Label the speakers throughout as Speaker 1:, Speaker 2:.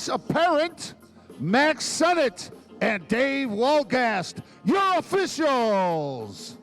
Speaker 1: Vice Parent, Max Sennett, and Dave Walgast, your officials.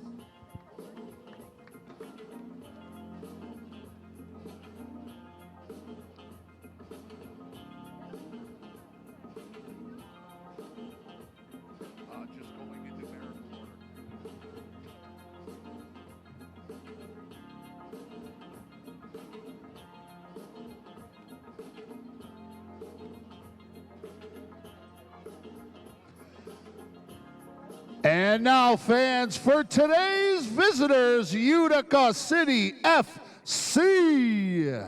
Speaker 1: And now, fans, for today's visitors, Utica City FC.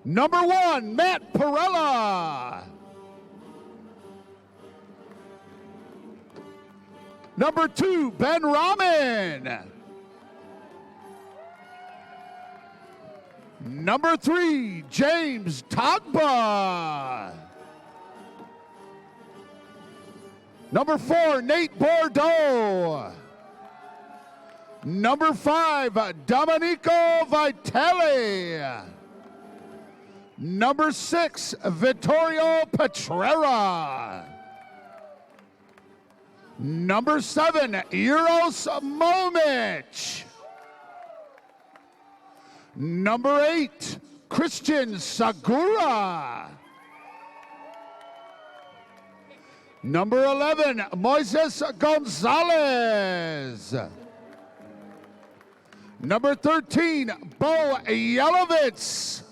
Speaker 1: Number 1, Matt Perella. Number 2, Ben Rahman. Number 3, James Togba. Number 4, Nate Bordeaux. Number 5, Domenico Vitale. Number 6, Vittorio Petrera. Number 7, Euros Momic. Number 8, Christian Sagura. Number 11, Moises Gonzalez. Number 13, Bo Yelovitz.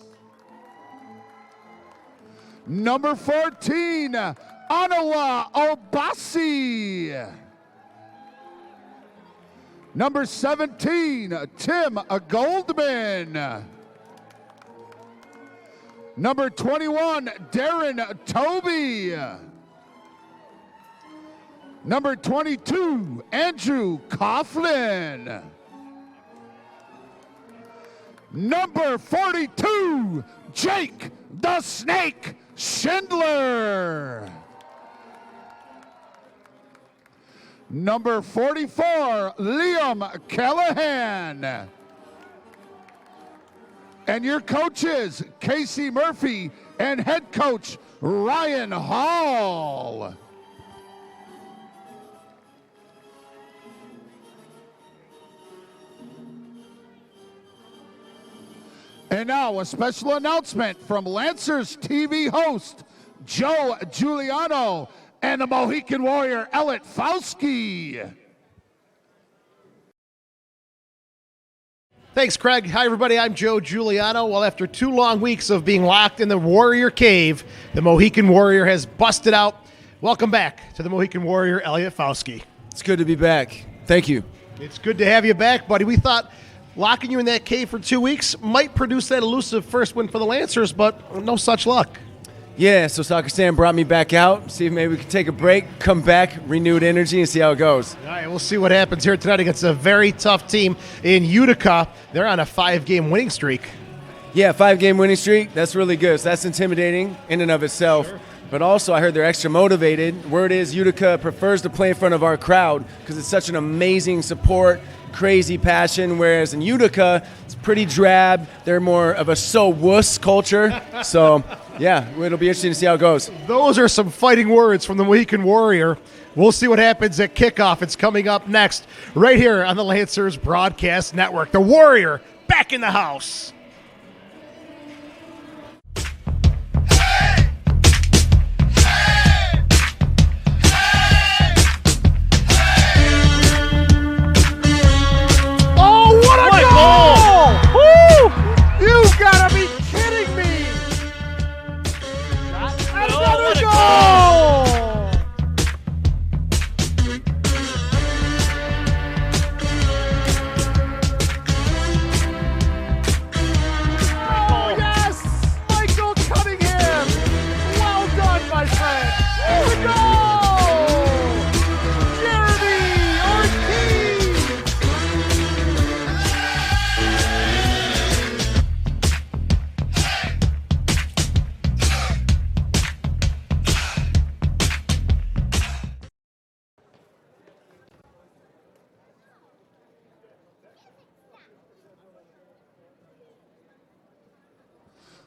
Speaker 1: Number 14, Anawa Obasi. Number 17, Tim Goldman. Number 21, Darren Toby. Number 22, Andrew Coughlin. Number 42, Jake the Snake Schindler. Number 44, Liam Callahan. And your coaches, Casey Murphy and head coach Ryan Hall. And now a special announcement from Lancers TV host Joe Giuliano and the Mohican Warrior, Elliot Fauski.
Speaker 2: Thanks, Craig. Hi, everybody. I'm Joe Giuliano. Well, after 2 long weeks of being locked in the Warrior Cave, the Mohican Warrior has busted out. Welcome back to the Mohican Warrior, Elliot Fauski.
Speaker 3: It's good to be back. Thank you.
Speaker 2: It's good to have you back, buddy. We thought locking you in that cave for 2 weeks might produce that elusive first win for the Lancers, but no such luck.
Speaker 3: Yeah, so Soccer Stan brought me back out. See if maybe we can take a break, come back, renewed energy, and see how it goes.
Speaker 2: All right, we'll see what happens here tonight against a very tough team in Utica. They're on a 5-game winning streak.
Speaker 3: Yeah, 5-game winning streak. That's really good. So that's intimidating in and of itself. Sure. But also, I heard they're extra motivated. Word is Utica prefers to play in front of our crowd because it's such an amazing support, crazy passion, whereas in Utica, it's pretty drab. They're more of a so-wuss culture. So, yeah, it'll be interesting to see how it goes.
Speaker 2: Those are some fighting words from the Mohican Warrior. We'll see what happens at kickoff. It's coming up next right here on the Lancers Broadcast Network. The Warrior back in the house.
Speaker 4: You gotta be kidding me! Another goal!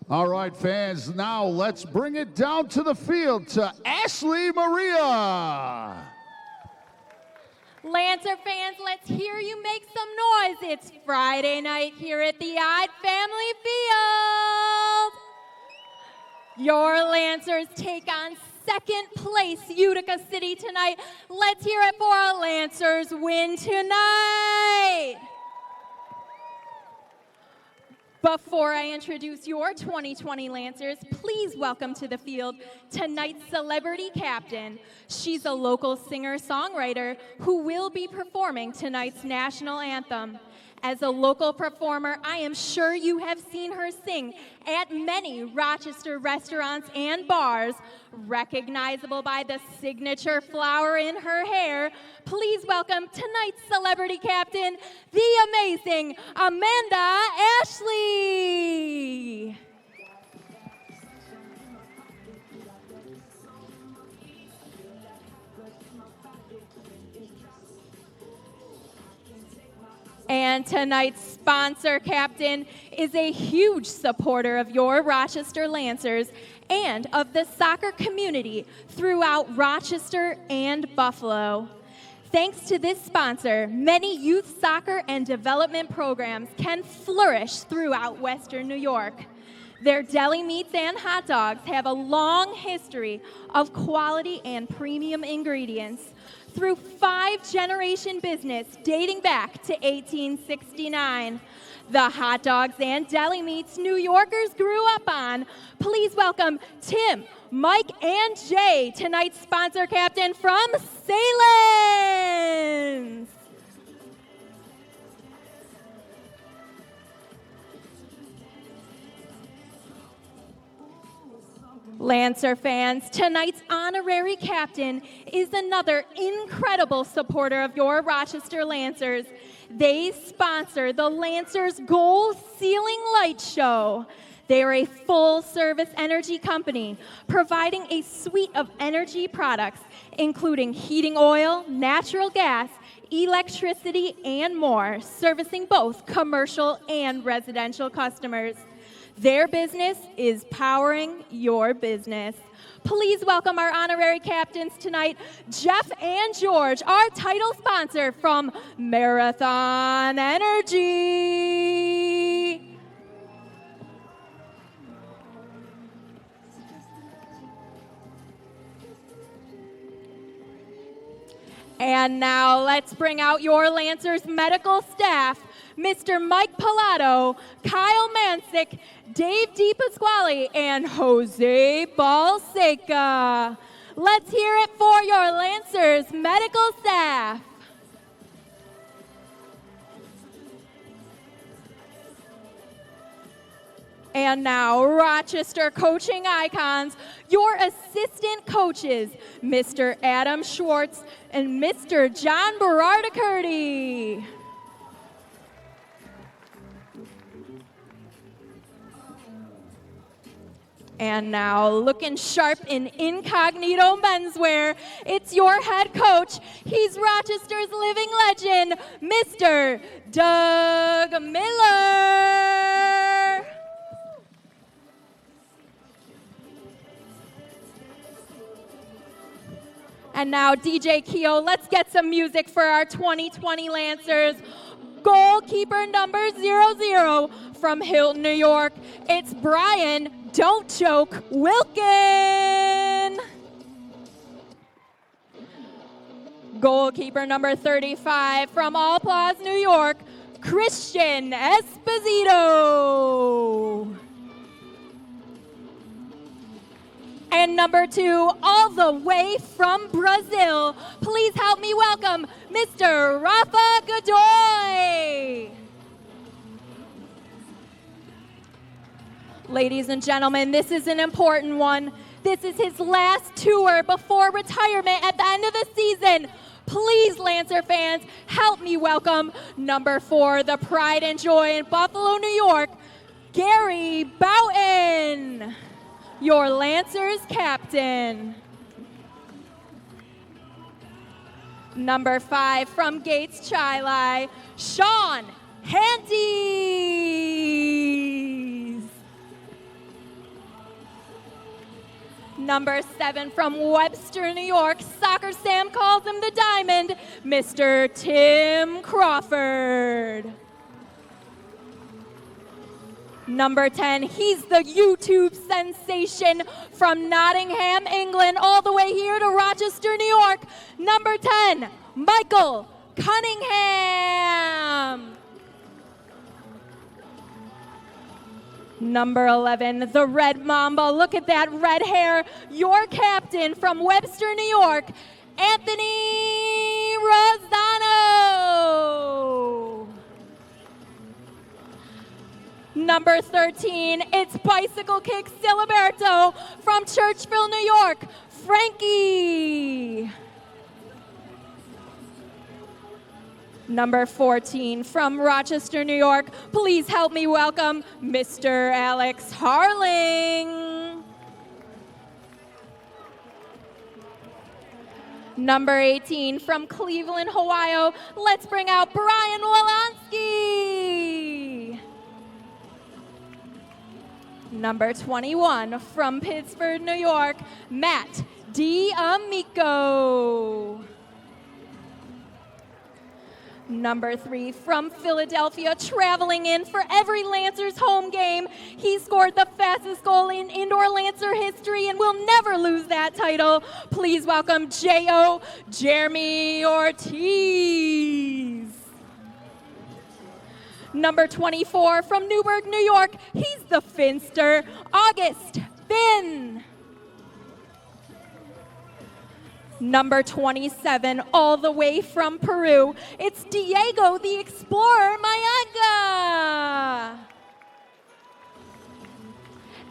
Speaker 1: All right, fans, now let's bring it down to the field to Ashley Maria.
Speaker 5: Lancer fans, let's hear you make some noise. It's Friday night here at the Odd Family Field. Your Lancers take on second place Utica City tonight. Let's hear it for a Lancers win tonight. Before I introduce your 2020 Lancers, please welcome to the field tonight's celebrity captain. She's a local singer-songwriter who will be performing tonight's national anthem. As a local performer, I am sure you have seen her sing at many Rochester restaurants and bars. Recognizable by the signature flower in her hair, please welcome tonight's celebrity captain, the amazing Amanda Ashley. And tonight's sponsor captain is a huge supporter of your Rochester Lancers and of the soccer community throughout Rochester and Buffalo. Thanks to this sponsor, many youth soccer and development programs can flourish throughout Western New York. Their deli meats and hot dogs have a long history of quality and premium ingredients. Through 5-generation business dating back to 1869. The hot dogs and deli meats New Yorkers grew up on. Please welcome Tim, Mike, and Jay, tonight's sponsor captain from Salem. Lancer fans, tonight's honorary captain is another incredible supporter of your Rochester Lancers. They sponsor the Lancers Gold Ceiling Light Show. They are a full-service energy company providing a suite of energy products, including heating oil, natural gas, electricity, and more, servicing both commercial and residential customers. Their business is powering your business. Please welcome our honorary captains tonight, Jeff and George, our title sponsor from Marathon Energy. And now let's bring out your Lancers medical staff. Mr. Mike Pilato, Kyle Mansick, Dave DiPasquale, and Jose Balseca. Let's hear it for your Lancers medical staff. And now, Rochester coaching icons, your assistant coaches, Mr. Adam Schwartz and Mr. John Berardicurti. And now, looking sharp in incognito menswear, it's your head coach. He's Rochester's living legend, Mr. Doug Miller. And now, DJ Keo, let's get some music for our 2020 Lancers. Goalkeeper number 00 from Hilton, New York, it's Brian Don't Choke Wilkin. Goalkeeper number 35 from All Plaza, New York, Christian Esposito. And number 2, all the way from Brazil, please help me welcome Mr. Rafa Godoy. Ladies and gentlemen, this is an important one. This is his last tour before retirement at the end of the season. Please, Lancer fans, help me welcome number 4, the pride and joy in Buffalo, New York, Gary Boughton, your Lancers captain. Number 5 from Gates Chili, Sean Hantes. Number 7 from Webster, New York, Soccer Sam calls him the Diamond, Mr. Tim Crawford. Number 10, he's the YouTube sensation from Nottingham, England, all the way here to Rochester, New York. Number 10, Michael Cunningham. Number 11, the Red Mamba. Look at that red hair. Your captain from Webster, New York, Anthony Rozzano. Number 13, it's Bicycle Kick Siliberto from Churchville, New York, Frankie. Number 14, from Rochester, New York, please help me welcome Mr. Alex Harling. Number 18, from Cleveland, Ohio, let's bring out Brian Wolanski. Number 21, from Pittsburgh, New York, Matt D'Amico. Number 3, from Philadelphia, traveling in for every Lancers home game. He scored the fastest goal in indoor Lancer history and will never lose that title. Please welcome J.O. Jeremy Ortiz. Number 24, from Newburgh, New York, he's the Finster, August Finn. Number 27, all the way from Peru, it's Diego the Explorer Mayaga.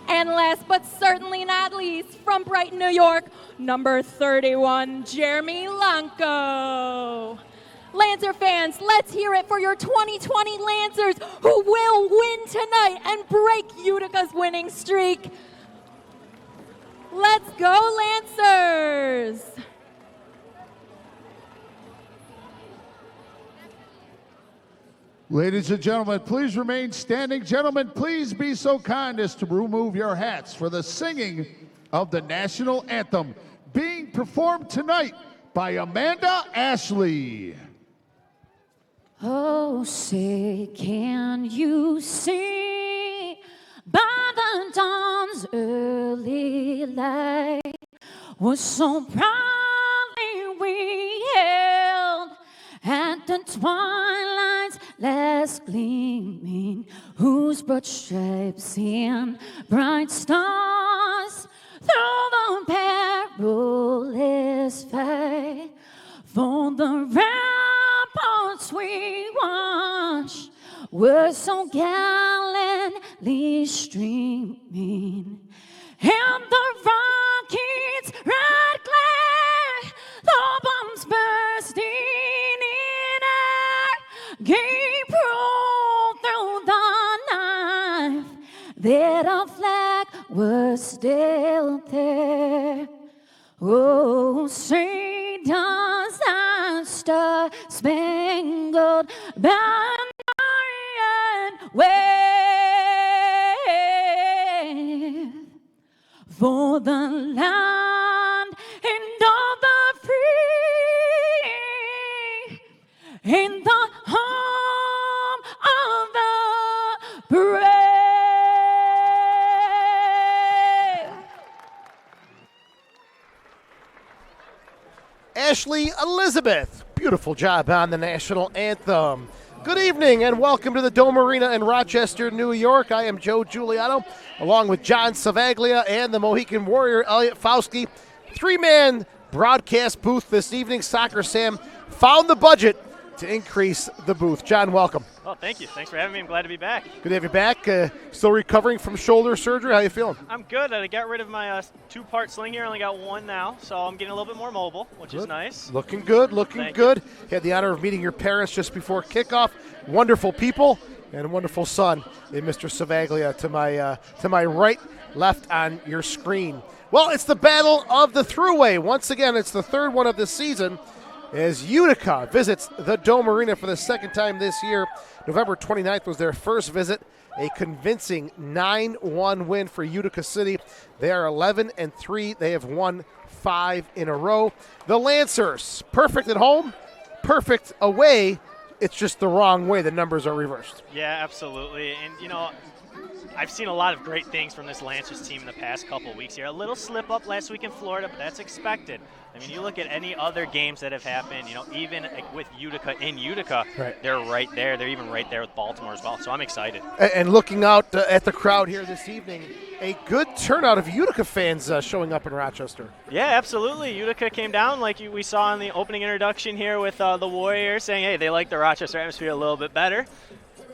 Speaker 5: And last but certainly not least, from Brighton, New York, number 31, Jeremy Lanco. Lancer fans, let's hear it for your 2020 Lancers, who will win tonight and break Utica's winning streak. Let's go, Lancers!
Speaker 1: Ladies and gentlemen, please remain standing. Gentlemen, please be so kind as to remove your hats for the singing of the national anthem being performed tonight by Amanda Ashley.
Speaker 6: Oh, say, can you see by the dawn's early light what so proudly we held at the twilight's last gleaming, whose broad stripes and bright stars through the perilous fight for the ramparts we watched were so gallantly streaming, and the rockets' red glare, the bombs bursting in air, gave proof through the night that our flag was still there. Oh, say does that star-spangled banner wave for the land and all the free, in the home of the brave.
Speaker 2: Ashley Elizabeth, beautiful job on the national anthem. Good evening and welcome to the Dome Arena in Rochester, New York. I am Joe Giuliano, along with John Savaglia and the Mohican Warrior, Elliot Fauski. Three-man broadcast booth this evening. Soccer Sam found the budget to increase the booth. John, welcome.
Speaker 7: Well, thank you. Thanks for having me. I'm glad to be back.
Speaker 2: Good to have you back. Still recovering from shoulder surgery. How you feeling?
Speaker 7: I'm good. I got rid of my two-part sling here. I only got one now, so I'm getting a little bit more mobile, which is nice.
Speaker 2: Looking good, looking
Speaker 7: Thank
Speaker 2: good. Had the honor of meeting your parents just before kickoff. Wonderful people and a wonderful son in Mr. Savaglia to my right, left on your screen. Well, it's the Battle of the Thruway. Once again, it's the third one of the season as Utica visits the Dome Arena for the second time this year. November 29th was their first visit. A convincing 9-1 win for Utica City. They are 11-3. They have won 5 in a row. The Lancers, perfect at home, perfect away. It's just the wrong way. The numbers are reversed.
Speaker 7: Yeah, absolutely. And, I've seen a lot of great things from this Lancers team in the past couple of weeks here. A little slip up last week in Florida, but that's expected. I mean, you look at any other games that have happened, even with Utica in Utica,
Speaker 2: right.
Speaker 7: They're right there. They're even right there with Baltimore as well. So I'm excited.
Speaker 2: And looking out at the crowd here this evening, a good turnout of Utica fans showing up in Rochester.
Speaker 7: Yeah, absolutely. Utica came down like we saw in the opening introduction here with the Warriors saying, hey, they like the Rochester atmosphere a little bit better.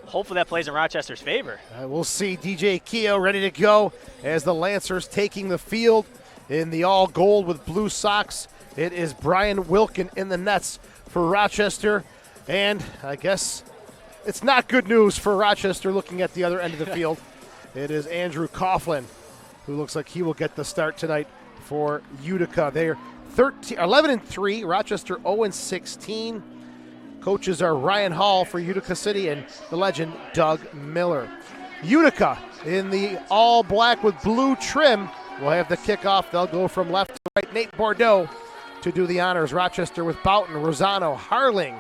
Speaker 7: Hopefully that plays in Rochester's favor.
Speaker 2: We'll see DJ Keogh ready to go as the Lancers taking the field in the all gold with blue socks. It is Brian Wilkin in the nets for Rochester. And I guess it's not good news for Rochester looking at the other end of the field. It is Andrew Coughlin who looks like he will get the start tonight for Utica. They're 11-3, Rochester 0-16. Coaches are Ryan Hall for Utica City and the legend Doug Miller. Utica in the all black with blue trim will have the kickoff. They'll go from left to right. Nate Bordeaux to do the honors. Rochester with Boughton, Rosano, Harling,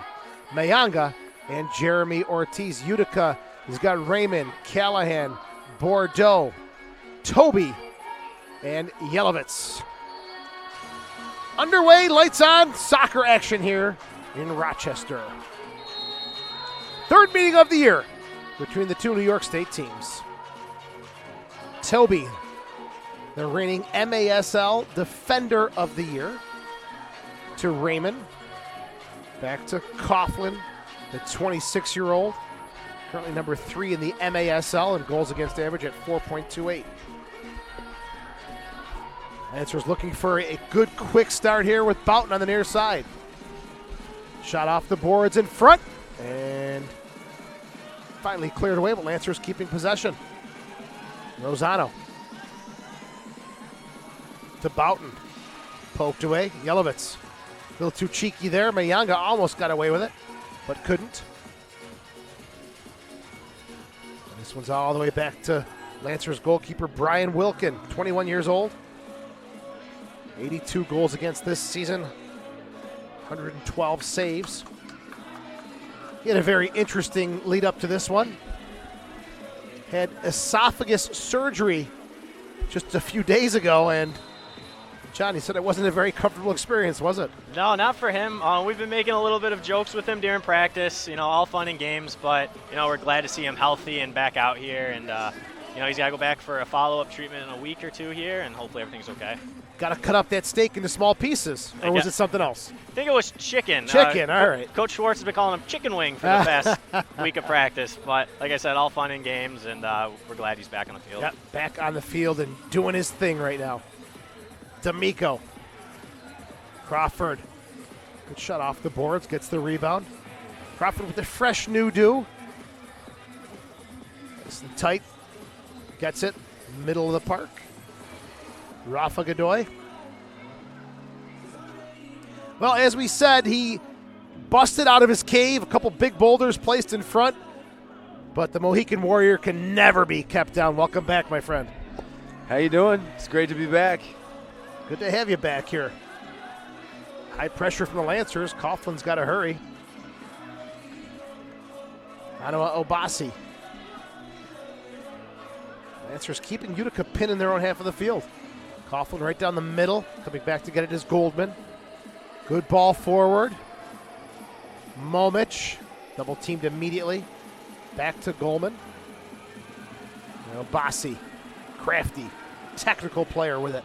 Speaker 2: Mayanga, and Jeremy Ortiz. Utica has got Raymond, Callahan, Bordeaux, Toby, and Yelovitz. Underway, lights on, soccer action here in Rochester. Third meeting of the year between the two New York State teams. Toby, the reigning MASL Defender of the Year, to Raymond. Back to Coughlin, the 26-year-old, currently number 3 in the MASL in goals against average at 4.28. Lancers looking for a good quick start here with Boughton on the near side. Shot off the boards in front and finally cleared away, but Lancers keeping possession. Rosano to Boughton. Poked away. Yelovitz. A little too cheeky there. Mayanga almost got away with it, but couldn't. And this one's all the way back to Lancers goalkeeper Brian Wilkin, 21 years old. 82 goals against this season. 112 saves. He had a very interesting lead up to this one. Had esophagus surgery just a few days ago, and John, he said it wasn't a very comfortable experience, was it?
Speaker 7: No, not for him. We've been making a little bit of jokes with him during practice, all fun and games, but, we're glad to see him healthy and back out here, and, he's got to go back for a follow-up treatment in a week or two here, and hopefully everything's okay.
Speaker 2: Got to cut up that steak into small pieces, or was it something else?
Speaker 7: I think it was chicken.
Speaker 2: Chicken, all right.
Speaker 7: Coach Schwartz has been calling him chicken wing for the past week of practice. But like I said, all fun and games, and we're glad he's back on the field.
Speaker 2: Yep, back on the field and doing his thing right now. D'Amico. Crawford. Good shot off the boards, gets the rebound. Crawford with a fresh new do. Nice and tight. Gets it, middle of the park. Rafa Godoy. Well, as we said, he busted out of his cave, a couple big boulders placed in front, but the Mohican Warrior can never be kept down. Welcome back, my friend.
Speaker 3: How you doing? It's great to be back.
Speaker 2: Good to have you back here. High pressure from the Lancers. Coughlin's got to hurry. Anoa Obasi. Lancers keeping Utica pinned in their own half of the field. Coughlin right down the middle. Coming back to get it is Goldman. Good ball forward. Momich. Double teamed immediately. Back to Goldman. Obasi. Crafty. Technical player with it.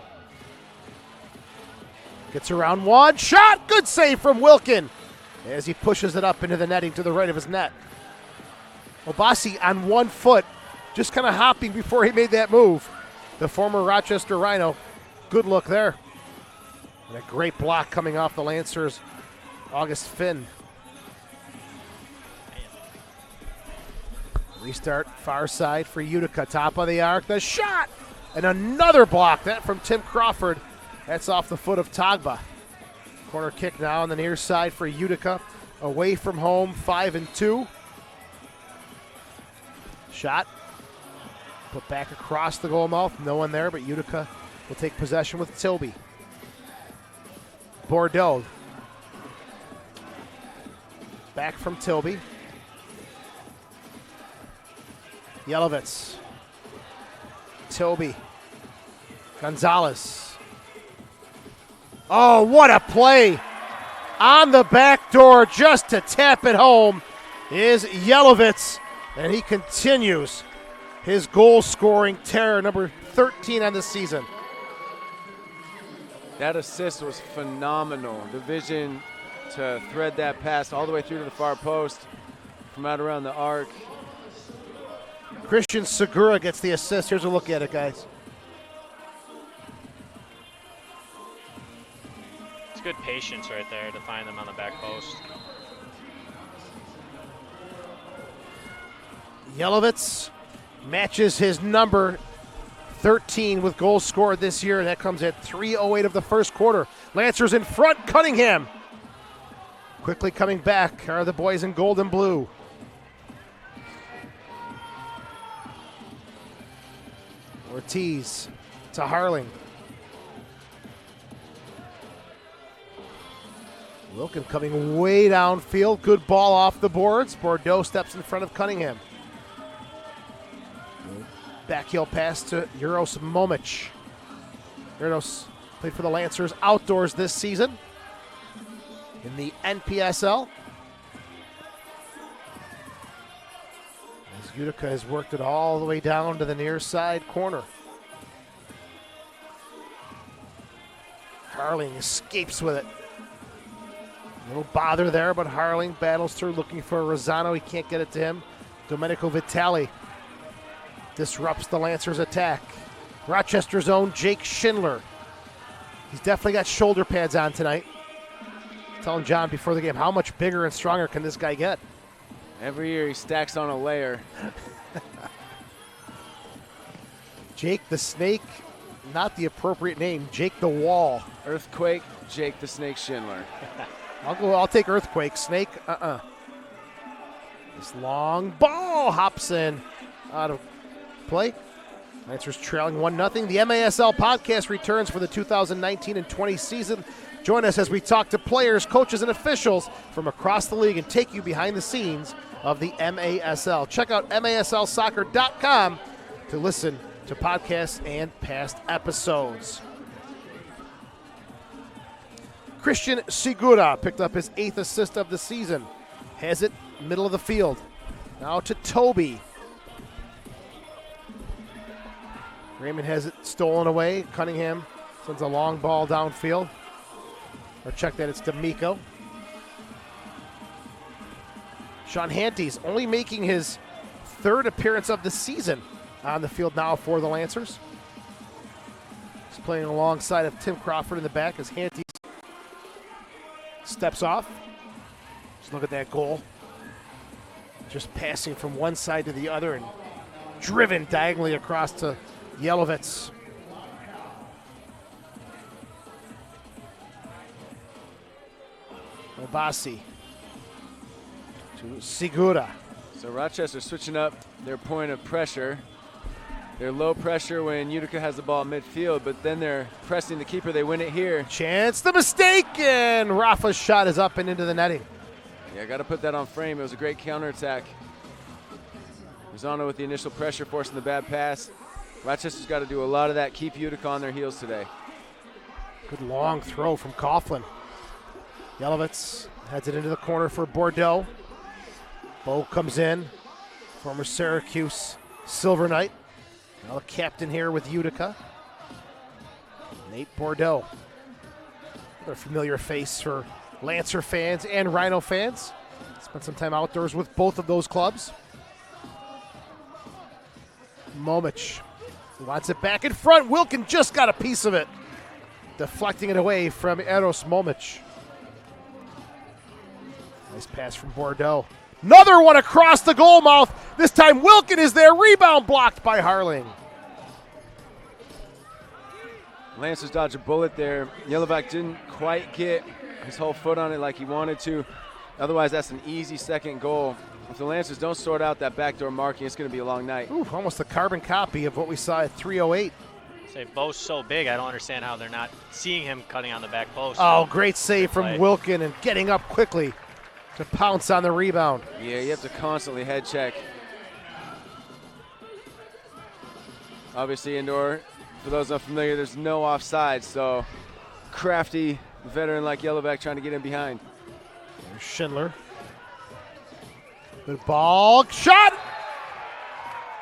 Speaker 2: Gets around one. Shot! Good save from Wilkin as he pushes it up into the netting to the right of his net. Obasi on 1 foot, just kind of hopping before he made that move. The former Rochester Rhino. Good look there. And a great block coming off the Lancers. August Finn. Restart far side for Utica. Top of the arc. The shot! And another block. That from Tim Crawford. That's off the foot of Tagba. Corner kick now on the near side for Utica. Away from home, 5-2. Shot. Put back across the goal mouth. No one there, but Utica will take possession with Tilby. Bordeaux. Back from Tilby. Yelovitz. Tilby. Gonzalez. Oh, what a play! On the back door, just to tap it home, is Yelovitz, and he continues his goal-scoring terror, number 13 on the season.
Speaker 3: That assist was phenomenal. The vision to thread that pass all the way through to the far post from out around the arc.
Speaker 2: Christian Segura gets the assist. Here's a look at it, guys.
Speaker 7: It's good patience right there to find them on the back post.
Speaker 2: Yelovitz matches his number 13 with goals scored this year, and that comes at 3:08 of the first quarter. Lancers in front, Cunningham. Quickly coming back are the boys in gold and blue. Ortiz to Harling. Wilkin coming way downfield. Good ball off the boards. Bordeaux steps in front of Cunningham. Backheel pass to Uros Momic. Uros played for the Lancers outdoors this season in the NPSL. As Utica has worked it all the way down to the near side corner. Harling escapes with it. A little bother there, but Harling battles through looking for Rosano. He can't get it to him. Domenico Vitali disrupts the Lancers' attack. Rochester's own Jake Schindler. He's definitely got shoulder pads on tonight. Telling John before the game, how much bigger and stronger can this guy get?
Speaker 3: Every year he stacks on a layer.
Speaker 2: Jake the Snake, not the appropriate name. Jake the Wall.
Speaker 3: Earthquake, Jake the Snake Schindler.
Speaker 2: I'll take Earthquake. Snake, This long ball hops in out of play. Lancers trailing 1-0. The MASL podcast returns for the 2019 and 20 season. Join us as we talk to players, coaches, and officials from across the league and take you behind the scenes of the MASL. Check out maslsoccer.com to listen to podcasts and past episodes. Christian Segura picked up his 8th assist of the season. Has it middle of the field. Now to Toby. Raymond has it stolen away. Cunningham sends a long ball downfield. Or check that, it's D'Amico. Sean Hantes only making his 3rd appearance of the season on the field now for the Lancers. He's playing alongside of Tim Crawford in the back as Hantes steps off. Just look at that goal. Just passing from one side to the other and driven diagonally across to Yelovitz. Obasi to Segura.
Speaker 3: So Rochester switching up their point of pressure. They're low pressure when Utica has the ball at midfield, but then they're pressing the keeper. They win it here.
Speaker 2: Chance the mistake, and Rafa's shot is up and into the netting.
Speaker 3: Yeah, got to put that on frame. It was a great counterattack. Rosano with the initial pressure, forcing the bad pass. Rochester's got to do a lot of that, keep Utica on their heels today.
Speaker 2: Good long throw from Coughlin. Yelovitz heads it into the corner for Bordeaux. Bo comes in, former Syracuse Silver Knight. Now the captain here with Utica. Nate Bordeaux. Another familiar face for Lancer fans and Rhino fans. Spent some time outdoors with both of those clubs. Momic wants it back in front. Wilkin just got a piece of it. Deflecting it away from Eros Momic. Nice pass from Bordeaux. Another one across the goal mouth. This time Wilkin is there. Rebound blocked by Harling.
Speaker 3: Lancers dodged a bullet there. Yelovac didn't quite get his whole foot on it like he wanted to. Otherwise, that's an easy second goal If the Lancers don't sort out that backdoor marking, it's going to be a long night.
Speaker 2: Ooh, almost a carbon copy of what we saw at 3:08.
Speaker 7: Say Bo's so big, I don't understand how they're not seeing him cutting on the back post.
Speaker 2: Oh, great save from
Speaker 7: play.
Speaker 2: Wilkin and getting up quickly to pounce on the rebound.
Speaker 3: Yeah, you have to constantly head check. Obviously, indoor, for those unfamiliar, there's no offside, so crafty veteran like Yellowback trying to get in behind.
Speaker 2: There's Schindler. Good ball. Shot!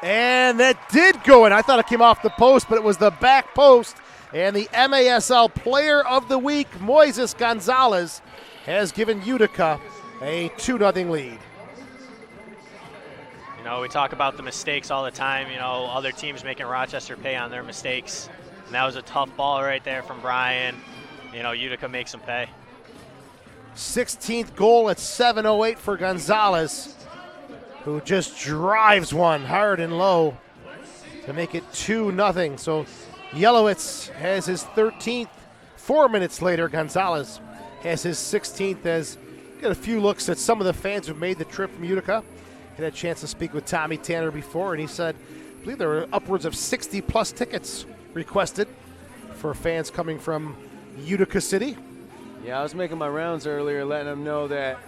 Speaker 2: And that did go in. I thought it came off the post, but it was the back post. And the MASL Player of the Week, Moises Gonzalez, has given Utica a 2-0 lead.
Speaker 7: You know, we talk about the mistakes all the time, you know, other teams making Rochester pay on their mistakes. And that was a tough ball right there from Brian. You know, Utica makes them pay.
Speaker 2: 16th goal at 7:08 for Gonzalez, who just drives one hard and low to make it 2-0. So Yellowitz has his 13th. 4 minutes later, Gonzalez has his 16th. As got a few looks at some of the fans who've made the trip from Utica. Had a chance to speak with Tommy Tanner before, and he said, I believe there were upwards of 60-plus tickets requested for fans coming from Utica City.
Speaker 3: Yeah, I was making my rounds earlier, letting them know that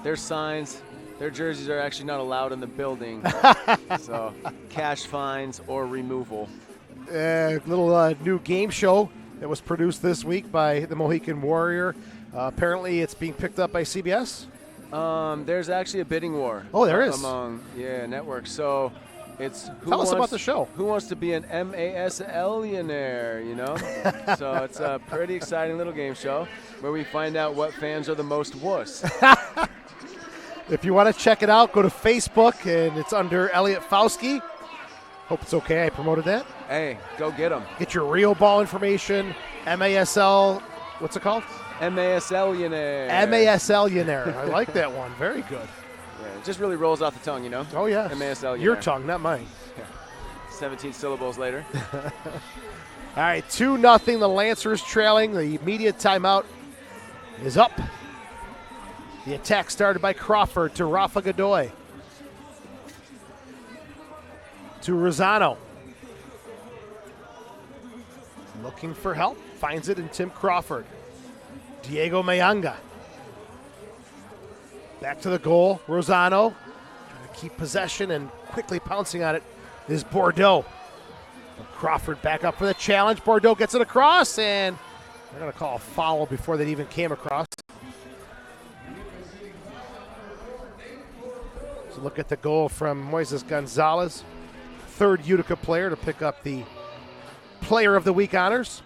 Speaker 3: their signs, their jerseys are actually not allowed in the building. So cash fines or removal.
Speaker 2: Little new game show that was produced this week by the Mohican Warrior. Apparently it's being picked up by CBS.
Speaker 3: There's actually a bidding war.
Speaker 2: Oh, there is.
Speaker 3: Among networks. So it's
Speaker 2: Tell us about the show.
Speaker 3: Who wants to be an MASL-ionaire, you know? So it's a pretty exciting little game show where we find out what fans are the most wuss.
Speaker 2: If you want to check it out, go to Facebook, and it's under Elliot Fauski. Hope it's okay I promoted that.
Speaker 3: Hey, go get them.
Speaker 2: Get your real ball information. MASL, what's it called?
Speaker 3: MASL-ionaire.
Speaker 2: MASL-ionaire. I like that one. Very good.
Speaker 3: Yeah, it just really rolls off the tongue, you know?
Speaker 2: Oh, yeah.
Speaker 3: MASL-ionaire.
Speaker 2: Your tongue, not mine.
Speaker 3: 17 syllables later.
Speaker 2: All right, 2-0. The Lancers trailing. The immediate timeout is up. The attack started by Crawford to Rafa Godoy. To Rosano. Looking for help. Finds it in Tim Crawford. Diego Mayanga. Back to the goal. Rosano trying to keep possession and quickly pouncing on it is Bordeaux. Crawford back up for the challenge. Bordeaux gets it across, and they're going to call a foul before they even came across. So look at the goal from Moises Gonzalez, third Utica player to pick up the Player of the Week honors.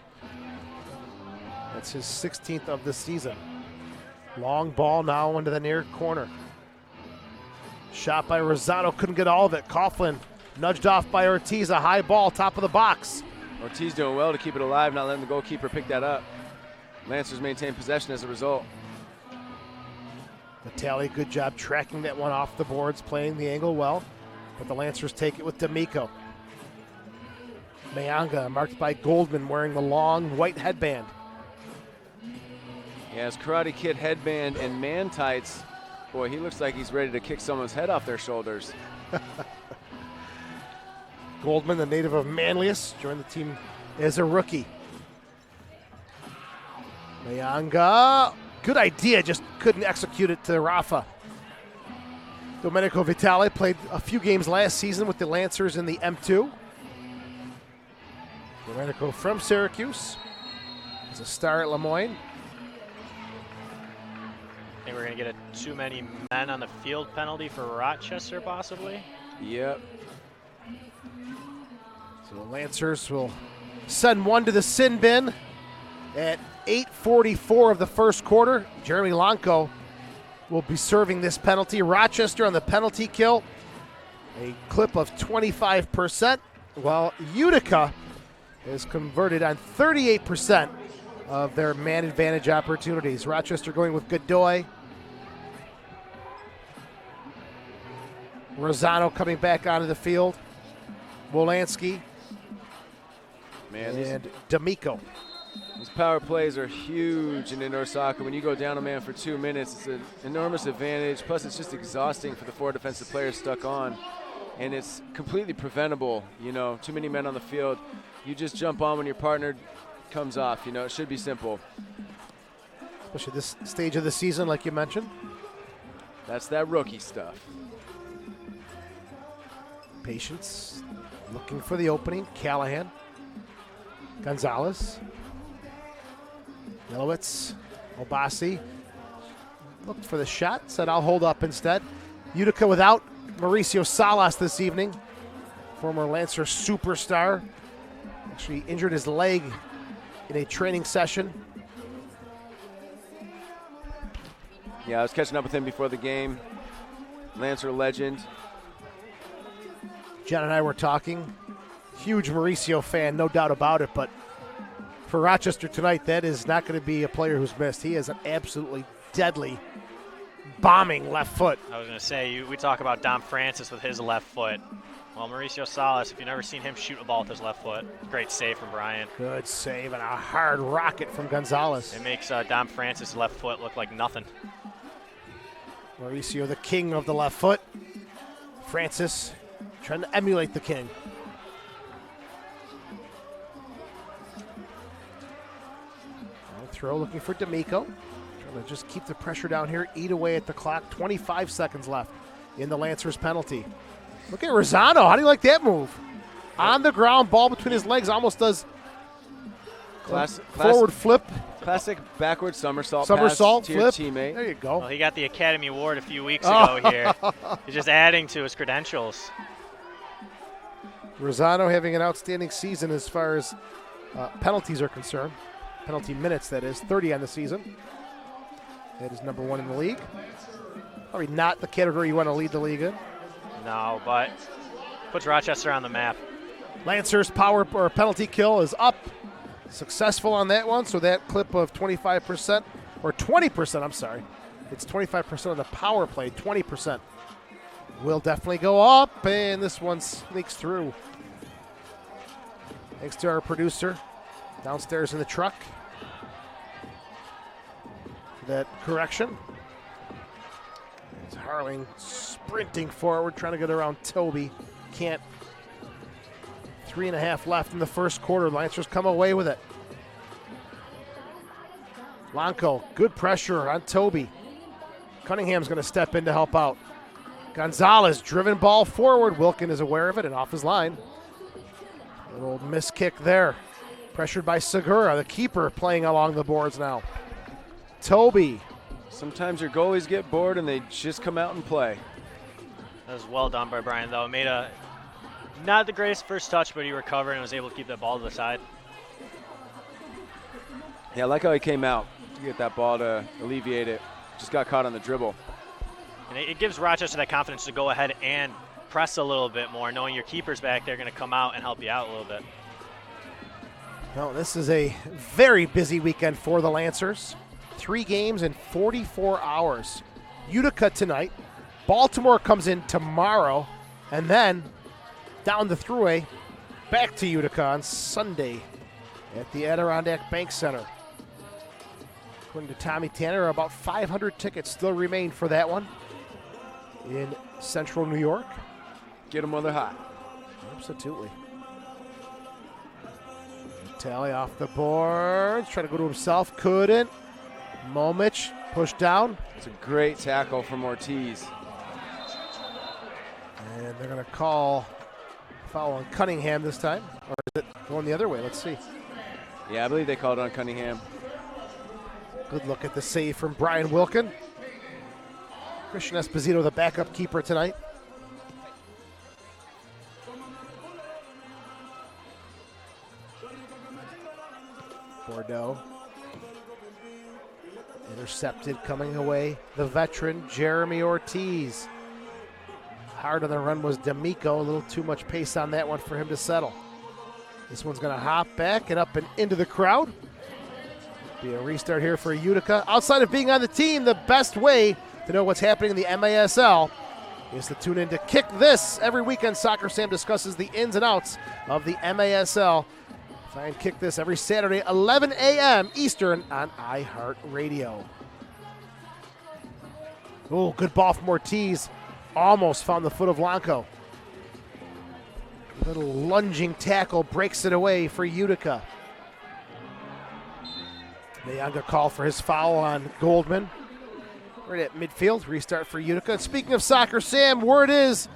Speaker 2: That's his 16th of the season. Long ball now into the near corner. Shot by Rosado, couldn't get all of it. Coughlin nudged off by Ortiz, a high ball, top of the box.
Speaker 3: Ortiz doing well to keep it alive, not letting the goalkeeper pick that up. Lancers maintain possession as a result.
Speaker 2: Vitale, good job tracking that one off the boards, playing the angle well. But the Lancers take it with D'Amico. Mayanga marked by Goldman wearing the long white headband.
Speaker 3: He has Karate Kid headband and man tights. Boy, he looks like he's ready to kick someone's head off their shoulders.
Speaker 2: Goldman, the native of Manlius, joined the team as a rookie. Mayanga, good idea, just couldn't execute it to Rafa. Domenico Vitale played a few games last season with the Lancers in the M2. Domenico from Syracuse. He's a star at Lemoyne.
Speaker 7: I think we're going to get a too many men on the field penalty for Rochester, possibly.
Speaker 3: Yep.
Speaker 2: So the Lancers will send one to the sin bin at 8:44 of the first quarter. Jeremy Lonko will be serving this penalty. Rochester on the penalty kill, a clip of 25%, while Utica is converted on 38% of their man advantage opportunities. Rochester going with Godoy. Rosano coming back onto the field. Wolanski.
Speaker 3: Man,
Speaker 2: and D'Amico.
Speaker 3: These power plays are huge in indoor soccer. When you go down a man for 2 minutes, it's an enormous advantage. Plus, it's just exhausting for the 4 defensive players stuck on. And it's completely preventable. You know, too many men on the field. You just jump on when your partner comes off. You know, it should be simple.
Speaker 2: Especially this stage of the season, like you mentioned.
Speaker 3: That's that rookie stuff.
Speaker 2: Patience, looking for the opening. Callahan, Gonzalez, Milowitz, Obasi. Looked for the shot, said I'll hold up instead. Utica without Mauricio Salas this evening. Former Lancer superstar. Actually injured his leg in a training session.
Speaker 3: Yeah, I was catching up with him before the game. Lancer legend.
Speaker 2: Jen and I were talking. Huge Mauricio fan, no doubt about it, but for Rochester tonight, that is not going to be a player who's missed. He has an absolutely deadly bombing left foot.
Speaker 7: I was going to say, we talk about Dom Francis with his left foot. Well, Mauricio Salas, if you've never seen him shoot a ball with his left foot, great save from Brian.
Speaker 2: Good save and a hard rocket from Gonzalez.
Speaker 7: It makes Dom Francis' left foot look like nothing.
Speaker 2: Mauricio, the king of the left foot. Francis trying to emulate the king. Throw looking for D'Amico. Trying to just keep the pressure down here, eat away at the clock. 25 seconds left in the Lancers penalty. Look at Rosano. How do you like that move? On the ground, ball between his legs, almost does forward flip.
Speaker 3: Classic backward somersault
Speaker 2: pass
Speaker 3: to
Speaker 2: flip.
Speaker 3: your teammate.
Speaker 2: There you go.
Speaker 7: Well, he got the Academy Award a few weeks ago here. He's just adding to his credentials.
Speaker 2: Rosano having an outstanding season as far as penalties are concerned. Penalty minutes, that is, 30 on the season. That is number 1 in the league. Probably not the category you want to lead the league in.
Speaker 7: No, but puts Rochester on the map.
Speaker 2: Lancers' power or penalty kill is up. Successful on that one, so that clip of 25%, or 20%, I'm sorry. It's 25% of the power play, 20%. Will definitely go up, and this one sneaks through. Thanks to our producer downstairs in the truck. That correction. It's Harling sprinting forward, trying to get around Toby. Can't. 3.5 left in the first quarter. Lancers come away with it. Lanco, good pressure on Toby. Cunningham's going to step in to help out. Gonzalez, driven ball forward. Wilkin is aware of it and off his line. A little miss kick there. Pressured by Segura, the keeper, playing along the boards now. Toby.
Speaker 3: Sometimes your goalies get bored and they just come out and play.
Speaker 7: That was well done by Brian, though. Made a not the greatest first touch, but he recovered and was able to keep that ball to the side.
Speaker 3: Yeah, I like how he came out to get that ball to alleviate it. Just got caught on the dribble.
Speaker 7: And it gives Rochester that confidence to go ahead and press a little bit more, knowing your keeper's back there going to come out and help you out a little bit.
Speaker 2: Well, this is a very busy weekend for the Lancers. 3 games in 44 hours. Utica tonight. Baltimore comes in tomorrow. And then down the thruway, back to Utica on Sunday at the Adirondack Bank Center. According to Tommy Tanner, about 500 tickets still remain for that one in central New York.
Speaker 3: Get them while they're hot.
Speaker 2: Absolutely. Tally off the boards, trying to go to himself, couldn't. Momich pushed down.
Speaker 3: It's a great tackle from Ortiz.
Speaker 2: And they're going to call foul on Cunningham this time. Or is it going the other way? Let's see.
Speaker 3: Yeah, I believe they called it on Cunningham.
Speaker 2: Good look at the save from Brian Wilkin. Christian Esposito, the backup keeper tonight. Bordeaux. Intercepted coming away. The veteran, Jeremy Ortiz. Hard on the run was D'Amico. A little too much pace on that one for him to settle. This one's going to hop back and up and into the crowd. Be a restart here for Utica. Outside of being on the team, the best way to know what's happening in the MASL is to tune in to Kick This. Every weekend, Soccer Sam discusses the ins and outs of the MASL Try and kick this every Saturday, 11 a.m. Eastern on iHeartRadio. Oh, good ball from Ortiz. Almost found the foot of Lanco. Little lunging tackle breaks it away for Utica. Mayanga called for his foul on Goldman. Right at midfield, restart for Utica. And speaking of soccer, Sam, word is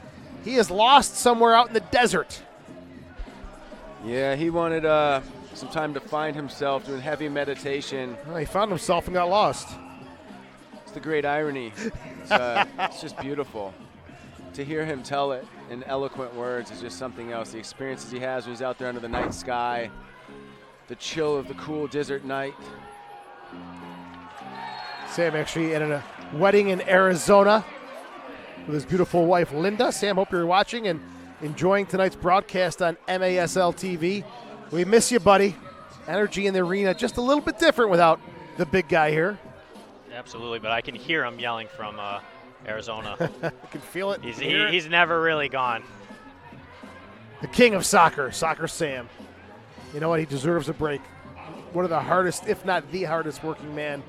Speaker 2: he is lost somewhere out in the desert.
Speaker 3: Yeah, he wanted some time to find himself, doing heavy meditation.
Speaker 2: Well, he found himself and got lost.
Speaker 3: It's the great irony. It's just beautiful. To hear him tell it in eloquent words is just something else. The experiences he has when he's out there under the night sky, the chill of the cool desert night.
Speaker 2: Sam actually at a wedding in Arizona with his beautiful wife, Linda. Sam, hope you're watching and enjoying tonight's broadcast on MASL TV. We miss you, buddy. Energy in the arena just a little bit different without the big guy here.
Speaker 7: Absolutely, but I can hear him yelling from Arizona.
Speaker 2: I can feel it.
Speaker 7: He's never really gone.
Speaker 2: The king of soccer, Soccer Sam. You know what? He deserves a break. One of the hardest, if not the hardest working man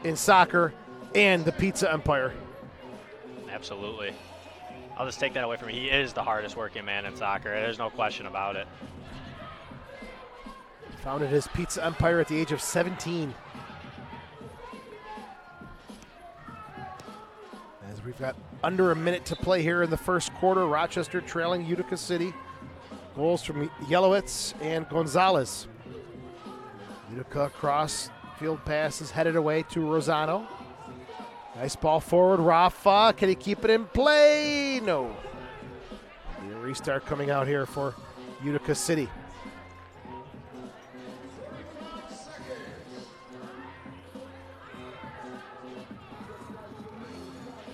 Speaker 2: in soccer and the pizza empire.
Speaker 7: Absolutely. I'll just take that away from him. He is the hardest working man in soccer. There's no question about it.
Speaker 2: Founded his pizza empire at the age of 17. As we've got under a minute to play here in the first quarter, Rochester trailing Utica City. Goals from Yelowitz and Gonzalez. Utica cross field pass is headed away to Rosano. Nice ball forward, Rafa. Can he keep it in play? No. The restart coming out here for Utica City.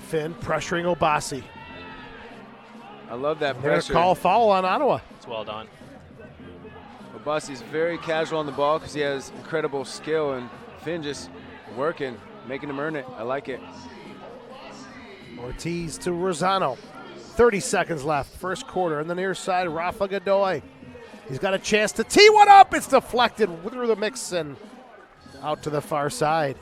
Speaker 2: Finn pressuring Obasi.
Speaker 3: I love that
Speaker 2: They're going to
Speaker 3: pressure.
Speaker 2: call foul on Ottawa.
Speaker 7: It's well done.
Speaker 3: Obasi's very casual on the ball because he has incredible skill, and Finn just working, making him earn it. I like it.
Speaker 2: Ortiz to Rosano. 30 seconds left, first quarter. On the near side, Rafa Godoy. He's got a chance to tee one up. It's deflected through the mix and out to the far side.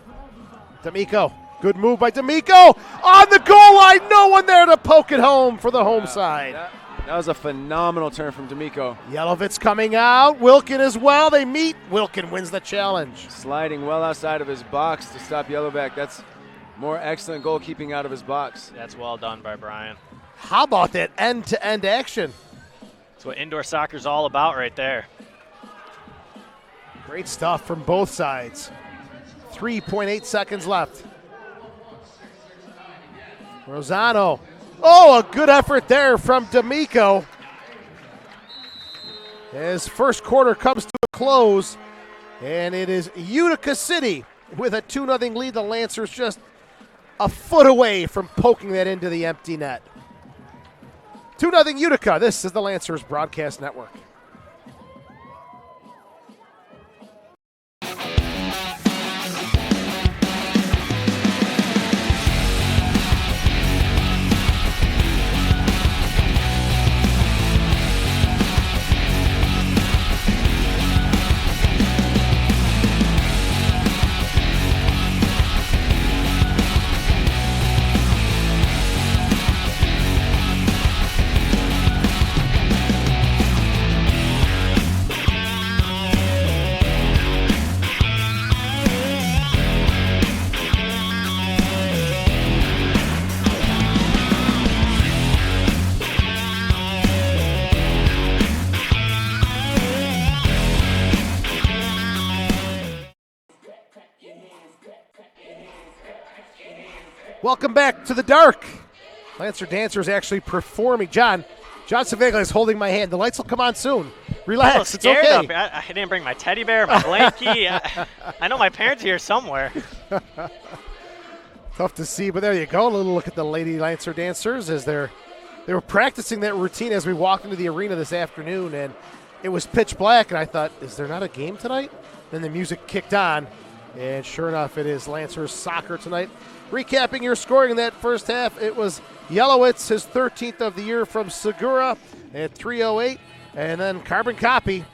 Speaker 2: D'Amico. Good move by D'Amico. On the goal line. No one there to poke it home for the home side.
Speaker 3: That was a phenomenal turn from D'Amico.
Speaker 2: Yelovitz coming out. Wilkin as well. They meet. Wilkin wins the challenge.
Speaker 3: Sliding well outside of his box to stop Yellowback. That's more excellent goalkeeping out of his box.
Speaker 7: That's well done by Brian.
Speaker 2: How about that end-to-end action?
Speaker 7: That's what indoor soccer's all about right there.
Speaker 2: Great stuff from both sides. 3.8 seconds left. Rosano. Oh, a good effort there from D'Amico. His first quarter comes to a close, and it is Utica City with a 2-0 lead. The Lancers just a foot away from poking that into the empty net. 2-0 Utica. This is the Lancers Broadcast Network. Welcome back to the dark. Lancer Dancer is actually performing. John Savaglia is holding my hand. The lights will come on soon. Relax, it's okay.
Speaker 7: I didn't bring my teddy bear, my blankie. I know my parents are here somewhere.
Speaker 2: Tough to see, but there you go. A little look at the Lady Lancer Dancers as they were practicing that routine as we walked into the arena this afternoon, and it was pitch black, and I thought, is there not a game tonight? Then the music kicked on, and sure enough, it is Lancers soccer tonight. Recapping your scoring in that first half, it was Yelowitz, his 13th of the year from Segura at 3:08, and then Carbon Copy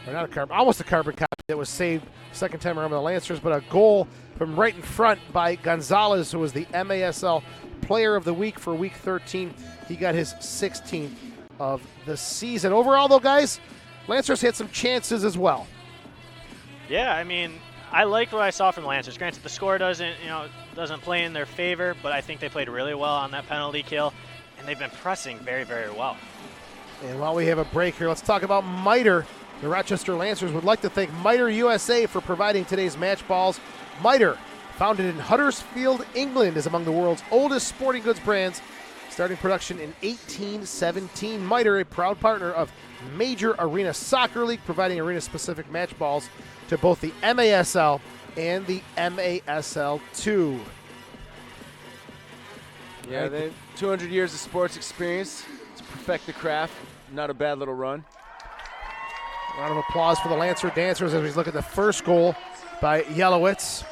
Speaker 2: or not a carbon, almost a carbon copy that was saved second time around by the Lancers, but a goal from right in front by Gonzalez, who was the MASL Player of the Week for Week 13. He got his 16th of the season. Overall, though, guys, Lancers had some chances as well.
Speaker 7: Yeah, I mean, I liked what I saw from the Lancers. Granted, the score doesn't play in their favor, but I think they played really well on that penalty kill, and they've been pressing very, very well.
Speaker 2: And while we have a break here, let's talk about Miter. The Rochester Lancers would like to thank Miter USA for providing today's match balls. Miter, founded in Huddersfield, England, is among the world's oldest sporting goods brands, starting production in 1817. Miter, a proud partner of Major Arena Soccer League, providing arena-specific match balls to both the MASL and the MASL2.
Speaker 3: Yeah, they have 200 years of sports experience to perfect the craft. Not a bad little run.
Speaker 2: Round of applause for the Lancer Dancers as we look at the first goal by Yelowitz.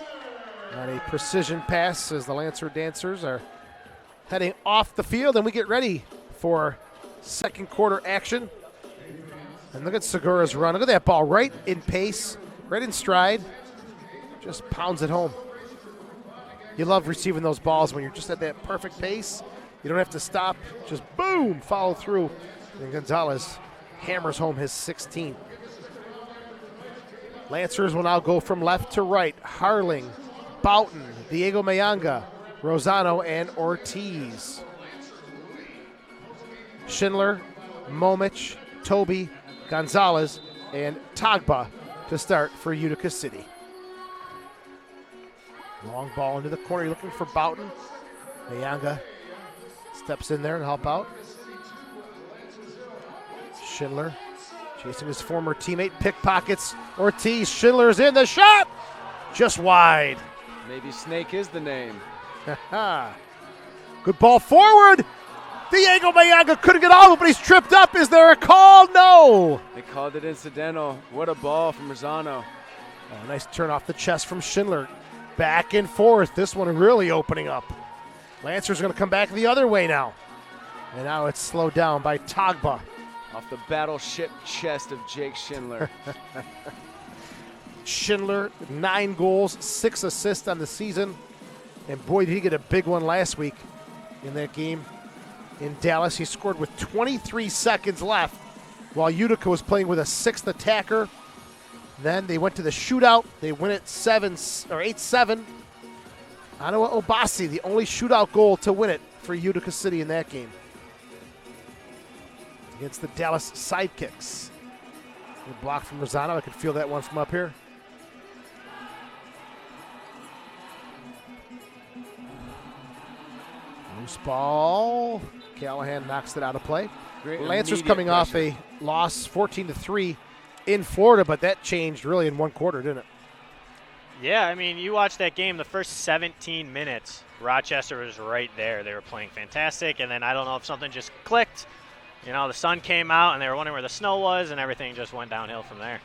Speaker 2: On a precision pass as the Lancer Dancers are heading off the field, and we get ready for second quarter action. And look at Segura's run. Look at that ball, right in pace, right in stride. Just pounds it home. You love receiving those balls when you're just at that perfect pace. You don't have to stop. Just boom, follow through. And Gonzalez hammers home his 16th. Lancers will now go from left to right. Harling, Boughton, Diego Mayanga, Rosano, and Ortiz. Schindler, Momich, Toby, Gonzalez, and Tagba to start for Utica City. Long ball into the corner. You're looking for Boughton. Mayanga steps in there and help out. Schindler chasing his former teammate, pickpockets Ortiz. Schindler's in the shot, just wide.
Speaker 3: Maybe Snake is the name.
Speaker 2: Good ball forward. Diego Mayanga couldn't get all of it, but he's tripped up. Is there a call? No.
Speaker 3: They called it incidental. What a ball from Rosano.
Speaker 2: Oh, nice turn off the chest from Schindler. Back and forth. This one really opening up. Lancers going to come back the other way now. And now it's slowed down by Tagba.
Speaker 3: Off the battleship chest of Jake Schindler.
Speaker 2: Schindler, 9 goals, 6 assists on the season. And boy, did he get a big one last week in that game in Dallas. He scored with 23 seconds left while Utica was playing with a 6th attacker. Then they went to the shootout. They win it 8-7. Anawa Obasi, the only shootout goal to win it for Utica City in that game. Against the Dallas Sidekicks. A block from Rosano. I could feel that one from up here. Loose ball. Callahan knocks it out of play.
Speaker 3: Great
Speaker 2: Lancers
Speaker 3: immediate
Speaker 2: coming off
Speaker 3: pressure.
Speaker 2: a loss 14-3 in Florida, but that changed really in one quarter, didn't it?
Speaker 7: Yeah, I mean, you watch that game, the first 17 minutes, Rochester was right there. They were playing fantastic, and then I don't know if something just clicked. You know, the sun came out, and they were wondering where the snow was, and everything just went downhill from there.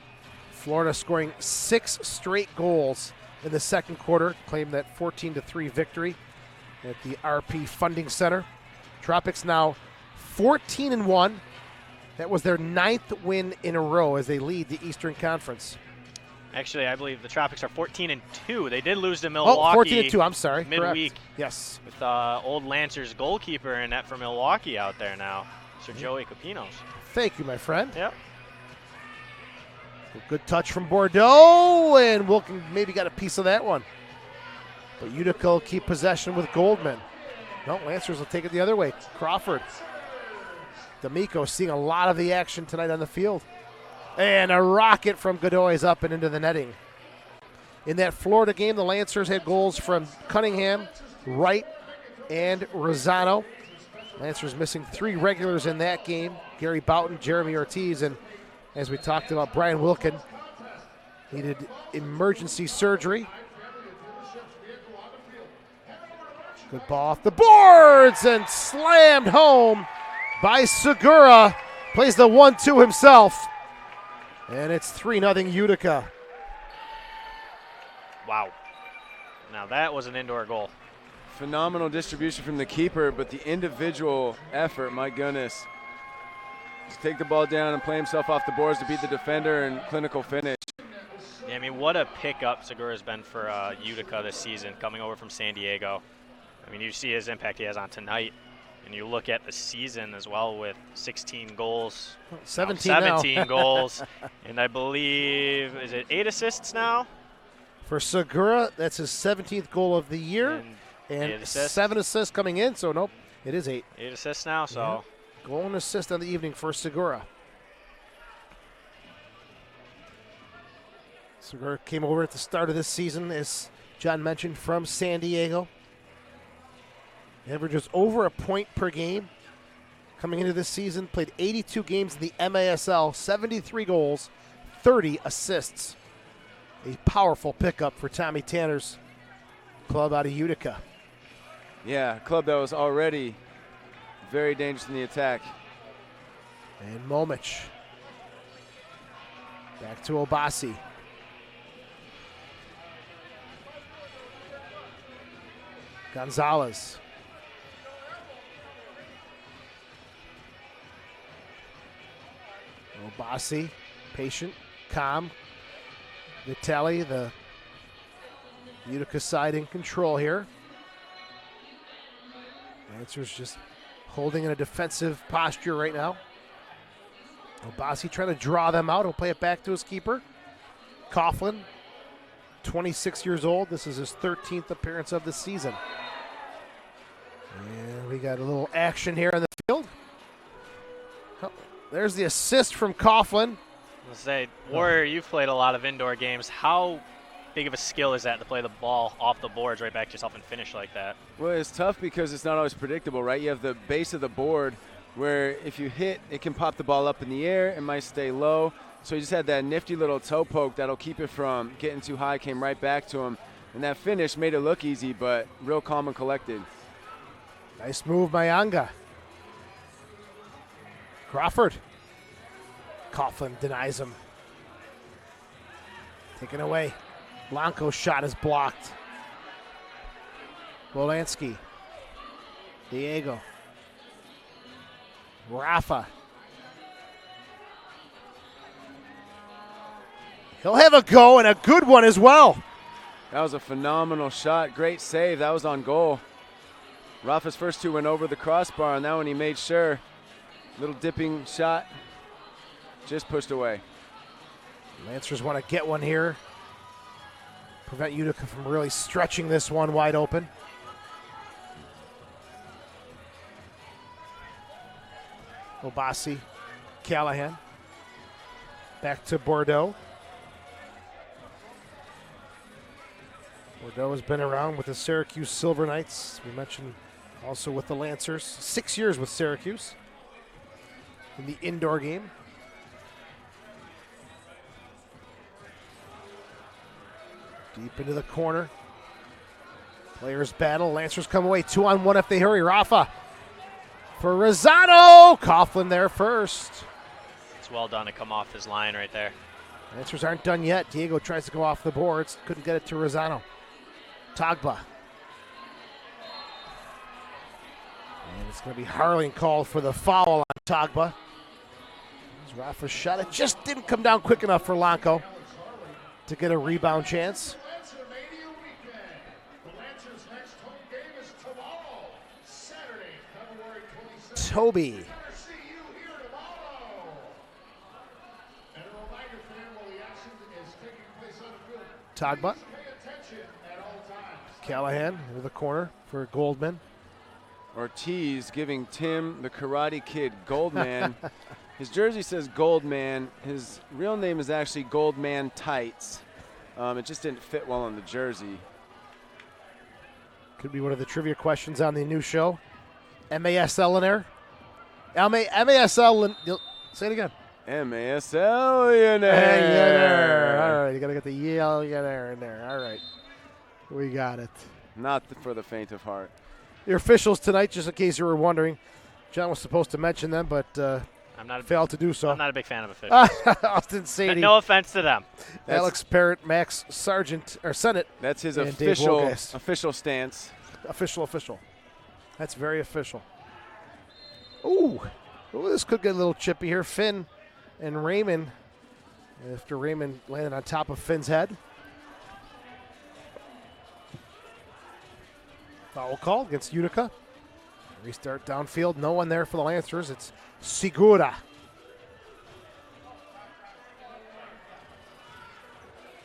Speaker 2: Florida scoring 6 straight goals in the second quarter, claimed that 14-3 victory at the RP Funding Center. Tropics now 14-1. That was their 9th win in a row as they lead the Eastern Conference.
Speaker 7: Actually, I believe the Tropics are 14-2. They did lose to Milwaukee.
Speaker 2: Oh, 14-2, I'm sorry.
Speaker 7: Midweek.
Speaker 2: Correct. Yes.
Speaker 7: With old Lancers goalkeeper in net for Milwaukee out there now, Sir Joey Capinos.
Speaker 2: Thank you, my friend.
Speaker 7: Yep.
Speaker 2: A good touch from Bordeaux, and Wilkin maybe got a piece of that one. But Utica will keep possession with Goldman. No, Lancers will take it the other way. Crawford. D'Amico seeing a lot of the action tonight on the field. And a rocket from Godoy is up and into the netting. In that Florida game, the Lancers had goals from Cunningham, Wright, and Rosano. Lancers missing 3 regulars in that game. Gary Boughton, Jeremy Ortiz, and as we talked about, Brian Wilkin needed emergency surgery. Good ball off the boards and slammed home by Segura. Plays the 1-2 himself. And it's 3-0 Utica.
Speaker 7: Wow. Now that was an indoor goal.
Speaker 3: Phenomenal distribution from the keeper, but the individual effort, my goodness. Just take the ball down and play himself off the boards to beat the defender and clinical finish.
Speaker 7: Yeah, I mean, what a pickup Segura's been for Utica this season, coming over from San Diego. I mean, you see his impact he has on tonight, and you look at the season as well with 16 goals, 17 goals, and I believe, is it 8 assists now?
Speaker 2: For Segura, that's his 17th goal of the year, and 7 assists coming in, so nope, it is 8.
Speaker 7: 8 assists now, so.
Speaker 2: Yeah. Goal and assist on the evening for Segura. Segura came over at the start of this season, as John mentioned, from San Diego. Averages over a point per game. Coming into this season, played 82 games in the MASL, 73 goals, 30 assists. A powerful pickup for Tommy Tanner's club out of Utica.
Speaker 3: Yeah, a club that was already very dangerous in the attack.
Speaker 2: And Momich. Back to Obasi. Gonzalez. Obasi, patient, calm. Vitali, the Utica side in control here. Lancers just holding in a defensive posture right now. Obasi trying to draw them out. He'll play it back to his keeper. Coughlin, 26 years old. This is his 13th appearance of the season. And we got a little action here in the field. Oh, there's the assist from Coughlin.
Speaker 7: Let's say, Warrior, you've played a lot of indoor games. How big of a skill is that to play the ball off the boards right back to yourself and finish like that?
Speaker 3: Well, it's tough because it's not always predictable, right? You have the base of the board where if you hit, it can pop the ball up in the air. It might stay low. So he just had that nifty little toe poke that'll keep it from getting too high, came right back to him. And that finish made it look easy, but real calm and collected.
Speaker 2: Nice move by Anga. Crawford. Coughlin denies him. Taken away. Blanco's shot is blocked. Wolanski. Diego. Rafa. He'll have a go, and a good one as well.
Speaker 3: That was a phenomenal shot. Great save. That was on goal. Rafa's first two went over the crossbar, and that one he made sure. Little dipping shot. Just pushed away.
Speaker 2: Lancers want to get one here. Prevent Utica from really stretching this one wide open. Obasi, Callahan. Back to Bordeaux. Bordeaux has been around with the Syracuse Silver Knights. We mentioned also with the Lancers. 6 years with Syracuse in the indoor game. Deep into the corner. Players battle. Lancers come away 2-on-1 if they hurry. Rafa for Rosano. Coughlin there first.
Speaker 7: It's well done to come off his line right there.
Speaker 2: Lancers aren't done yet. Diego tries to go off the boards. Couldn't get it to Rosano. Tagba. And it's going to be Harling called for the foul on Tagba. There's Rafa's shot. It just didn't come down quick enough for Lanco to get a rebound chance. Toby. Tagba. Callahan into the corner for Goldman.
Speaker 3: Ortiz giving Tim the Karate Kid Goldman. His jersey says Goldman. His real name is actually Goldman Tights. It just didn't fit well on the jersey.
Speaker 2: Could be one of the trivia questions on the new show. MASL in there. MASL. Say it again.
Speaker 3: MASL in
Speaker 2: there. All right, you got to get the yell in there. All right. We got it.
Speaker 3: Not for the faint of heart.
Speaker 2: Your officials tonight, just in case you were wondering. John was supposed to mention them, but failed to do so.
Speaker 7: I'm not a big fan of officials.
Speaker 2: Austin Sadie.
Speaker 7: No offense to them.
Speaker 2: Alex Parrott, Max Sargent, or Sennett.
Speaker 3: That's his
Speaker 2: and
Speaker 3: official stance.
Speaker 2: Official. That's very official. Ooh. Ooh, this could get a little chippy here. Finn and Raymond, after Raymond landed on top of Finn's head. Foul call against Utica. Restart downfield. No one there for the Lancers. It's Segura.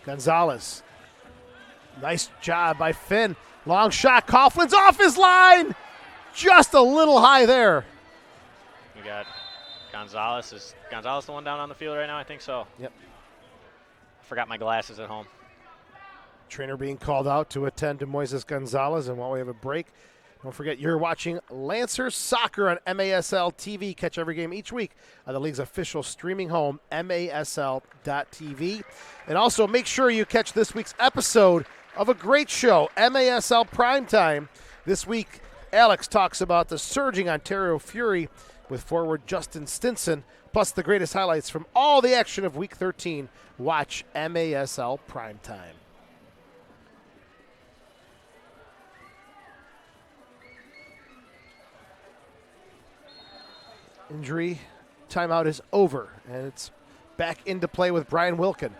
Speaker 2: Gonzalez. Nice job by Finn. Long shot. Coughlin's off his line. Just a little high there.
Speaker 7: We got Gonzalez. Is Gonzalez the one down on the field right now? I think so.
Speaker 2: Yep.
Speaker 7: Forgot my glasses at home.
Speaker 2: Trainer being called out to attend to Moises Gonzalez. And while we have a break, don't forget you're watching Lancers Soccer on MASL TV. Catch every game each week on the league's official streaming home, MASL.TV. And also make sure you catch this week's episode of a great show, MASL Primetime. This week, Alex talks about the surging Ontario Fury with forward Justin Stinson, plus the greatest highlights from all the action of Week 13. Watch MASL Primetime. Injury timeout is over, and it's back into play with Brian Wilkin.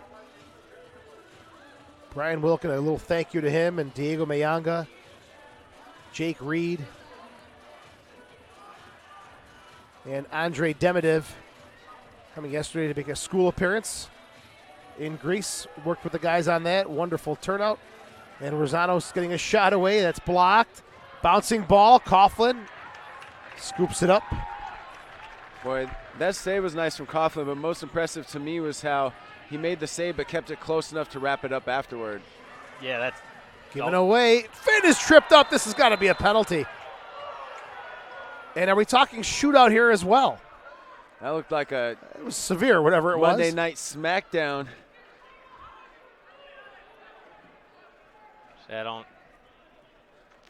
Speaker 2: Brian Wilkin, a little thank you to him and Diego Mayanga, Jake Reed, and Andre Demidev coming yesterday to make a school appearance in Greece. Worked with the guys on that. Wonderful turnout. And Rosano's getting a shot away. That's blocked. Bouncing ball. Coughlin scoops it up.
Speaker 3: Boy, that save was nice from Coughlin, but most impressive to me was how he made the save but kept it close enough to wrap it up afterward.
Speaker 7: Yeah, that's
Speaker 2: Given away. Finn is tripped up. This has got to be a penalty. And are we talking shootout here as well?
Speaker 3: That looked like a
Speaker 2: It was severe, whatever it
Speaker 3: Monday
Speaker 2: was.
Speaker 3: night smackdown.
Speaker 7: I don't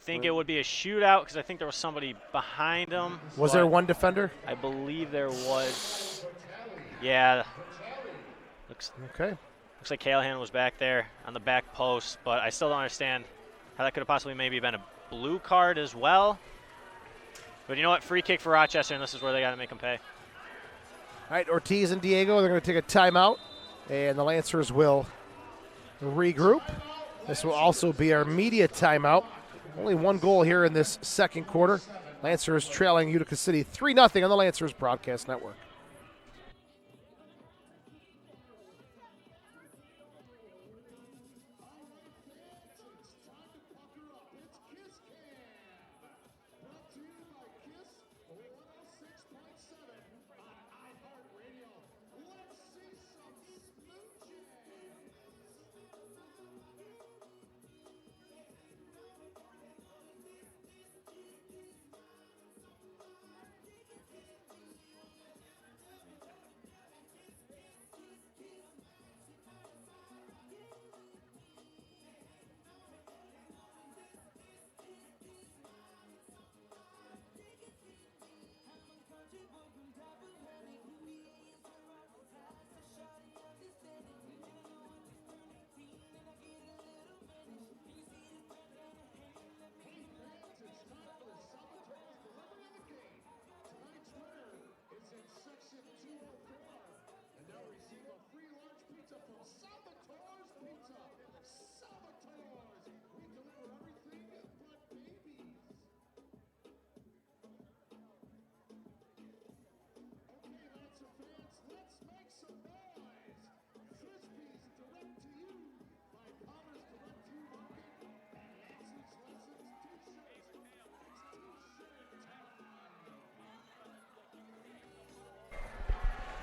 Speaker 7: think it would be a shootout because I think there was somebody behind him.
Speaker 2: Was there one defender?
Speaker 7: I believe there was. Yeah. Looks like Callahan was back there on the back post, but I still don't understand how that could have possibly maybe been a blue card as well. But you know what? Free kick for Rochester, and this is where they got to make them pay.
Speaker 2: All right, Ortiz and Diego, they're going to take a timeout, and the Lancers will regroup. This will also be our media timeout. Only one goal here in this second quarter. Lancers trailing Utica City 3-0 on the Lancers Broadcast Network.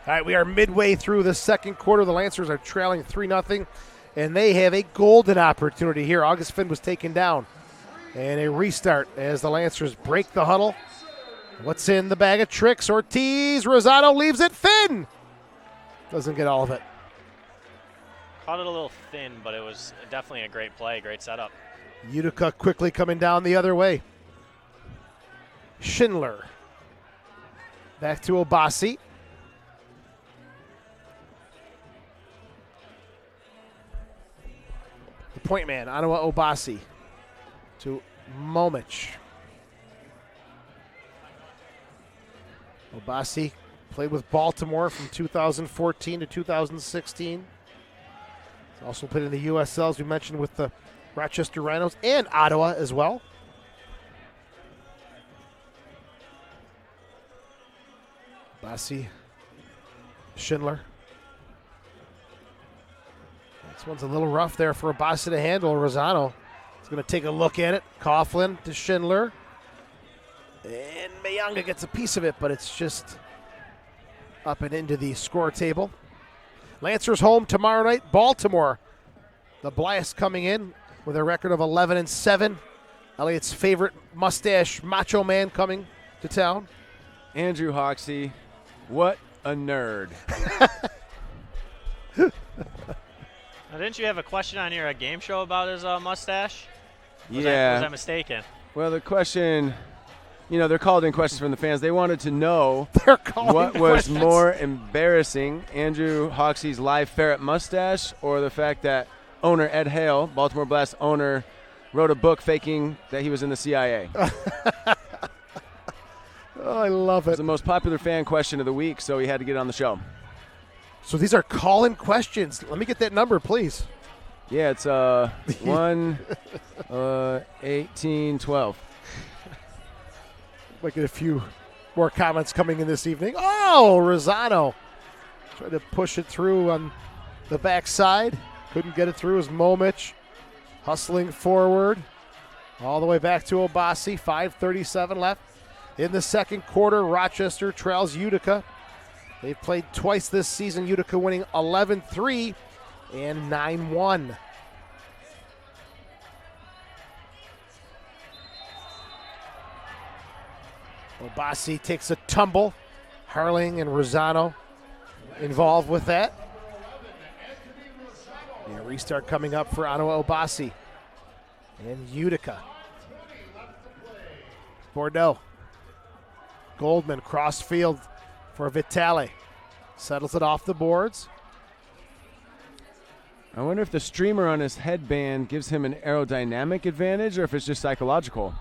Speaker 2: All right, we are midway through the second quarter. The Lancers are trailing 3-0, and they have a golden opportunity here. August Finn was taken down, and a restart as the Lancers break the huddle. What's in the bag of tricks? Ortiz, Rosado leaves it. Finn doesn't get all of it.
Speaker 7: Caught it a little thin, but it was definitely a great play, great setup.
Speaker 2: Utica quickly coming down the other way. Schindler. Back to Obasi. The point man, Anawa Obasi. To Momich. Obasi played with Baltimore from 2014 to 2016. He's also played in the USL, as we mentioned, with the Rochester Rhinos and Ottawa as well. Obasi, Schindler. This one's a little rough there for Obasi to handle. Rosano is going to take a look at it. Coughlin to Schindler. And Mayanga gets a piece of it, but it's just up and into the score table. Lancers home tomorrow night. Baltimore. The Blast coming in with a record of 11-7. Elliot's favorite mustache macho man coming to town.
Speaker 3: Andrew Hoxie, what a nerd.
Speaker 7: Now, didn't you have a question on your game show about his mustache? Was
Speaker 3: Yeah.
Speaker 7: I mistaken?
Speaker 3: Well, the question, they're called in questions from the fans. They wanted to know
Speaker 2: They're calling
Speaker 3: what was
Speaker 2: questions.
Speaker 3: more embarrassing, Andrew Hoxie's live ferret mustache or the fact that owner Ed Hale, Baltimore Blast owner, wrote a book faking that he was in the CIA.
Speaker 2: Oh, I love
Speaker 3: It was
Speaker 2: it.
Speaker 3: the most popular fan question of the week, so he had to get on the show.
Speaker 2: So these are call-in questions. Let me get that number, please.
Speaker 3: Yeah, it's 1812.
Speaker 2: Might get a few more comments coming in this evening. Oh, Rosano tried to push it through on the backside. Couldn't get it through as Momich hustling forward. All the way back to Obasi. 5:37 left. In the second quarter, Rochester trails Utica. They've played twice this season, Utica winning 11-3 and 9-1. Obasi takes a tumble. Harling and Rosano involved with that. And a restart coming up for Ottawa Obasi and Utica. Bordeaux. Goldman cross field for Vitale. Settles it off the boards.
Speaker 3: I wonder if the streamer on his headband gives him an aerodynamic advantage or if it's just psychological.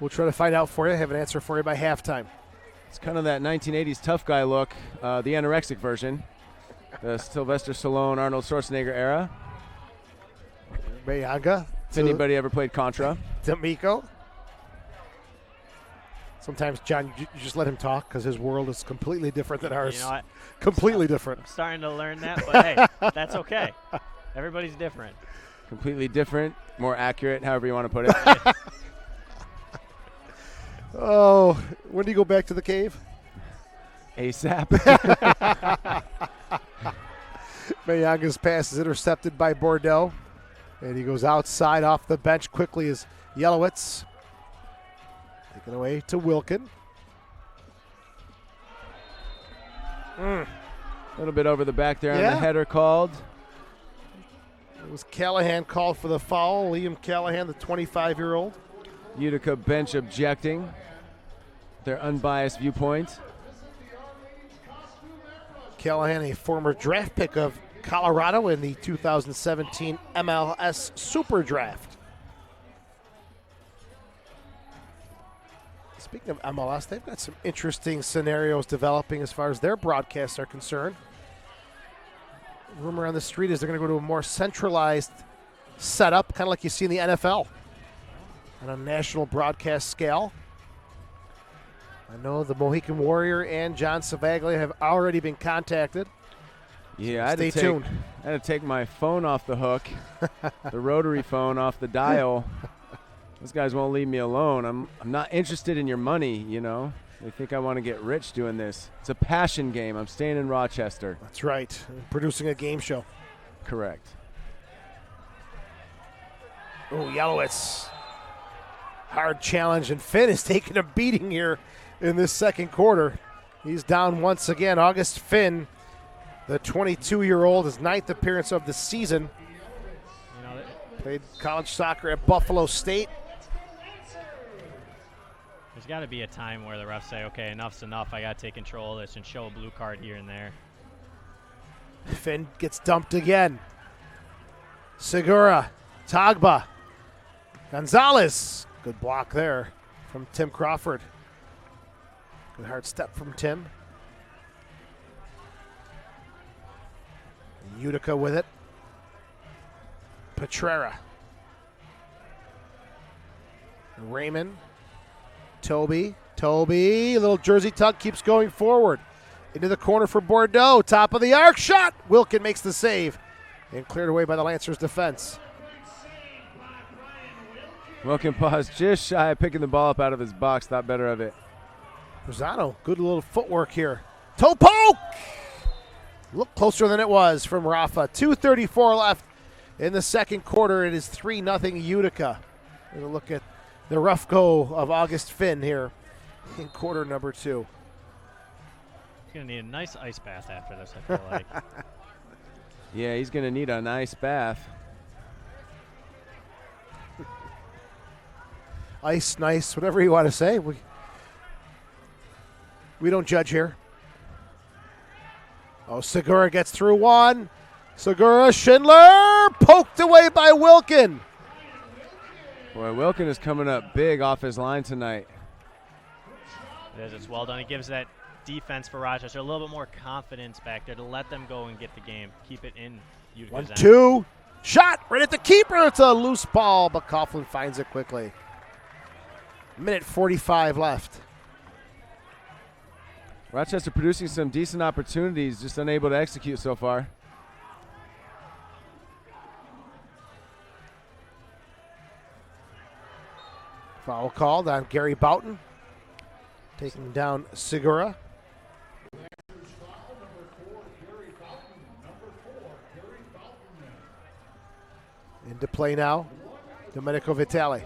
Speaker 2: We'll try to find out for you. Have an answer for you by halftime.
Speaker 3: It's kind of that 1980s tough guy look, the anorexic version. The Sylvester Stallone, Arnold Schwarzenegger era.
Speaker 2: Mayanga.
Speaker 3: If anybody ever played Contra.
Speaker 2: D'Amico. Sometimes, John, you just let him talk because his world is completely different than ours.
Speaker 7: You know what?
Speaker 2: Completely different.
Speaker 7: I'm starting to learn that, but hey, that's okay. Everybody's different.
Speaker 3: Completely different, more accurate, however you want to put it.
Speaker 2: Oh, when do you go back to the cave?
Speaker 3: ASAP.
Speaker 2: Mayanga's pass is intercepted by Bordeaux. And he goes outside off the bench quickly as Yelowitz. Taken away to Wilkin.
Speaker 3: A little bit over the back there on
Speaker 2: Yeah.
Speaker 3: the header called.
Speaker 2: It was Callahan called for the foul. Liam Callahan, the 25-year-old.
Speaker 3: Utica bench objecting. Their unbiased viewpoint.
Speaker 2: Callahan, a former draft pick of Colorado in the 2017 MLS Super Draft. Speaking of MLS, they've got some interesting scenarios developing as far as their broadcasts are concerned. Rumor on the street is they're going to go to a more centralized setup, kind of like you see in the NFL, on a national broadcast scale. I know the Mohican Warrior and John Savaglia have already been contacted.
Speaker 3: Yeah,
Speaker 2: Stay tuned.
Speaker 3: I had to take my phone off the hook, the rotary phone off the dial. Those guys won't leave me alone. I'm not interested in your money, you know. They think I want to get rich doing this. It's a passion game. I'm staying in Rochester.
Speaker 2: That's right. Producing a game show.
Speaker 3: Correct.
Speaker 2: Oh, Yelowitz. Hard challenge, and Finn is taking a beating here in this second quarter. He's down once again. August Finn, the 22-year-old, his ninth appearance of the season.
Speaker 7: You know,
Speaker 2: Played college soccer at Buffalo State.
Speaker 7: there's got to be a time where the refs say, okay, enough's enough. I got to take control of this and show a blue card here and there.
Speaker 2: Finn gets dumped again. Segura, Tagba, Gonzalez. Good block there from Tim Crawford. Good hard step from Tim. Utica with it. Petrera. Raymond. Toby. Little jersey tug keeps going forward. Into the corner for Bordeaux. Top of the arc shot. Wilkin makes the save. And cleared away by the Lancers defense.
Speaker 3: Wilkin paused just shy of picking the ball up out of his box. Thought better of it.
Speaker 2: Rosano, good little footwork here. Toe poke! Look closer than it was from Rafa. 2:34 left in the second quarter. It is 3-0 Utica. We're going to look at the rough go of August Finn here in quarter number 2.
Speaker 7: He's going to need a nice ice bath after this, I feel like.
Speaker 3: Yeah, he's going to need a nice bath.
Speaker 2: Ice, nice, whatever you want to say. We don't judge here. Oh, Segura gets through one. Segura, Schindler, poked away by Wilkin.
Speaker 3: Boy, Wilkin is coming up big off his line tonight.
Speaker 7: It is. It's well done. It gives that defense for Rochester a little bit more confidence back there to let them go and get the game. Keep it in Utica's end.
Speaker 2: 1-2. Shot right at the keeper. It's a loose ball, but Coughlin finds it quickly. Minute 45 left.
Speaker 3: Rochester producing some decent opportunities, just unable to execute so far.
Speaker 2: Foul called on Gary Boughton, taking down Segura. Into play now, Domenico Vitale.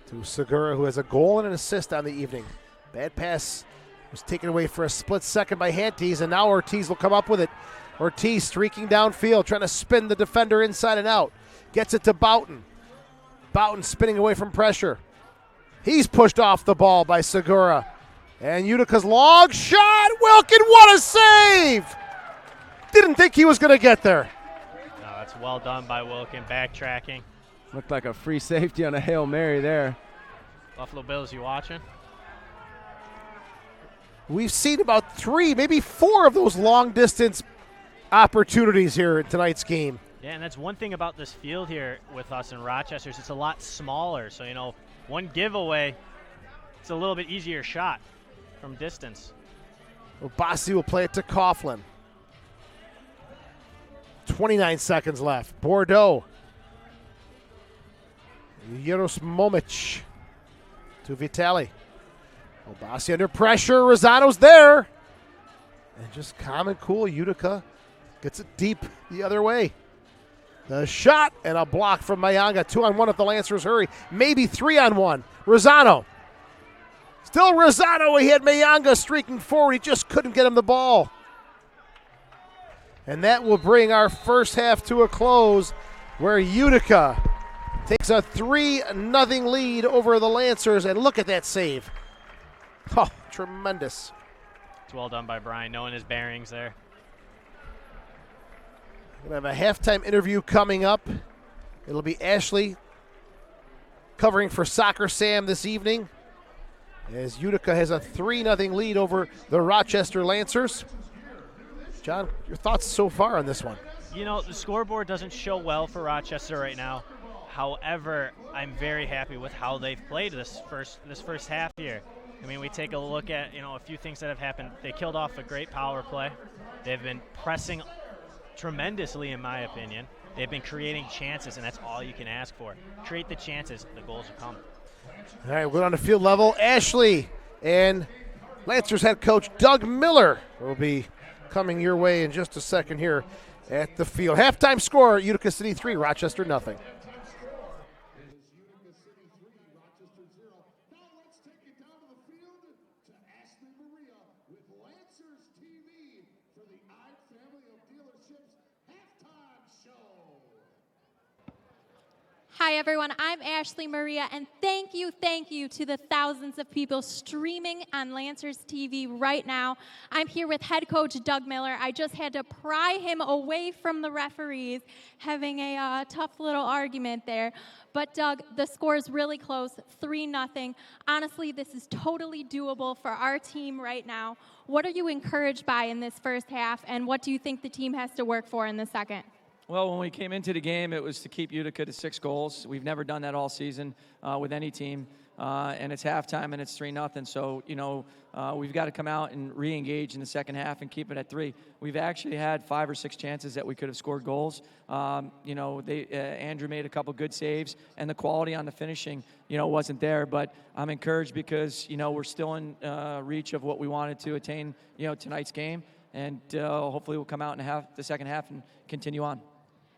Speaker 2: To Segura, who has a goal and an assist on the evening. Bad pass was taken away for a split second by Hantes, and now Ortiz will come up with it. Ortiz streaking downfield, trying to spin the defender inside and out. Gets it to Boughton. Boughton spinning away from pressure. He's pushed off the ball by Segura. And Utica's long shot. Wilkin, what a save! Didn't think he was going to get there.
Speaker 7: No, that's well done by Wilkin, backtracking.
Speaker 3: Looked like a free safety on a Hail Mary there.
Speaker 7: Buffalo Bills, you watching?
Speaker 2: We've seen about 3, maybe 4 of those long-distance opportunities here in tonight's game.
Speaker 7: Yeah, and that's one thing about this field here with us in Rochester is it's a lot smaller. So, you know, one giveaway, it's a little bit easier shot from distance.
Speaker 2: Obasi will play it to Coughlin. 29 seconds left. Bordeaux. Jaros Momic to Vitale. Obasi under pressure. Rosano's there. And just calm and cool. Utica gets it deep the other way. The shot and a block from Mayanga. 2-on-1 if the Lancers hurry. Maybe 3-on-1. Rosano. Still Rosano. He had Mayanga streaking forward. He just couldn't get him the ball. And that will bring our first half to a close, where Utica takes a 3-0 lead over the Lancers. And look at that save. Oh, tremendous.
Speaker 7: It's well done by Brian, knowing his bearings there.
Speaker 2: We're going to have a halftime interview coming up. It'll be Ashley covering for Soccer Sam this evening, as Utica has a 3-0 lead over the Rochester Lancers. John, your thoughts so far on this one?
Speaker 7: You know, the scoreboard doesn't show well for Rochester right now. However, I'm very happy with how they've played this first half here. I mean, we take a look at, you know, a few things that have happened. They killed off a great power play. They've been pressing tremendously, in my opinion. They've been creating chances, and that's all you can ask for. Create the chances, the goals will come.
Speaker 2: All right, we're on the field level. Ashley and Lancers head coach Doug Miller will be coming your way in just a second here at the field. Halftime score, Utica City 3, Rochester nothing.
Speaker 5: Hi, everyone. I'm Ashley Maria, and thank you to the thousands of people streaming on Lancers TV right now. I'm here with head coach Doug Miller. I just had to pry him away from the referees, having a tough little argument there. But, Doug, the score is really close, 3-0. Honestly, this is totally doable for our team right now. What are you encouraged by in this first half, and what do you think the team has to work for in the second?
Speaker 8: Well, when we came into the game, it was to keep Utica to 6 goals. We've never done that all season with any team, and it's halftime and it's 3-0. So, we've got to come out and re-engage in the second half and keep it at 3. We've actually had 5 or 6 chances that we could have scored goals. Andrew made a couple good saves, and the quality on the finishing, wasn't there. But I'm encouraged because, we're still in reach of what we wanted to attain, tonight's game, and hopefully we'll come out in the second half and continue on.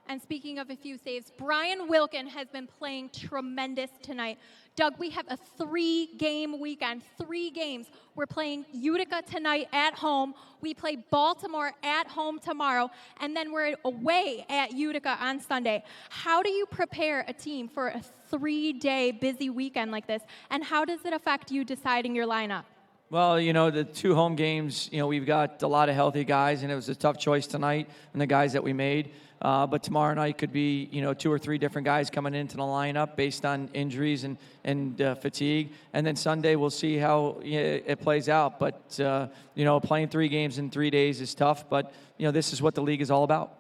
Speaker 5: And speaking of a few saves, Brian Wilkin has been playing tremendous tonight. Doug, we have a 3-game weekend, 3 games. We're playing Utica tonight at home. We play Baltimore at home tomorrow, and then we're away at Utica on Sunday. How do you prepare a team for a 3-day busy weekend like this, and how does it affect you deciding your lineup?
Speaker 8: Well, the 2 home games, we've got a lot of healthy guys, and it was a tough choice tonight and the guys that we made. But tomorrow night could be, 2 or 3 different guys coming into the lineup based on injuries and fatigue. And then Sunday we'll see how it plays out. But, playing 3 games in 3 days is tough. But, this is what the league is all about.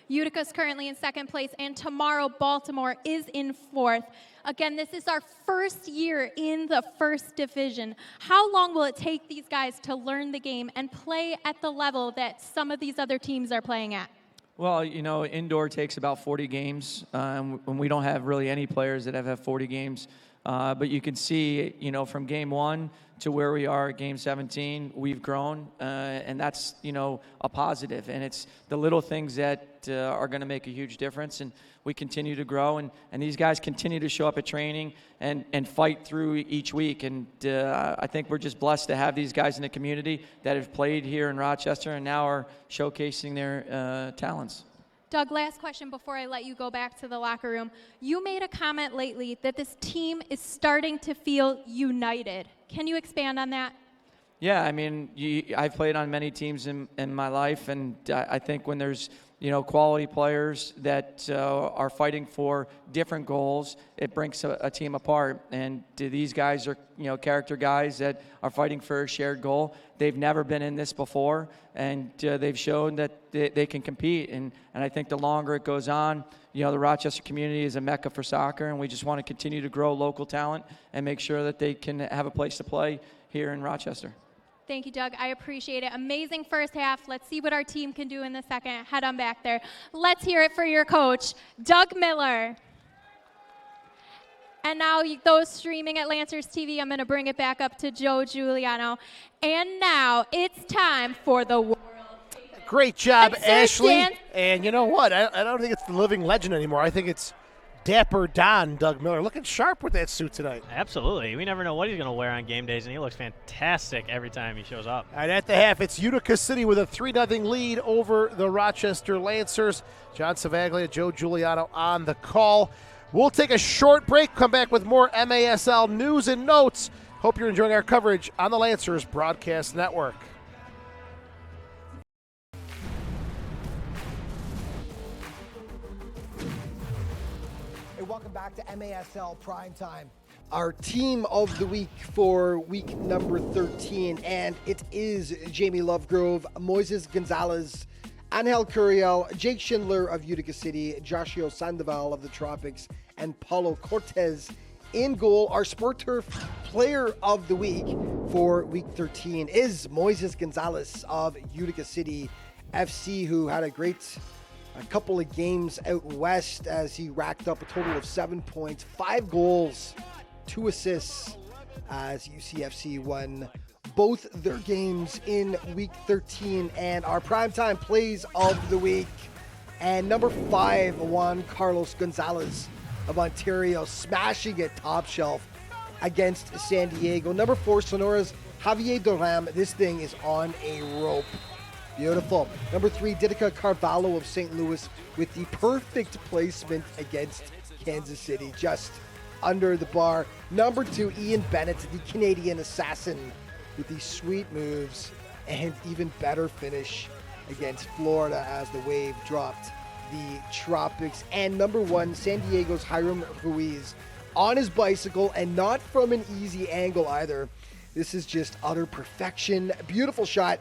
Speaker 5: Utica's currently in 2nd place, and tomorrow Baltimore is in 4th. Again, this is our first year in the 1st division. How long will it take these guys to learn the game and play at the level that some of these other teams are playing at?
Speaker 8: Well, indoor takes about 40 games, and we don't have really any players that have 40 games. But you can see, from game 1 to where we are at game 17, we've grown, and that's, a positive. And it's the little things that are going to make a huge difference, and we continue to grow. And these guys continue to show up at training and fight through each week. And I think we're just blessed to have these guys in the community that have played here in Rochester and now are showcasing their talents.
Speaker 5: Doug, last question before I let you go back to the locker room. You made a comment lately that this team is starting to feel united. Can you expand on that?
Speaker 8: Yeah, I've played on many teams in my life, and I think when there's quality players that are fighting for different goals, it brings a team apart. And these guys are, character guys that are fighting for a shared goal. They've never been in this before, and they've shown that they can compete. And I think the longer it goes on, the Rochester community is a mecca for soccer, and we just want to continue to grow local talent and make sure that they can have a place to play here in Rochester.
Speaker 5: Thank you, Doug. I appreciate it. Amazing first half. Let's see what our team can do in the second. Head on back there. Let's hear it for your coach, Doug Miller. And now, those streaming at Lancers TV, I'm going to bring it back up to Joe Giuliano. And now, it's time for the World.
Speaker 2: Great job,
Speaker 5: Lancers
Speaker 2: Ashley.
Speaker 5: dance.
Speaker 2: And you know what? I don't think it's the living legend anymore. I think it's Dapper Don Doug Miller, looking sharp with that suit tonight.
Speaker 7: Absolutely. We never know what he's going to wear on game days, and he looks fantastic every time he shows up.
Speaker 2: And at the half, it's Utica City with a 3-0 lead over the Rochester Lancers. John Savaglia, Joe Giuliano on the call. We'll take a short break, come back with more MASL news and notes. Hope you're enjoying our coverage on the Lancers Broadcast Network.
Speaker 4: Welcome back to MASL Primetime. Our team of the week for week number 13, and it is Jamie Lovegrove, Moises Gonzalez, Angel Curiel, Jake Schindler of Utica City, Joshua Sandoval of the Tropics, and Paulo Cortez in goal. Our Sport Turf player of the week for week 13 is Moises Gonzalez of Utica City FC, who had a couple of games out west as he racked up a total of 7 points, 5 goals, 2 assists as UCFC won both their games in week 13. And our primetime plays of the week. And number 5, Juan Carlos Gonzalez of Ontario, smashing it top shelf against San Diego. Number 4, Sonora's Javier Duram. This thing is on a rope. Beautiful. Number 3, Didica Carvalho of St. Louis with the perfect placement against Kansas City, just under the bar. Number 2, Ian Bennett, the Canadian assassin, with these sweet moves and even better finish against Florida as the wave dropped the Tropics. And number 1, San Diego's Hiram Ruiz on his bicycle, and not from an easy angle either. This is just utter perfection. Beautiful shot.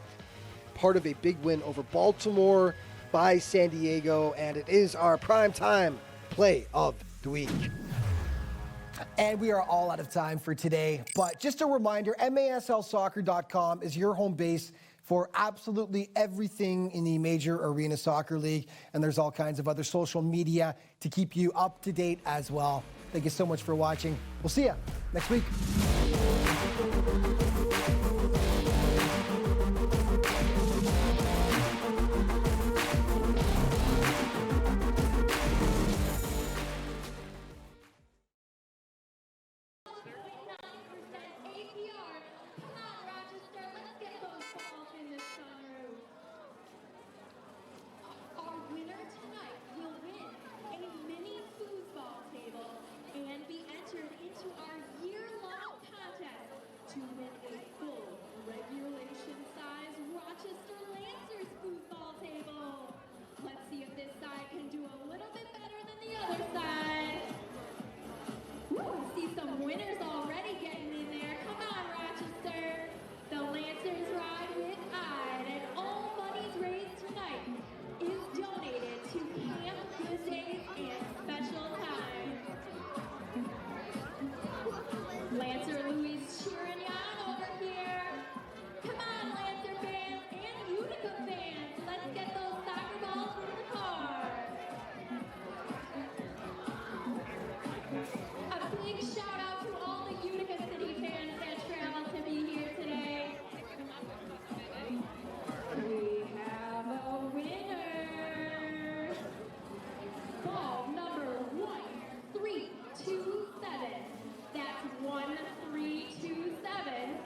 Speaker 4: Part of a big win over Baltimore by San Diego, and it is our primetime play of the week.
Speaker 9: And we are all out of time for today. But just a reminder, MASLsoccer.com is your home base for absolutely everything in the Major Arena Soccer League. And there's all kinds of other social media to keep you up to date as well. Thank you so much for watching. We'll see you next week.
Speaker 5: to win a full regulation size Rochester Lancers foosball table. Let's see if this side can do a little bit better than the other side. Woo, I see some winners already getting in there. Come on, Rochester. The Lancers ride with pride, and all monies raised tonight is donated to Camp Good Days and Special Time. Lancer Louise cheering you on over here. Come on, Lancer fans and Utica fans. Let's get those soccer balls in the car. A big shout out to all the Utica City fans that traveled to be here today. We have a winner. Ball number 1327. That's 1327.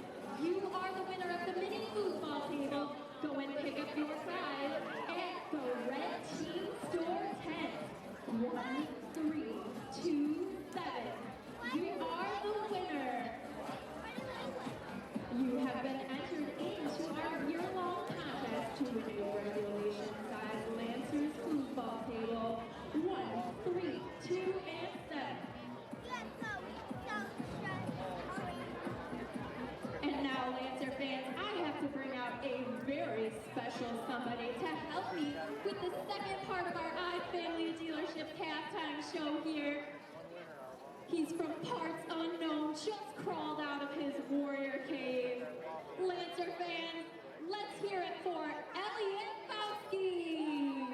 Speaker 5: You are the winner of the mini foosball table. Go and pick up your prize at the Red Team Store tent. 1327. You are the winner. You have been entered into our year-long contest to win a regulation size Lancers foosball table. 1, 3, 2, and 7. And now, Lancer fans, I have to bring out a very special somebody to help me with the second part of our iFamily Dealerships halftime show here. He's from parts unknown, just crawled out of his warrior cave. Lancer fans, let's hear it for Elliot Fauski.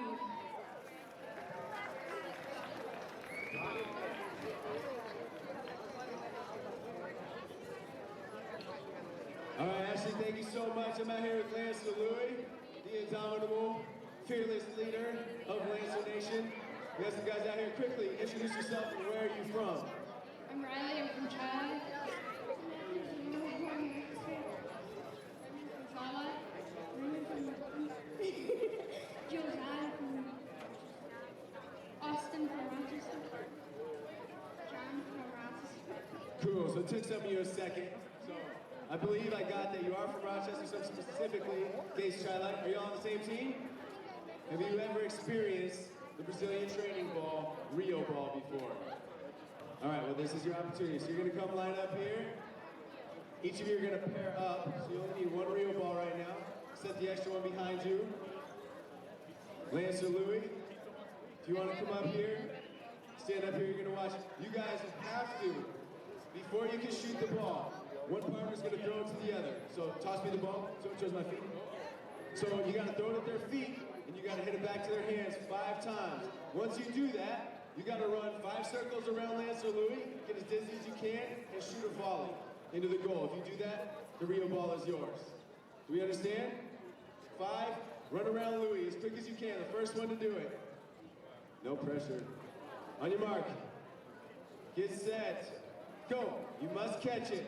Speaker 10: All right, Ashley, thank you so much. I'm out here with Lancer Louis, the indomitable, fearless leader of Lancer Nation. We got some guys out here. Quickly, introduce yourself and where are you from?
Speaker 5: I'm Riley, I'm from Chad. Josiah from Austin from Rochester. John from Rochester.
Speaker 10: Cool, so it took some of you a second. So I believe I got that you are from Rochester, so specifically, Gates Chilite. Are you all on the same team? Have you ever experienced the Brazilian training ball, Rio ball, before? All right, well, this is your opportunity. So you're going to come line up here. Each of you are going to pair up. So you only need one Rio ball right now. Set the extra one behind you. Lancer Louis, if you want to come up here, stand up here, you're going to watch. You guys have to, before you can shoot the ball, one partner's going to throw it to the other. So toss me the ball. So it shows my feet. So you got to throw it at their feet, and you got to hit it back to their hands 5 times. Once you do that, you got to run 5 circles around Lancer Louis, get as dizzy as you can, and shoot a volley into the goal. If you do that, the Rio ball is yours. Do we understand? 5, run around Louis as quick as you can. The first one to do it. No pressure. On your mark. Get set. Go. You must catch it.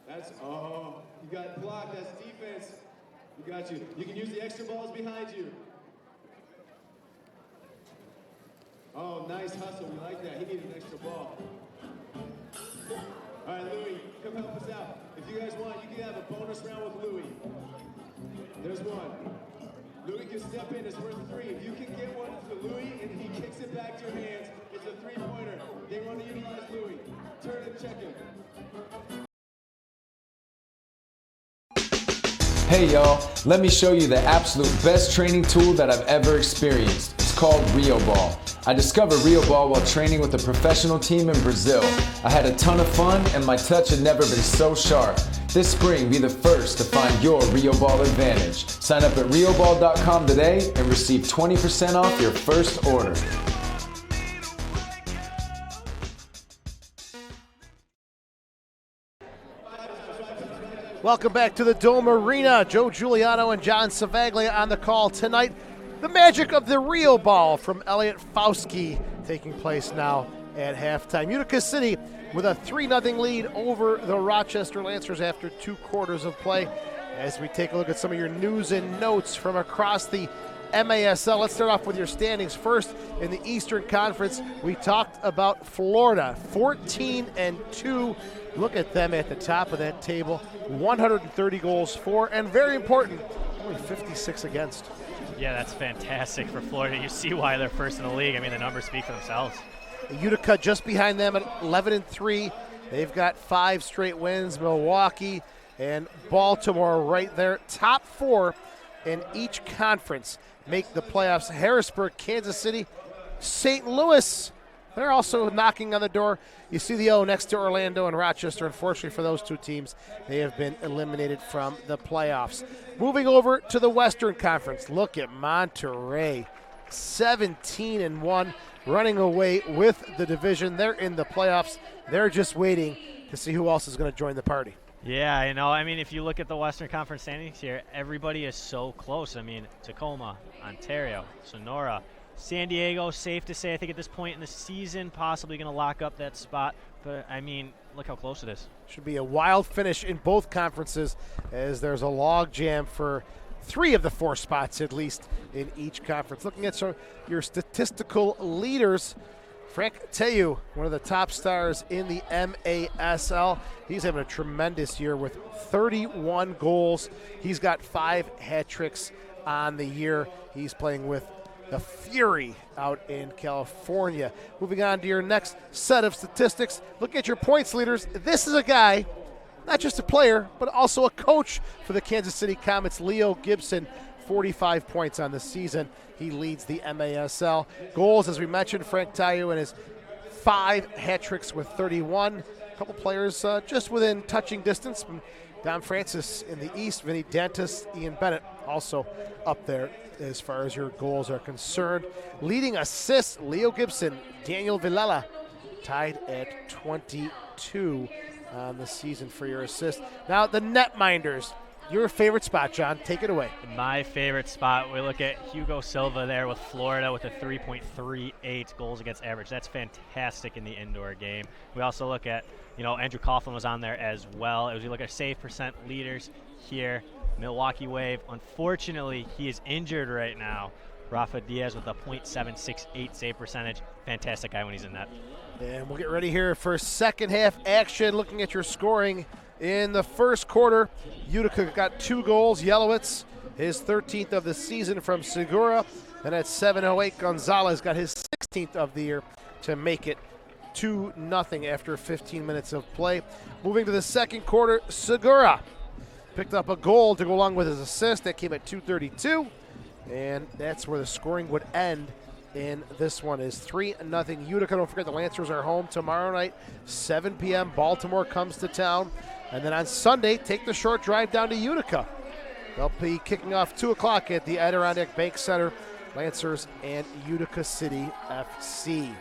Speaker 10: That's, oh, you got blocked. That's defense. You got you. You can use the extra balls behind you. Oh, nice hustle. We like that. He needed an extra ball. All right, Louis, come help us out. If you guys want, you can have a bonus round with Louis. There's one. Louis can step in. It's worth 3. If you can get one to Louis and he kicks it back to your hands, it's a 3-pointer. They want to utilize Louis. Turn and check him.
Speaker 11: Hey y'all, let me show you the absolute best training tool that I've ever experienced. It's called Rio Ball. I discovered Rio Ball while training with a professional team in Brazil. I had a ton of fun and my touch had never been so sharp. This spring, be the first to find your Rio Ball advantage. Sign up at rioball.com today and receive 20% off your first order.
Speaker 2: Welcome back to the Dome Arena. Joe Giuliano and John Savaglia on the call tonight. The magic of the Rio Ball from Elliot Fauski taking place now at halftime. Utica City with a 3-0 lead over the Rochester Lancers after 2 quarters of play. As we take a look at some of your news and notes from across the MASL, let's start off with your standings. First, in the Eastern Conference, we talked about Florida, 14-2. Look at them at the top of that table, 130 goals for, and very important, only 56 against.
Speaker 7: Yeah, that's fantastic for Florida. You see why they're first in the league. I mean, the numbers speak for themselves.
Speaker 2: Utica just behind them at 11-3. They've got 5 straight wins. Milwaukee and Baltimore right there. Top 4 in each conference make the playoffs. Harrisburg, Kansas City, St. Louis, they're also knocking on the door. You see the O next to Orlando and Rochester. Unfortunately for those 2 teams, they have been eliminated from the playoffs. Moving over to the Western Conference, look at Monterey, 17-1, running away with the division. They're in the playoffs. They're just waiting to see who else is going to join the party.
Speaker 7: Yeah, I know. I mean, if you look at the Western Conference standings here, everybody is so close. I mean, Tacoma, Ontario, Sonora, San Diego, safe to say, I think at this point in the season, possibly going to lock up that spot. But, I mean, look how close it is.
Speaker 2: Should be a wild finish in both conferences as there's a log jam for 3 of the 4 spots, at least, in each conference. Looking at your statistical leaders, Frank Teyu, one of the top stars in the MASL. He's having a tremendous year with 31 goals. He's got 5 hat tricks on the year. He's playing with the Fury out in California. Moving on to your next set of statistics, look at your points leaders. This is a guy, not just a player, but also a coach for the Kansas City Comets, Leo Gibson, 45 points on the season. He leads the MASL. Goals, as we mentioned, Frank Teyu and his 5 hat tricks with 31. A couple players just within touching distance. Don Francis in the East, Vinny Dantas, Ian Bennett also up there as far as your goals are concerned. Leading assists, Leo Gibson, Daniel Villela, tied at 22 on the season for your assists. Now the netminders, your favorite spot, John, take it away.
Speaker 7: My favorite spot, we look at Hugo Silva there with Florida with a 3.38 goals against average. That's fantastic in the indoor game. We also look at, Andrew Coughlin was on there as well. As we look at save percent leaders here, Milwaukee Wave, unfortunately, he is injured right now. Rafa Diaz with a .768 save percentage. Fantastic guy when he's in net.
Speaker 2: And we'll get ready here for second half action. Looking at your scoring in the first quarter, Utica got 2 goals. Yelowitz, his 13th of the season from Segura. And at 7:08, Gonzalez got his 16th of the year to make it 2-0 after 15 minutes of play. Moving to the second quarter, Segura picked up a goal to go along with his assist. That came at 2:32, and that's where the scoring would end in this one. Is 3-0 Utica. Don't forget the Lancers are home tomorrow night, 7 p.m. Baltimore comes to town, and then on Sunday, take the short drive down to Utica. They'll be kicking off 2 o'clock at the Adirondack Bank Center, Lancers and Utica City FC.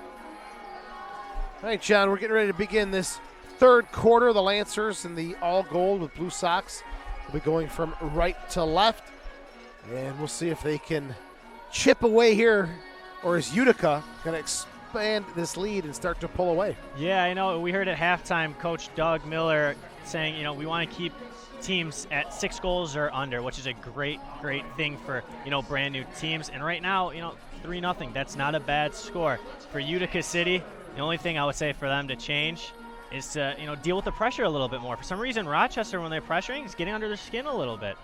Speaker 2: All right, John, we're getting ready to begin this third quarter. The Lancers in the all gold with blue socks will be going from right to left, and we'll see if they can chip away here, or is Utica going to expand this lead and start to pull away?
Speaker 7: Yeah, I know. We heard at halftime, Coach Doug Miller saying, you know, we want to keep teams at 6 goals or under, which is a great thing for, you know, brand new teams. And right now, you know, 3-0, that's not a bad score. For Utica City, the only thing I would say for them to change is to, you know, deal with the pressure a little bit more. For some reason, Rochester, when they're pressuring, is getting under their skin a little bit.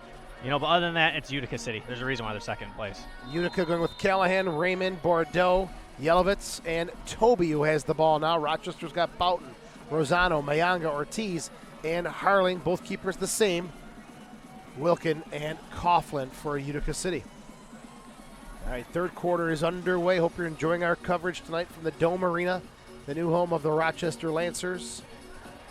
Speaker 7: You know, but other than that, it's Utica City. There's a reason why they're second place.
Speaker 2: Utica going with Callahan, Raymond, Bordeaux, Yelovitz, and Toby, who has the ball now. Rochester's got Boughton, Rosano, Mayanga, Ortiz, and Harling, both keepers the same. Wilkin and Coughlin for Utica City. All right, third quarter is underway. Hope you're enjoying our coverage tonight from the Dome Arena, the new home of the Rochester Lancers.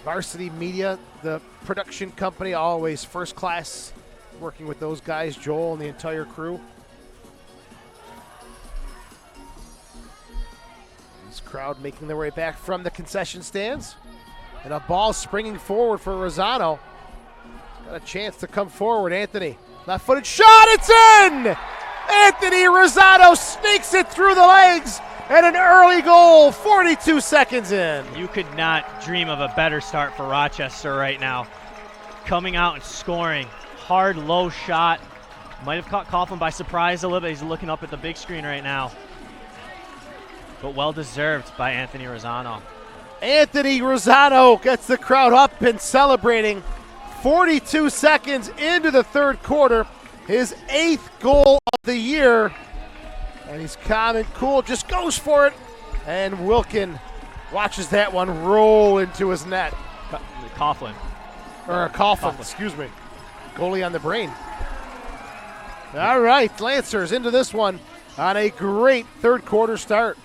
Speaker 2: Varsity Media, the production company, always first class, working with those guys, Joel and the entire crew. This crowd making their way back from the concession stands. And a ball springing forward for Rosano. Got a chance to come forward. Anthony, left-footed shot, it's in! Anthony Rosano sneaks it through the legs, and an early goal, 42 seconds in.
Speaker 7: You could not dream of a better start for Rochester right now. Coming out and scoring. Hard, low shot. Might have caught Coughlin by surprise a little bit. He's looking up at the big screen right now. But well-deserved by Anthony Rosano.
Speaker 2: Anthony Rosano gets the crowd up and celebrating. 42 seconds into the third quarter. His 8th goal of the year. And he's calm and cool, just goes for it. And Wilkin watches that one roll into his net.
Speaker 7: Coughlin.
Speaker 2: Coughlin, excuse me. Goalie on the brain. All right, Lancers into this one on a great third quarter start.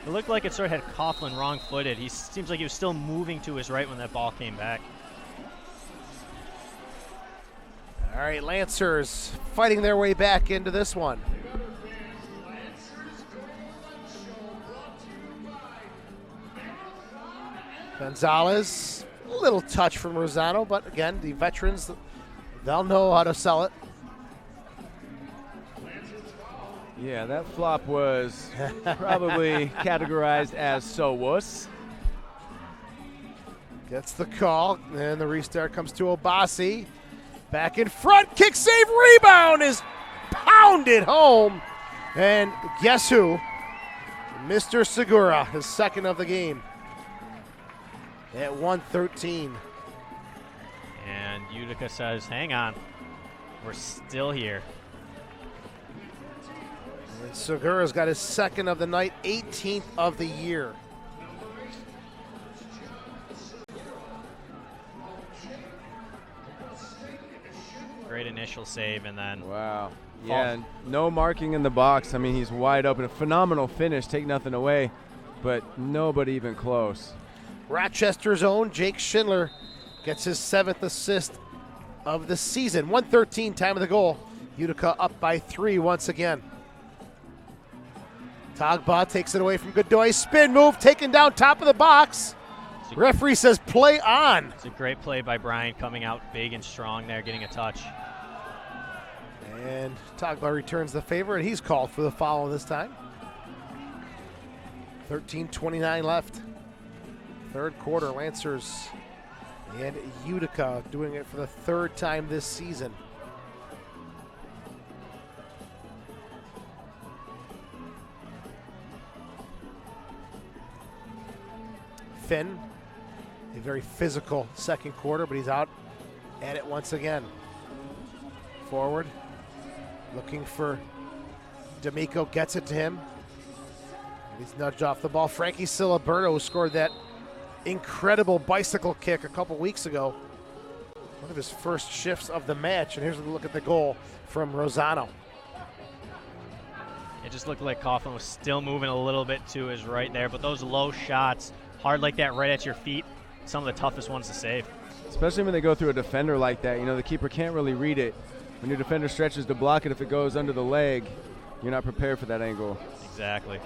Speaker 7: It looked like it sort of had Coughlin wrong-footed. He seems like he was still moving to his right when that ball came back.
Speaker 2: All right, Lancers fighting their way back into this one. Gonzalez, a little touch from Rosano, but again, the veterans, they'll know how to sell it.
Speaker 3: Yeah, that flop was probably categorized as so wuss.
Speaker 2: Gets the call, and the restart comes to Obasi. Back in front, kick save, rebound is pounded home. And guess who? Mr. Segura, his second of the game. At 1:13.
Speaker 7: And Utica says, hang on, we're still here.
Speaker 2: And Segura's got his second of the night, 18th of the year.
Speaker 7: Great initial save, and then
Speaker 3: wow. Yeah, no marking in the box. I mean, he's wide open. A phenomenal finish, take nothing away, but nobody even close.
Speaker 2: Rochester's own Jake Schindler gets his 7th assist of the season. 1:13 time of the goal. Utica up by 3 once again. Tagba takes it away from Godoy. Spin move taken down top of the box. Referee says play on.
Speaker 7: It's a great play by Brian, coming out big and strong there, getting a touch.
Speaker 2: And Tagba returns the favor, and he's called for the foul this time. 13:29 left. Third quarter, Lancers and Utica doing it for the 3rd time this season. Finn, a very physical second quarter, but he's out at it once again. Forward, looking for D'Amico, gets it to him. He's nudged off the ball. Frankie Siliberto scored that incredible bicycle kick a couple weeks ago. One of his first shifts of the match, and here's a look at the goal from Rosano.
Speaker 7: It just looked like Coughlin was still moving a little bit to his right there, but those low shots, hard like that right at your feet, some of the toughest ones to save.
Speaker 3: Especially when they go through a defender like that. You know, the keeper can't really read it. When your defender stretches to block it, if it goes under the leg, you're not prepared for that angle.
Speaker 7: Exactly.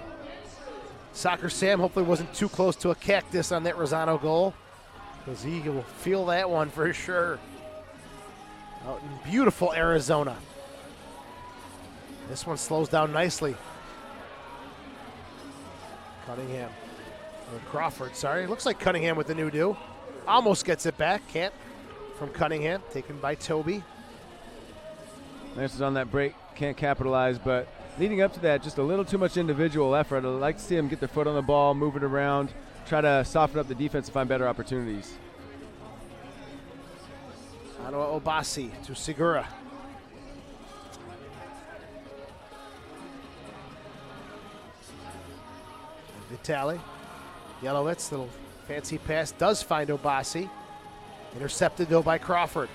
Speaker 2: Soccer Sam hopefully wasn't too close to a cactus on that Rosano goal, because he will feel that one for sure. Out in beautiful Arizona. This one slows down nicely. Cunningham Or Crawford, sorry. Looks like Cunningham with the new do. Almost gets it back. Can't from Cunningham. Taken by Toby.
Speaker 3: Lancers on that break. Can't capitalize, but leading up to that, just a little too much individual effort. I'd like to see them get their foot on the ball, move it around, try to soften up the defense and find better opportunities.
Speaker 2: Anoa Obasi to Segura. Vitale. Yelowitz, little fancy pass, does find Obasi. Intercepted though by Crawford.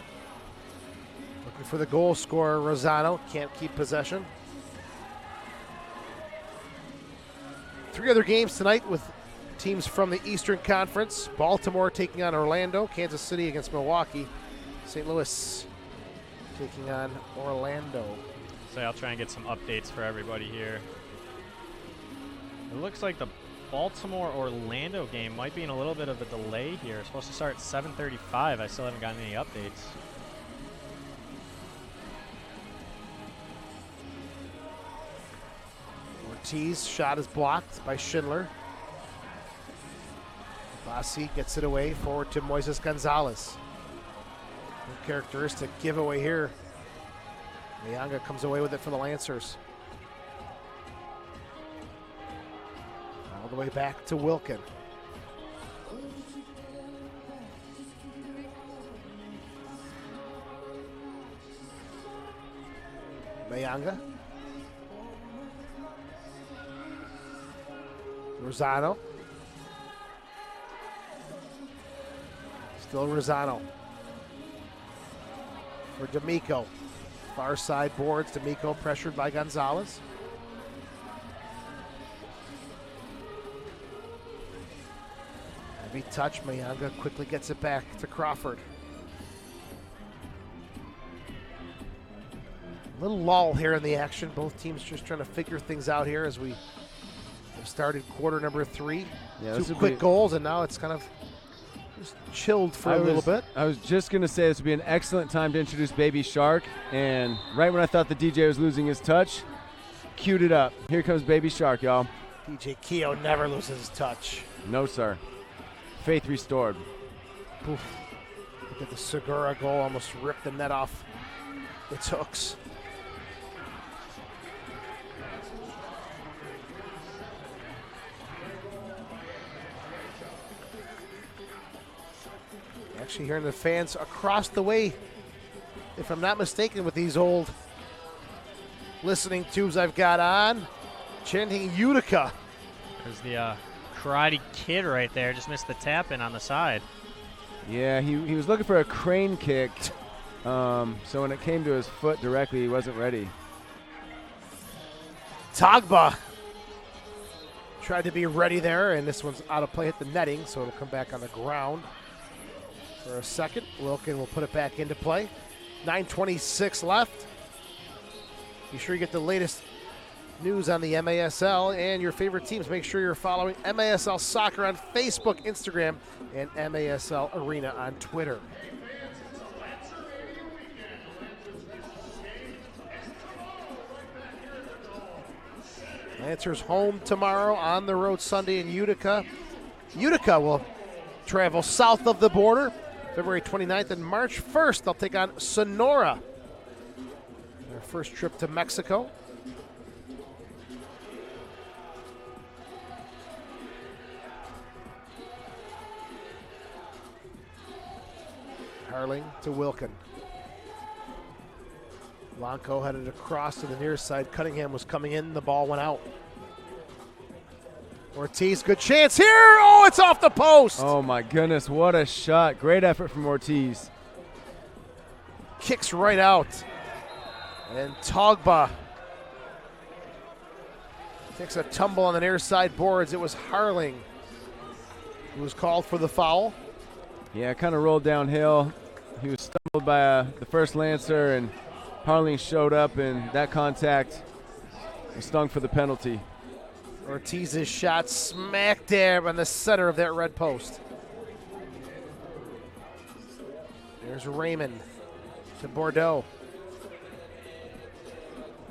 Speaker 2: Looking for the goal scorer, Rosano. Can't keep possession. 3 other games tonight with teams from the Eastern Conference. Baltimore taking on Orlando. Kansas City against Milwaukee. St. Louis taking on Orlando.
Speaker 7: So I'll try and get some updates for everybody here. It looks like the Baltimore-Orlando game might be in a little bit of a delay here. It's supposed to start at 7:35. I still haven't gotten any updates.
Speaker 2: Ortiz shot is blocked by Schindler. Bassi gets it away forward to Moises Gonzalez. No characteristic giveaway here. Mayanga comes away with it for the Lancers. All the way back to Wilkin. Mayanga. Rosano. Still Rosano. For D'Amico. Far side boards. D'Amico pressured by Gonzalez. Heavy touch. Mayanga quickly gets it back to Crawford. A little lull here in the action. Both teams just trying to figure things out here as we have started quarter number 3.
Speaker 3: Yeah,
Speaker 2: 2 quick goals, and now it's kind of just chilled for a little bit.
Speaker 3: I was just going to say this would be an excellent time to introduce Baby Shark, and right when I thought the DJ was losing his touch, queued it up. Here comes Baby Shark, y'all.
Speaker 2: DJ Keogh never loses his touch.
Speaker 3: No, sir. Faith restored.
Speaker 2: Poof. Look at the Segura goal, almost ripped the net off its hooks. Actually hearing the fans across the way, if I'm not mistaken, with these old listening tubes I've got on, chanting Utica.
Speaker 7: There's the Karate Kid right there. Just missed the tap in on the side.
Speaker 3: Yeah, he was looking for a crane kick, so when it came to his foot directly, he wasn't ready.
Speaker 2: Togba tried to be ready there, and this one's out of play, hit the netting, so it'll come back on the ground for a second. Wilkin will put it back into play. 9:26 left. Be sure you get the latest news on the MASL and your favorite teams. Make sure you're following MASL Soccer on Facebook, Instagram, and MASL Arena on Twitter. Lancers home tomorrow, on the road Sunday in Utica. Utica will travel south of the border February 29th, and March 1st they'll take on Sonora. Their first trip to Mexico. Harling to Wilkin. Blanco headed across to the near side. Cunningham was coming in. The ball went out. Ortiz, good chance here. Oh, it's off the post.
Speaker 3: Oh, my goodness. What a shot. Great effort from Ortiz.
Speaker 2: Kicks right out. And Togba takes a tumble on the near side boards. It was Harling who was called for the foul.
Speaker 3: Yeah, kind of rolled downhill. He was stumbled by the first Lancer, and Harling showed up, and that contact was stung for the penalty.
Speaker 2: Ortiz's shot smack dab in the center of that red post. There's Raymond to Bordeaux.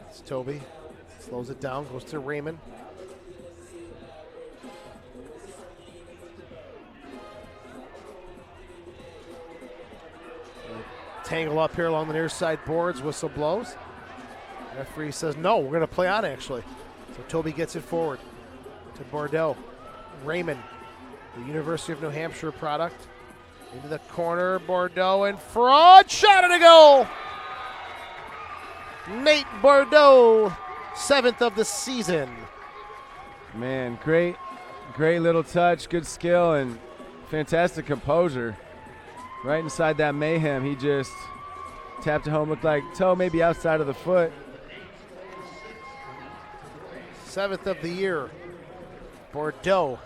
Speaker 2: It's Toby. Slows it down, goes to Raymond. tangle up here along the near side boards. Whistle blows. Referee says no, we're going to play on actually. So Toby gets it forward to Bordeaux. Raymond, the University of New Hampshire product. Into the corner, Bordeaux in front, shot and a goal! Nate Bordeaux, 7th of the season.
Speaker 3: Man, great little touch, good skill, and fantastic composure. Right inside that mayhem, he just tapped it home, looked like toe maybe outside of the foot.
Speaker 2: 7th of the year, Bordeaux.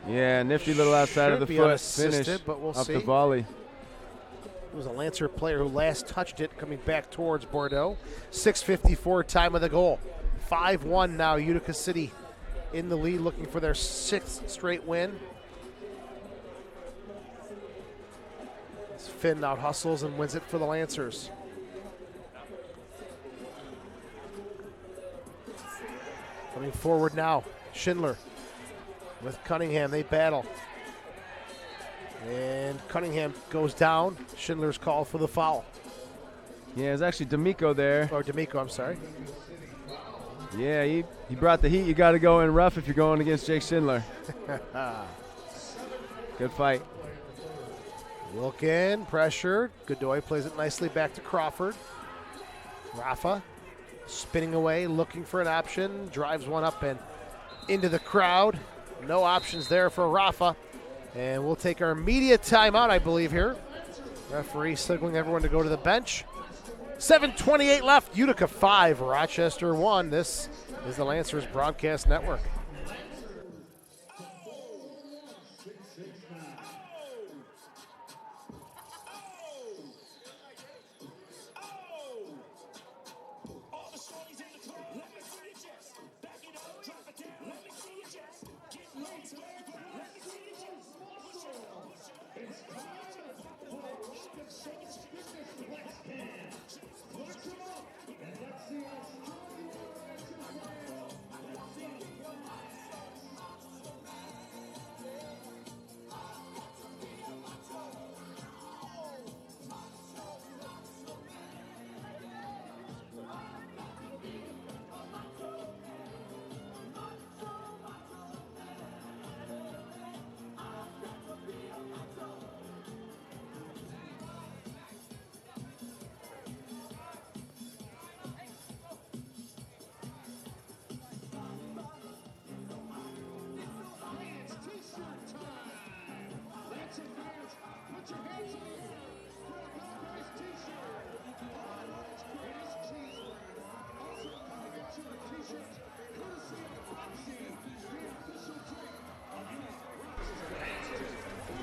Speaker 3: Yeah, nifty little outside of the foot finish
Speaker 2: but we'll
Speaker 3: off
Speaker 2: see.
Speaker 3: the volley.
Speaker 2: It was a Lancer player who last touched it, coming back towards Bordeaux. 6:54 time of the goal. 5-1 now, Utica City in the lead, looking for their 6th straight win. As Finn out hustles and wins it for the Lancers. Coming forward now, Schindler with Cunningham, they battle. And Cunningham goes down. Schindler's called for the foul.
Speaker 3: Yeah, it's actually D'Amico there.
Speaker 2: Or D'Amico, I'm sorry.
Speaker 3: Yeah, he brought the heat. You got to go in rough if you're going against Jake Schindler. Good fight.
Speaker 2: Wilkin, pressured. Godoy plays it nicely back to Crawford. Rafa spinning away, looking for an option. Drives one up and into the crowd. No options there for Rafa. And we'll take our media timeout, I believe, here. Referee signaling everyone to go to the bench. 7:28 left. Utica 5, Rochester 1. This is the Lancers Broadcast Network.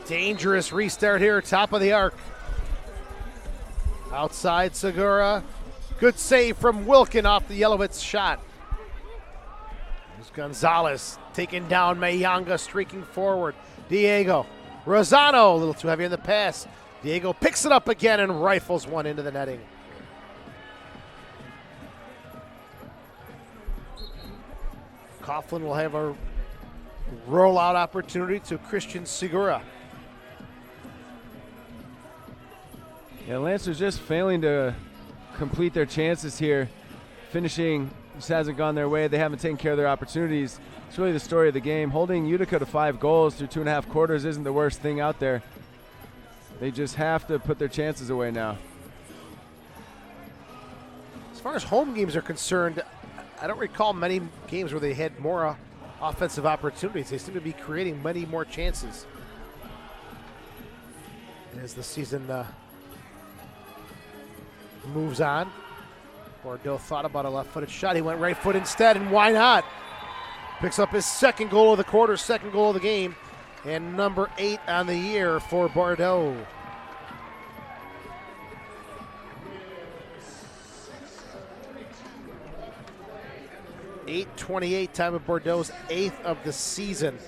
Speaker 2: Dangerous restart here, top of the arc. Outside Segura. Good save from Wilkin off the Yellowitz shot. There's Gonzalez taking down Mayanga, streaking forward. Diego. Rosano, a little too heavy in the pass. Diego picks it up again and rifles one into the netting. Coughlin will have a rollout opportunity to Christian Segura.
Speaker 3: Yeah, Lancers just failing to complete their chances here. Finishing just hasn't gone their way. They haven't taken care of their opportunities. It's really the story of the game. Holding Utica to 5 goals through 2.5 quarters isn't the worst thing out there. They just have to put their chances away now.
Speaker 2: As far as home games are concerned, I don't recall many games where they had more offensive opportunities. They seem to be creating many more chances. And as the season moves on, Bordeaux thought about a left-footed shot. He went right foot instead, and why not? Picks up his second goal of the quarter, second goal of the game, and number 8 on the year for Bordeaux. .828 time of Bordeaux's 8th of the season.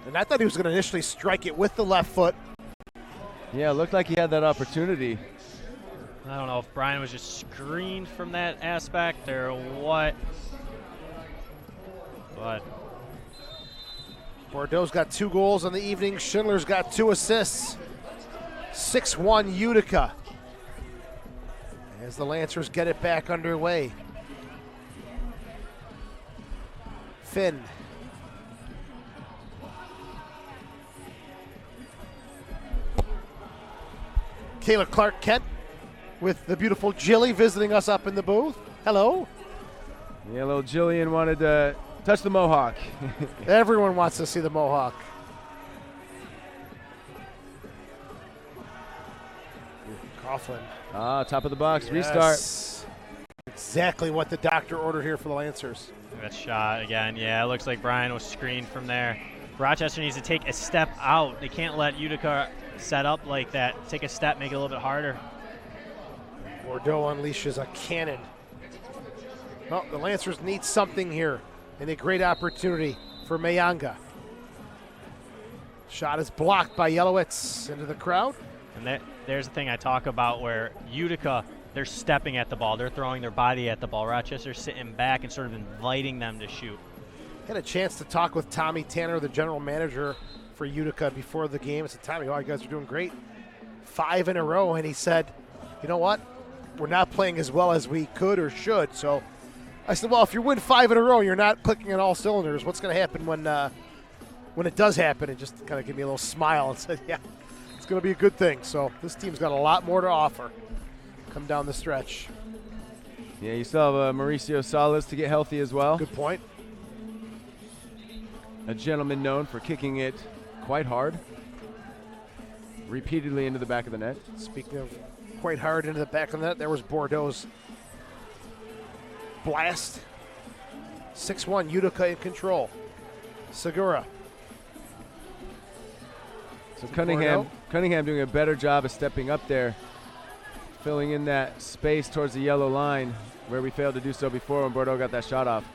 Speaker 2: And I thought he was going to initially strike it with the left foot.
Speaker 3: Yeah, it looked like he had that opportunity.
Speaker 7: I don't know if Brian was just screened from that aspect or what. But
Speaker 2: Bordeaux's got 2 goals on the evening. Schindler's got 2 assists. 6-1 Utica. As the Lancers get it back underway. Finn. Kayla Clark-Kent with the beautiful Jilly visiting us up in the booth. Hello.
Speaker 3: Yeah, little Jillian wanted to touch the Mohawk.
Speaker 2: Everyone wants to see the Mohawk. Coughlin.
Speaker 3: Top of the box,
Speaker 2: Yes.
Speaker 3: restart.
Speaker 2: Exactly what the doctor ordered here for the Lancers.
Speaker 7: that shot again. Yeah, it looks like Brian was screened from there. Rochester needs to take a step out. They can't let Utica set up like that. Take a step, make it a little bit harder.
Speaker 2: Bordeaux unleashes a cannon. Well, the Lancers need something here, and a great opportunity for Mayanga. Shot is blocked by Yellowitz into the crowd.
Speaker 7: And there's the thing I talk about where Utica, they're stepping at the ball. They're throwing their body at the ball. Rochester's sitting back and sort of inviting them to shoot.
Speaker 2: Had a chance to talk with Tommy Tanner, the general manager for Utica, before the game. I said, Tommy, oh, you guys are doing great. 5 in a row. And he said, you know what? We're not playing as well as we could or should. So I said, well, if you win 5 in a row, you're not clicking on all cylinders. What's going to happen when it does happen? And just kind of give me a little smile and said, yeah, it's going to be a good thing. So this team's got a lot more to offer come down the stretch.
Speaker 3: Yeah, you still have Mauricio Salas to get healthy as well.
Speaker 2: Good point.
Speaker 3: A gentleman known for kicking it quite hard, repeatedly into the back of the net.
Speaker 2: Speaking of quite hard into the back of the net, there was Bordeaux's blast. 6-1, Utica in control. Segura.
Speaker 3: So Cunningham doing a better job of stepping up there, filling in that space towards the yellow line where we failed to do so before when Bordeaux got that shot off.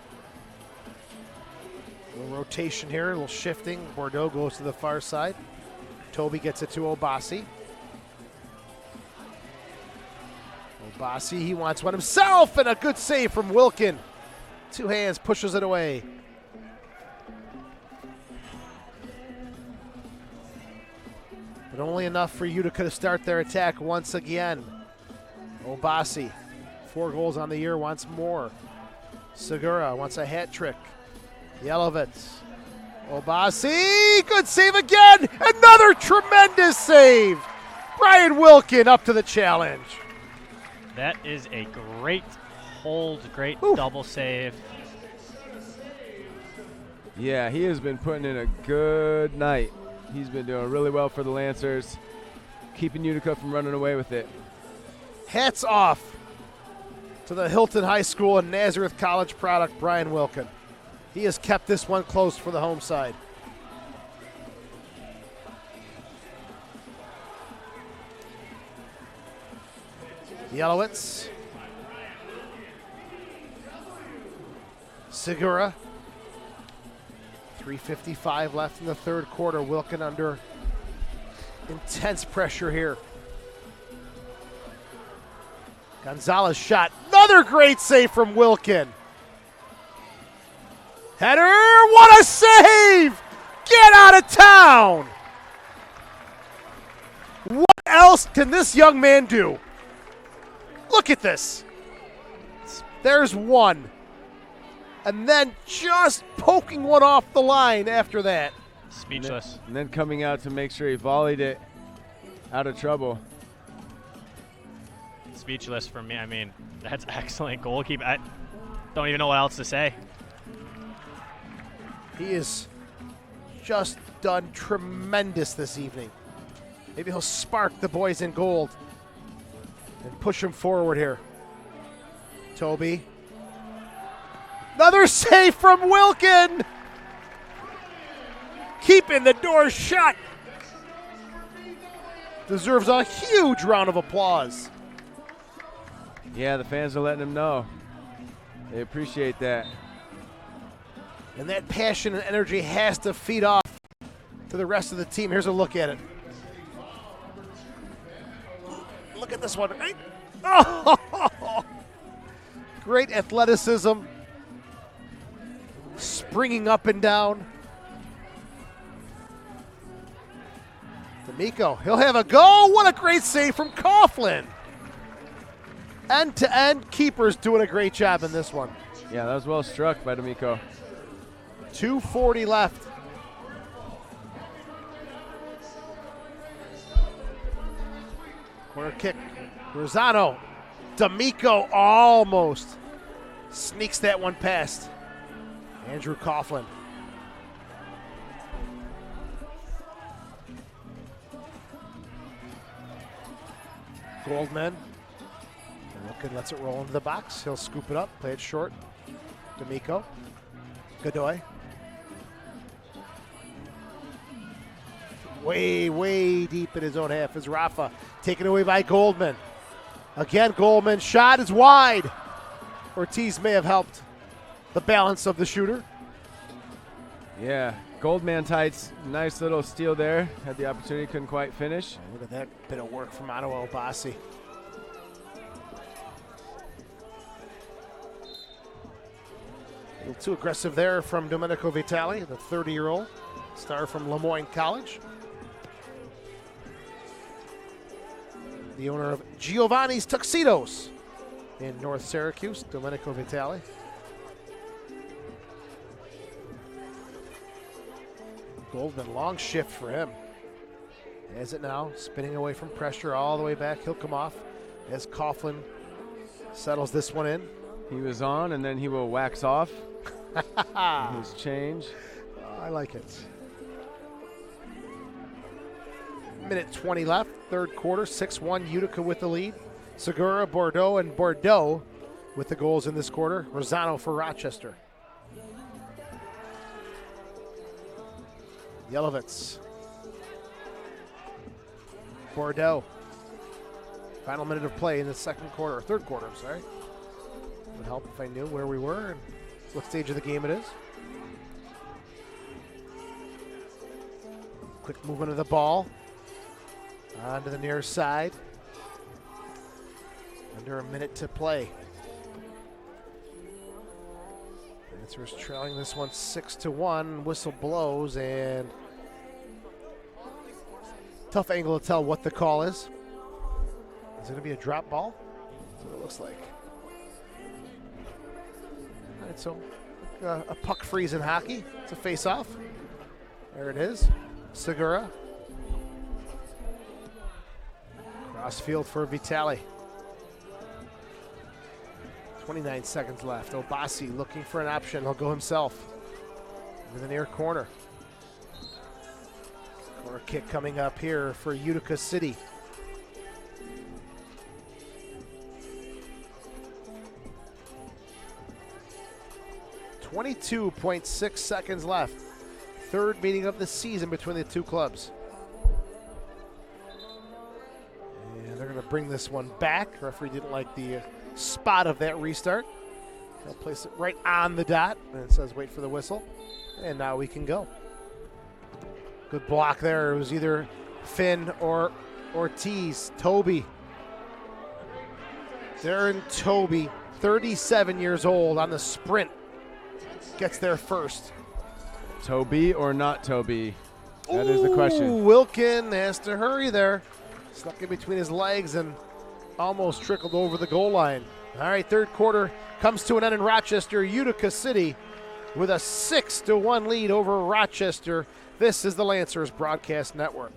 Speaker 2: A little rotation here, a little shifting. Bordeaux goes to the far side. Toby gets it to Obasi. Obasi, he wants one himself, and a good save from Wilkin. 2 hands, pushes it away. But only enough for Utica to start their attack once again. Obasi, 4 goals on the year, wants more. Segura wants a hat trick. Yelovitz. Obasi, good save again. Another tremendous save. Brian Wilkin up to the challenge.
Speaker 7: That is a great hold, great double save.
Speaker 3: Yeah, he has been putting in a good night. He's been doing really well for the Lancers, keeping Utica from running away with it.
Speaker 2: Hats off to the Hilton High School and Nazareth College product, Brian Wilkin. He has kept this one close for the home side. Yellowitz. Segura. 3:55 left in the third quarter. Wilkin under intense pressure here. Gonzalez shot. Another great save from Wilkin. Header, what a save! Get out of town! What else can this young man do? Look at this. There's one. And then just poking one off the line after that.
Speaker 7: Speechless.
Speaker 3: And then coming out to make sure he volleyed it out of trouble.
Speaker 7: Speechless for me. I mean, that's excellent goalkeeping. I don't even know what else to say.
Speaker 2: He is just done tremendous this evening. Maybe he'll spark the boys in gold and push them forward here. Toby. Another save from Wilkin. Keeping the door shut. Deserves a huge round of applause.
Speaker 3: Yeah, the fans are letting him know. They appreciate that.
Speaker 2: And that passion and energy has to feed off to the rest of the team. Here's a look at it. Look at this one. Oh! Great athleticism. springing up and down. D'Amico, he'll have a go. What a great save from Coughlin. End-to-end, keeper's doing a great job in this one.
Speaker 3: Yeah, that was well struck by D'Amico.
Speaker 2: 2:40 left. Corner kick. Rosano. D'Amico almost sneaks that one past Andrew Coughlin. Goldman. Looking, lets it roll into the box. He'll scoop it up, play it short. D'Amico. Godoy. Way deep in his own half is Rafa. Taken away by Goldman. Again, Goldman. Shot is wide. Ortiz may have helped the balance of the shooter.
Speaker 3: Yeah, Goldman tights. Nice little steal there. Had the opportunity, couldn't quite finish.
Speaker 2: Look at that bit of work from Ottawa Obasi. A little too aggressive there from Domenico Vitali, the 30-year-old star from Lemoyne College. The owner of Giovanni's Tuxedos in North Syracuse, Domenico Vitali. Goldman, long shift for him. Has it now, spinning away from pressure all the way back. He'll come off as Coughlin settles this one in.
Speaker 3: He was on, and then he will wax off. His change.
Speaker 2: I like it. Minute 20 left, third quarter, 6-1, Utica with the lead. Segura, Bordeaux, and Bordeaux with the goals in this quarter. Rosano for Rochester. Yelovitz. Bordeaux. Final minute of play in the second quarter, or third quarter, I'm sorry. Would help if I knew where we were and what stage of the game it is. Quick movement of the ball. Onto the near side. Under a minute to play. Lancers trailing this one 6-1. Whistle blows, and tough angle to tell what the call is. Is it going to be a drop ball? That's what it looks like. All right, so a puck freeze in hockey. It's a face-off. There it is. Segura. Crossfield for Vitali. 29 seconds left. Obasi looking for an option. He'll go himself into the near corner. Corner kick coming up here for Utica City. .6 seconds left. Third meeting of the season between the two clubs. And they're going to bring this one back. Referee didn't like the spot of that restart. They'll place it right on the dot, and it says wait for the whistle. And now we can go. Good block there. It was either Finn or Ortiz. Toby. Darren Toby, 37 years old, on the sprint. Gets there first.
Speaker 3: Toby or not Toby? That is the question.
Speaker 2: Wilkin has to hurry there. Stuck in between his legs and almost trickled over the goal line. All right, third quarter comes to an end in Rochester. Utica City with a 6-1 lead over Rochester. This is the Lancers Broadcast Network.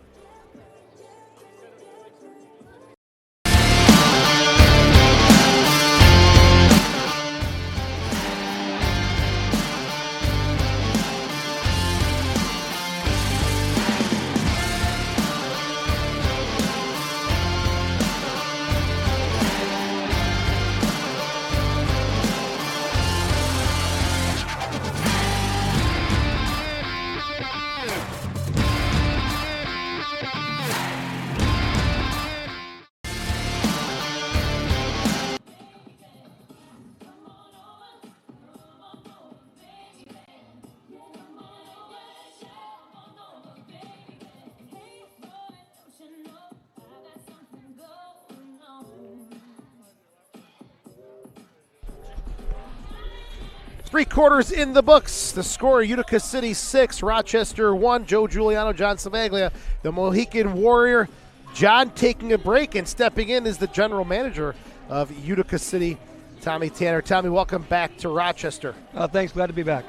Speaker 2: 3 quarters in the books. The score, Utica City 6, Rochester 1. Joe Giuliano, John Savaglia, the Mohican Warrior. John taking a break, and stepping in is the general manager of Utica City, Tommy Tanner. Tommy, welcome back to Rochester.
Speaker 12: Thanks, glad to be back.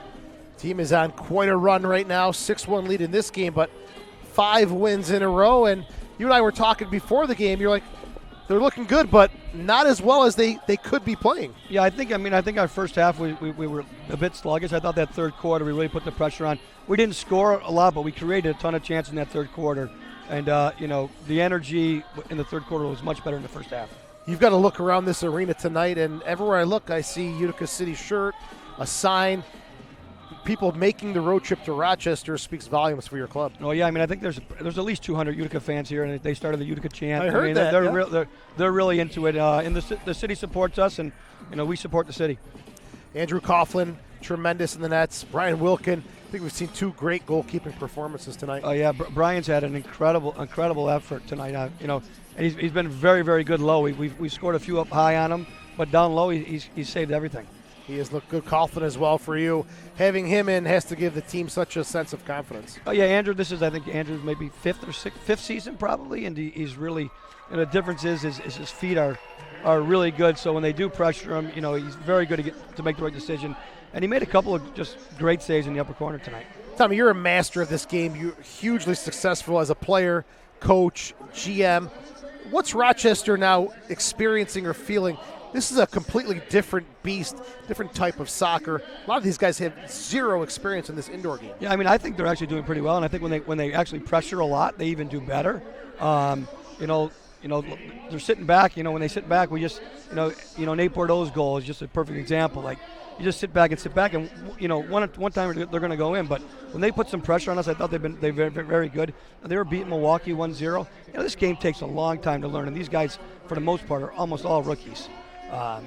Speaker 2: Team is on quite a run right now, 6-1 lead in this game, but 5 wins in a row. And you and I were talking before the game. You're like, they're looking good, but not as well as they could be playing.
Speaker 12: Yeah, I think our first half we were a bit sluggish. I thought that third quarter we really put the pressure on. We didn't score a lot, but we created a ton of chances in that third quarter. And, the energy in the third quarter was much better in the first half.
Speaker 2: You've got to look around this arena tonight, and everywhere I look, I see Utica City shirt, a sign. People making the road trip to Rochester speaks volumes for your club.
Speaker 12: Oh yeah, I think there's at least 200 Utica fans here, and they started the Utica chant.
Speaker 2: I heard that.
Speaker 12: They're really into it, and the city supports us, and we support the city.
Speaker 2: Andrew Coughlin, tremendous in the nets. Brian Wilkin. I think we've seen 2 great goalkeeping performances tonight.
Speaker 12: Oh yeah, Brian's had an incredible effort tonight. And he's been very, very good low. We scored a few up high on him, but down low he's saved everything.
Speaker 2: He has looked good. Coughlin as well for you. Having him in has to give the team such a sense of confidence.
Speaker 12: Oh yeah, Andrew. I think Andrew's maybe fifth season probably, and he's really. And the difference is his feet are really good. So when they do pressure him, he's very good to make the right decision. And he made a couple of just great saves in the upper corner tonight.
Speaker 2: Tommy, you're a master of this game. You're hugely successful as a player, coach, GM. What's Rochester now experiencing or feeling? This is a completely different beast, different type of soccer. A lot of these guys have 0 experience in this indoor game.
Speaker 12: Yeah, I think they're actually doing pretty well, and I think when they actually pressure a lot, they even do better. They're sitting back. When they sit back, we just, Nate Bordeaux's goal is just a perfect example. Like, you just sit back, and one time they're going to go in. But when they put some pressure on us, I thought they've been very, very good. They were beating Milwaukee 1-0. This game takes a long time to learn, and these guys, for the most part, are almost all rookies. I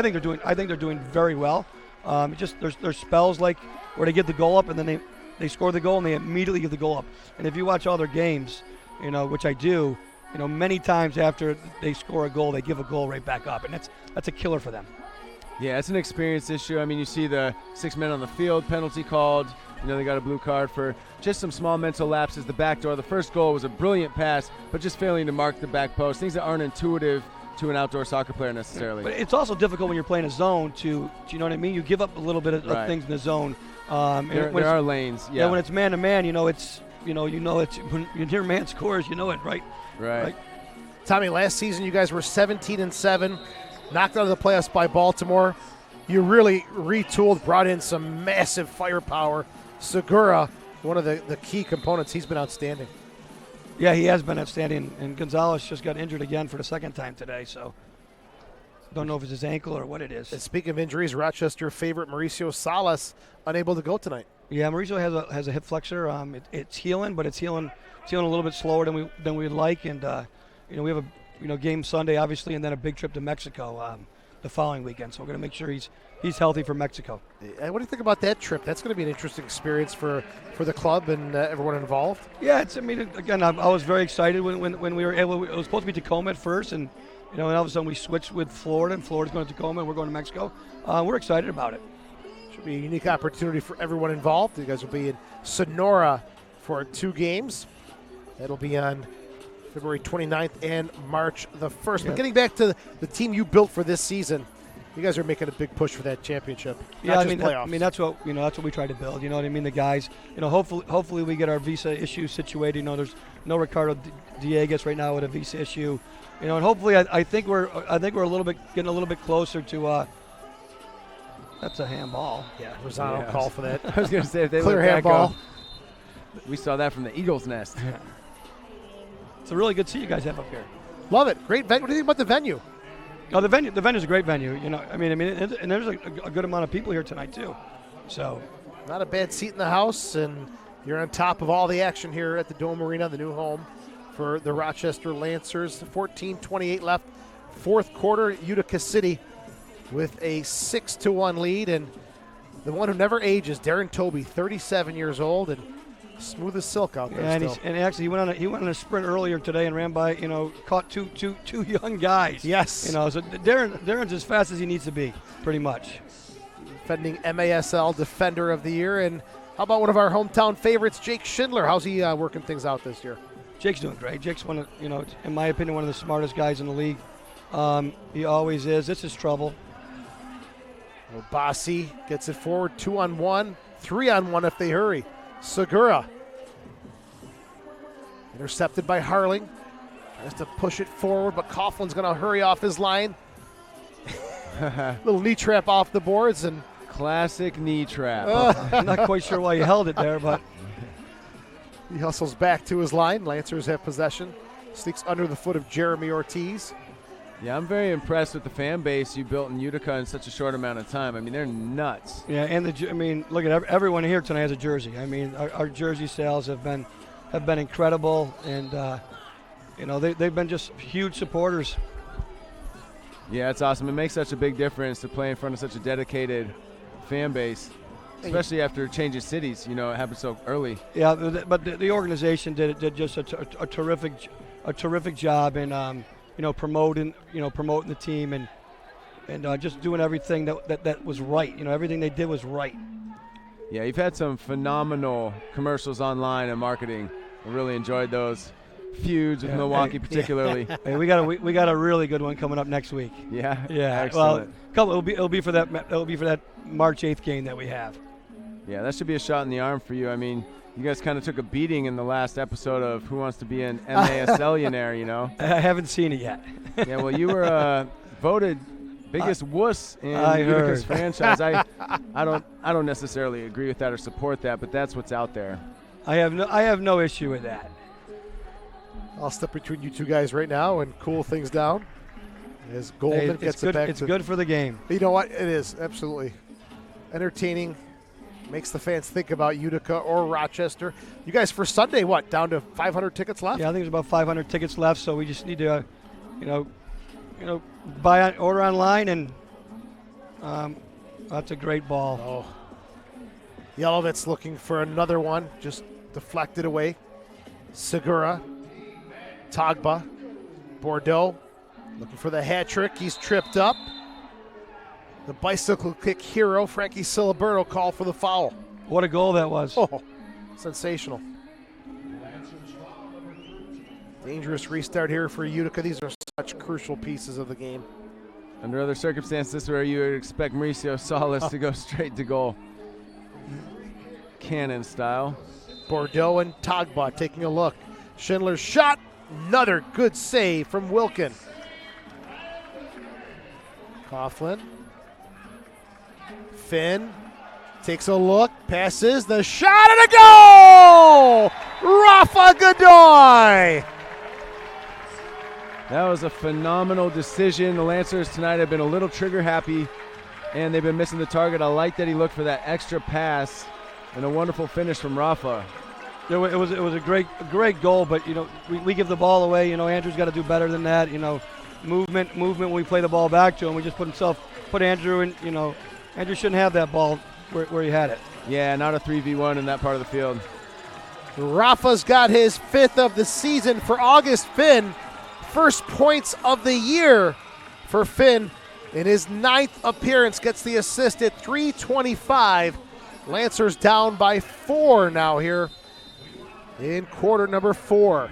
Speaker 12: think they're doing very well. There's spells like where they get the goal up and then they score the goal and they immediately give the goal up. And if you watch all their games, which I do, many times after they score a goal, they give a goal right back up, and that's a killer for them.
Speaker 3: Yeah, it's an experience issue. You see the 6 men on the field, penalty called. They got a blue card for just some small mental lapses. The back door. The first goal was a brilliant pass, but just failing to mark the back post. Things that aren't intuitive to an outdoor soccer player necessarily.
Speaker 12: But it's also difficult when you're playing a zone to you know what I mean? You give up a little bit of things in the zone.
Speaker 3: There are lanes. Yeah,
Speaker 12: when it's man to man, it's when your man scores, right?
Speaker 3: Right.
Speaker 2: Tommy, last season you guys were 17-7, knocked out of the playoffs by Baltimore. You really retooled, brought in some massive firepower. Segura, one of the key components, he's been outstanding.
Speaker 12: Yeah, he has been outstanding, and Gonzalez just got injured again for the second time today, so don't know if it's his ankle or what it is.
Speaker 2: And speaking of injuries, Rochester favorite Mauricio Salas unable to go tonight.
Speaker 12: Yeah, Mauricio has a hip flexor. It's healing, but it's healing a little bit slower than we'd like, and we have a game Sunday obviously, and then a big trip to Mexico the following weekend. So we're going to make sure he's healthy for Mexico.
Speaker 2: What do you think about that trip? That's going to be an interesting experience for the club and everyone involved.
Speaker 12: Yeah, again, I was very excited when we were able. It was supposed to be Tacoma at first, and and all of a sudden we switched with Florida, and Florida's going to Tacoma, and we're going to Mexico. We're excited about it.
Speaker 2: Should be a unique opportunity for everyone involved. You guys will be in Sonora for 2 games. That'll be on February 29th and March the 1st. But getting back to the team you built for this season, you guys are making a big push for that championship.
Speaker 12: Yeah, that's what we try to build. You know what I mean? The guys, hopefully we get our visa issue situated. There's no Ricardo Dieguez right now with a visa issue. And hopefully I think we're getting a little bit closer to. That's a handball.
Speaker 2: Yeah, Rosano call for that.
Speaker 3: I was going to say if they
Speaker 2: clear handball.
Speaker 3: We saw that from the Eagles' nest.
Speaker 12: It's a really good seat you guys have up here.
Speaker 2: Love it. Great venue. What do you think about the venue?
Speaker 12: No, the venue's a great venue. And there's a good amount of people here tonight too. So,
Speaker 2: not a bad seat in the house, and you're on top of all the action here at the Dome Arena, the new home for the Rochester Lancers. 14:28 left, 4th quarter. Utica City with a 6-1 lead, and the one who never ages, Darren Toby, 37 years old, and smooth as silk out there.
Speaker 12: And actually he went on a sprint earlier today and ran by, caught two young guys.
Speaker 2: Yes.
Speaker 12: So Darren's as fast as he needs to be, pretty much.
Speaker 2: defending MASL Defender of the Year. And how about one of our hometown favorites, Jake Schindler? How's he working things out this year?
Speaker 12: Jake's doing great. Jake's one of, in my opinion, one of the smartest guys in the league. He always is. This is trouble.
Speaker 2: Obasi gets it forward, 2-on-1, 3-on-1 if they hurry. Segura. Intercepted by Harling. Tries to push it forward, but Coughlin's going to hurry off his line. Little knee trap off the boards. And
Speaker 3: classic knee trap.
Speaker 12: I'm not quite sure why he held it there, but
Speaker 2: he hustles back to his line. Lancers have possession. Sneaks under the foot of Jeremy Ortiz.
Speaker 3: Yeah, I'm very impressed with the fan base you built in Utica in such a short amount of time. I mean, they're nuts.
Speaker 12: Yeah, and look at everyone here tonight has a jersey. I mean, our jersey sales have been incredible, and they've been just huge supporters.
Speaker 3: Yeah, it's awesome. It makes such a big difference to play in front of such a dedicated fan base, especially after changing cities. It happened so early.
Speaker 12: Yeah, but the organization did just a terrific job in promoting the team and just doing everything that was right. Everything they did was right.
Speaker 3: Yeah, you've had some phenomenal commercials online and marketing. I really enjoyed those feuds with Milwaukee, particularly.
Speaker 12: Hey, we got a really good one coming up next week.
Speaker 3: Yeah,
Speaker 12: yeah.
Speaker 3: Excellent.
Speaker 12: Well, it'll be for that March 8th game that we have.
Speaker 3: Yeah, that should be a shot in the arm for you. I mean, you guys kind of took a beating in the last episode of Who Wants to Be an MASL-millionaire,
Speaker 12: I haven't seen it yet.
Speaker 3: Yeah, well, you were voted biggest wuss in Utica's franchise. I don't necessarily agree with that or support that, but that's what's out there.
Speaker 12: I have no issue with that.
Speaker 2: I'll step between you two guys right now and cool things down. As Goldman gets it back.
Speaker 12: It's good for the game.
Speaker 2: You know what? It is absolutely entertaining. Makes the fans think about Utica or Rochester. You guys for Sunday, what? Down to 500 tickets left?
Speaker 12: Yeah, I think there's about 500 tickets left. So we just need to, order online, and that's a great ball.
Speaker 2: Oh, Yelovitz looking for another one, just deflected away. Segura, Tagba, Bordeaux looking for the hat trick. He's tripped up. The bicycle kick hero, Frankie Siliberto, called for the foul.
Speaker 12: What a goal that was.
Speaker 2: Oh, sensational. Dangerous restart here for Utica. These are such crucial pieces of the game.
Speaker 3: Under other circumstances where you would expect Mauricio Salas to go straight to goal. Cannon style.
Speaker 2: Bordeaux and Tagba taking a look. Schindler's shot. Another good save from Wilkin. Coughlin. Finn takes a look, passes, the shot and a goal! Rafa Godoy!
Speaker 3: That was a phenomenal decision. The Lancers tonight have been a little trigger happy, and they've been missing the target. I like that he looked for that extra pass, and a wonderful finish from Rafa.
Speaker 12: It was a great goal, but we give the ball away. Andrew's got to do better than that. Movement when we play the ball back to him. We just put Andrew in. Andrew shouldn't have that ball where he had it.
Speaker 3: Yeah, not a 3v1 in that part of the field.
Speaker 2: Rafa's got his 5th of the season for August Finn. First points of the year for Finn in his 9th appearance. Gets the assist at 3:25. Lancers down by 4 now here in quarter number 4.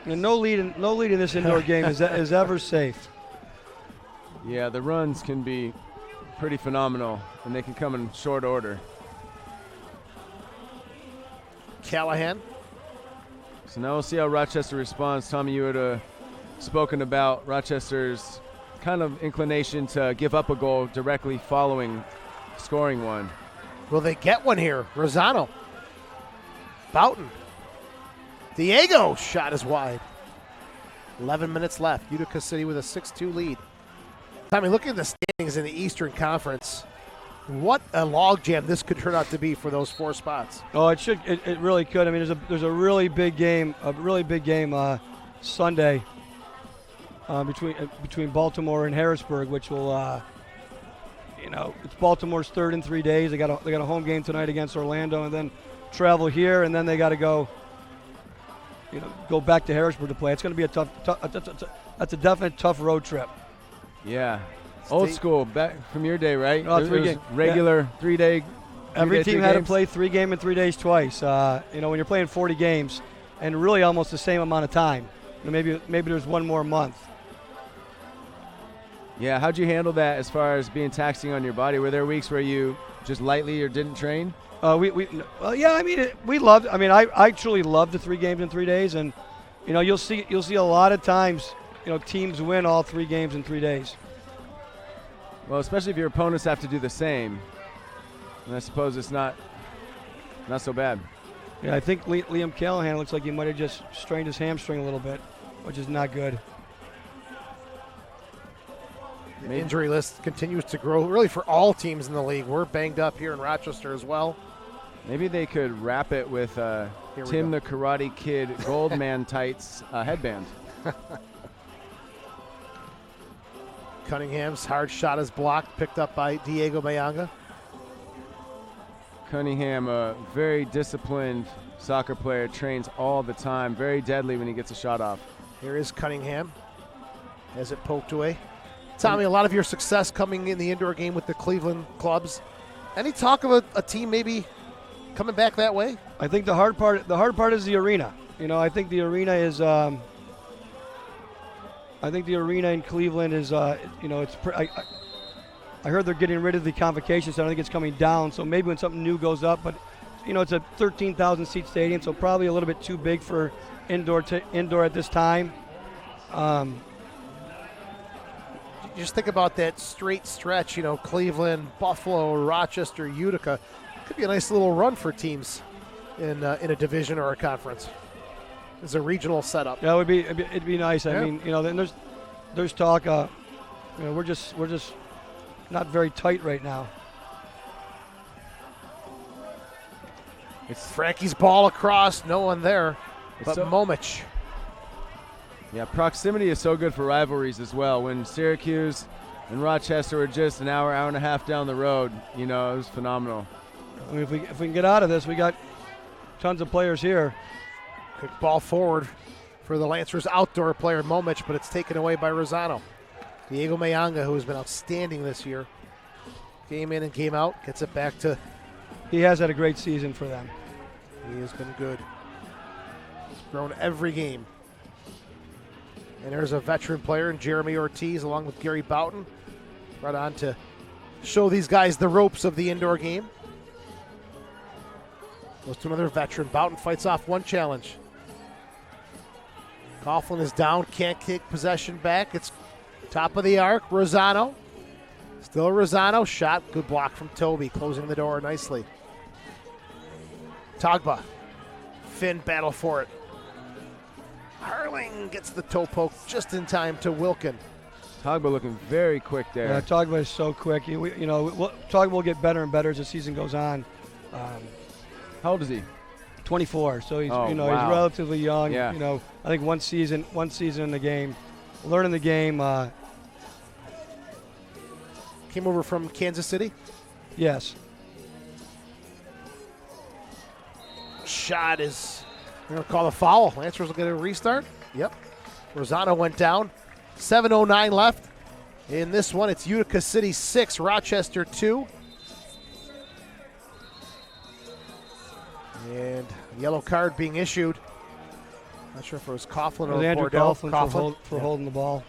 Speaker 12: And no lead in this indoor game is ever safe.
Speaker 3: Yeah, the runs can be pretty phenomenal, and they can come in short order.
Speaker 2: Callahan.
Speaker 3: So now we'll see how Rochester responds. Tommy, you had spoken about Rochester's kind of inclination to give up a goal directly following scoring one.
Speaker 2: Will they get one here? Rosano. Boughton. Diego shot is wide. 11 minutes left. Utica City with a 6-2 lead. Tommy, looking at the standings in the Eastern Conference, what a logjam this could turn out to be for those 4 spots.
Speaker 12: Oh, it should. It really could. I mean, there's a really big game. Sunday between Baltimore and Harrisburg, which will. It's Baltimore's 3rd in 3 days. They got a home game tonight against Orlando, and then travel here, and then they got to go back to Harrisburg to play. It's going to be that's a definite tough road trip.
Speaker 3: Yeah, Old school, back from your day, right?
Speaker 12: Oh,
Speaker 3: It was
Speaker 12: 3 game.
Speaker 3: regular 3-day.
Speaker 12: Every team had to
Speaker 3: games?
Speaker 12: play 3 games in 3 days twice. When you're playing 40 games, and really almost the same amount of time. Maybe there's one more month.
Speaker 3: Yeah, how'd you handle that as far as being taxing on your body? Were there weeks where you just lightly or didn't train?
Speaker 12: We loved. I truly loved the 3 games in 3 days, and you'll see a lot of times, teams win all 3 games in 3 days.
Speaker 3: Well, especially if your opponents have to do the same. And I suppose it's not so bad.
Speaker 12: Yeah, I think Liam Callahan looks like he might have just strained his hamstring a little bit, which is not good.
Speaker 2: The injury list continues to grow, really, for all teams in the league. We're banged up here in Rochester as well.
Speaker 3: Maybe they could wrap it with Tim the Karate Kid Goldman tights headband.
Speaker 2: Cunningham's hard shot is blocked, picked up by Diego Mayanga.
Speaker 3: Cunningham, a very disciplined soccer player, trains all the time. Very deadly when he gets a shot off.
Speaker 2: Here is Cunningham. Has it poked away. Tommy, a lot of your success coming in the indoor game with the Cleveland clubs. Any talk of a team maybe coming back that way?
Speaker 12: I think the hard part is the arena. I think the arena is. I think the arena in Cleveland is. I heard they're getting rid of the convocation, so I don't think it's coming down. So maybe when something new goes up, but it's a 13,000 seat stadium, so probably a little bit too big for indoor at this time.
Speaker 2: Just think about that straight stretch. Cleveland, Buffalo, Rochester, Utica. Could be a nice little run for teams in a division or a conference. It's a regional setup.
Speaker 12: Yeah, it'd be nice.
Speaker 2: Yeah.
Speaker 12: I mean, then there's talk. We're just not very tight right now.
Speaker 2: It's Frankie's ball across, no one there, but Momich.
Speaker 3: Yeah, proximity is so good for rivalries as well. When Syracuse and Rochester were just an hour and a half down the road, it was phenomenal.
Speaker 12: I mean, if we can get out of this, we got tons of players here.
Speaker 2: Good ball forward for the Lancers outdoor player Momich, but it's taken away by Rosano. Diego Mayanga, who has been outstanding this year, game in and game out, gets it back to.
Speaker 12: He has had a great season for them.
Speaker 2: He has been good. He's grown every game. And there's a veteran player in Jeremy Ortiz along with Gary Boughton. Right on to show these guys the ropes of the indoor game. Goes to another veteran. Boughton fights off one challenge. Coughlin is down, can't kick possession back. It's top of the arc, Rosano. Still Rosano, shot, good block from Toby, closing the door nicely. Togba, Finn battle for it. Harling gets the toe poke just in time to Wilkin.
Speaker 3: Togba looking very quick there.
Speaker 12: Yeah, Togba is so quick. Togba will get better and better as the season goes on.
Speaker 3: How old is he?
Speaker 12: 24. So he's
Speaker 3: wow.
Speaker 12: he's relatively young.
Speaker 3: Yeah.
Speaker 12: I think one season in the game, learning the game.
Speaker 2: Came over from Kansas City.
Speaker 12: Yes.
Speaker 2: Shot is, they're going to call a foul. Lancers will get a restart. Yep. Rosano went down. 7:09 left. In this one, it's Utica City 6, Rochester 2. And yellow card being issued. Not sure if it was Coughlin or
Speaker 12: Andrew
Speaker 2: Bordeaux.
Speaker 12: Coughlin for holding the ball.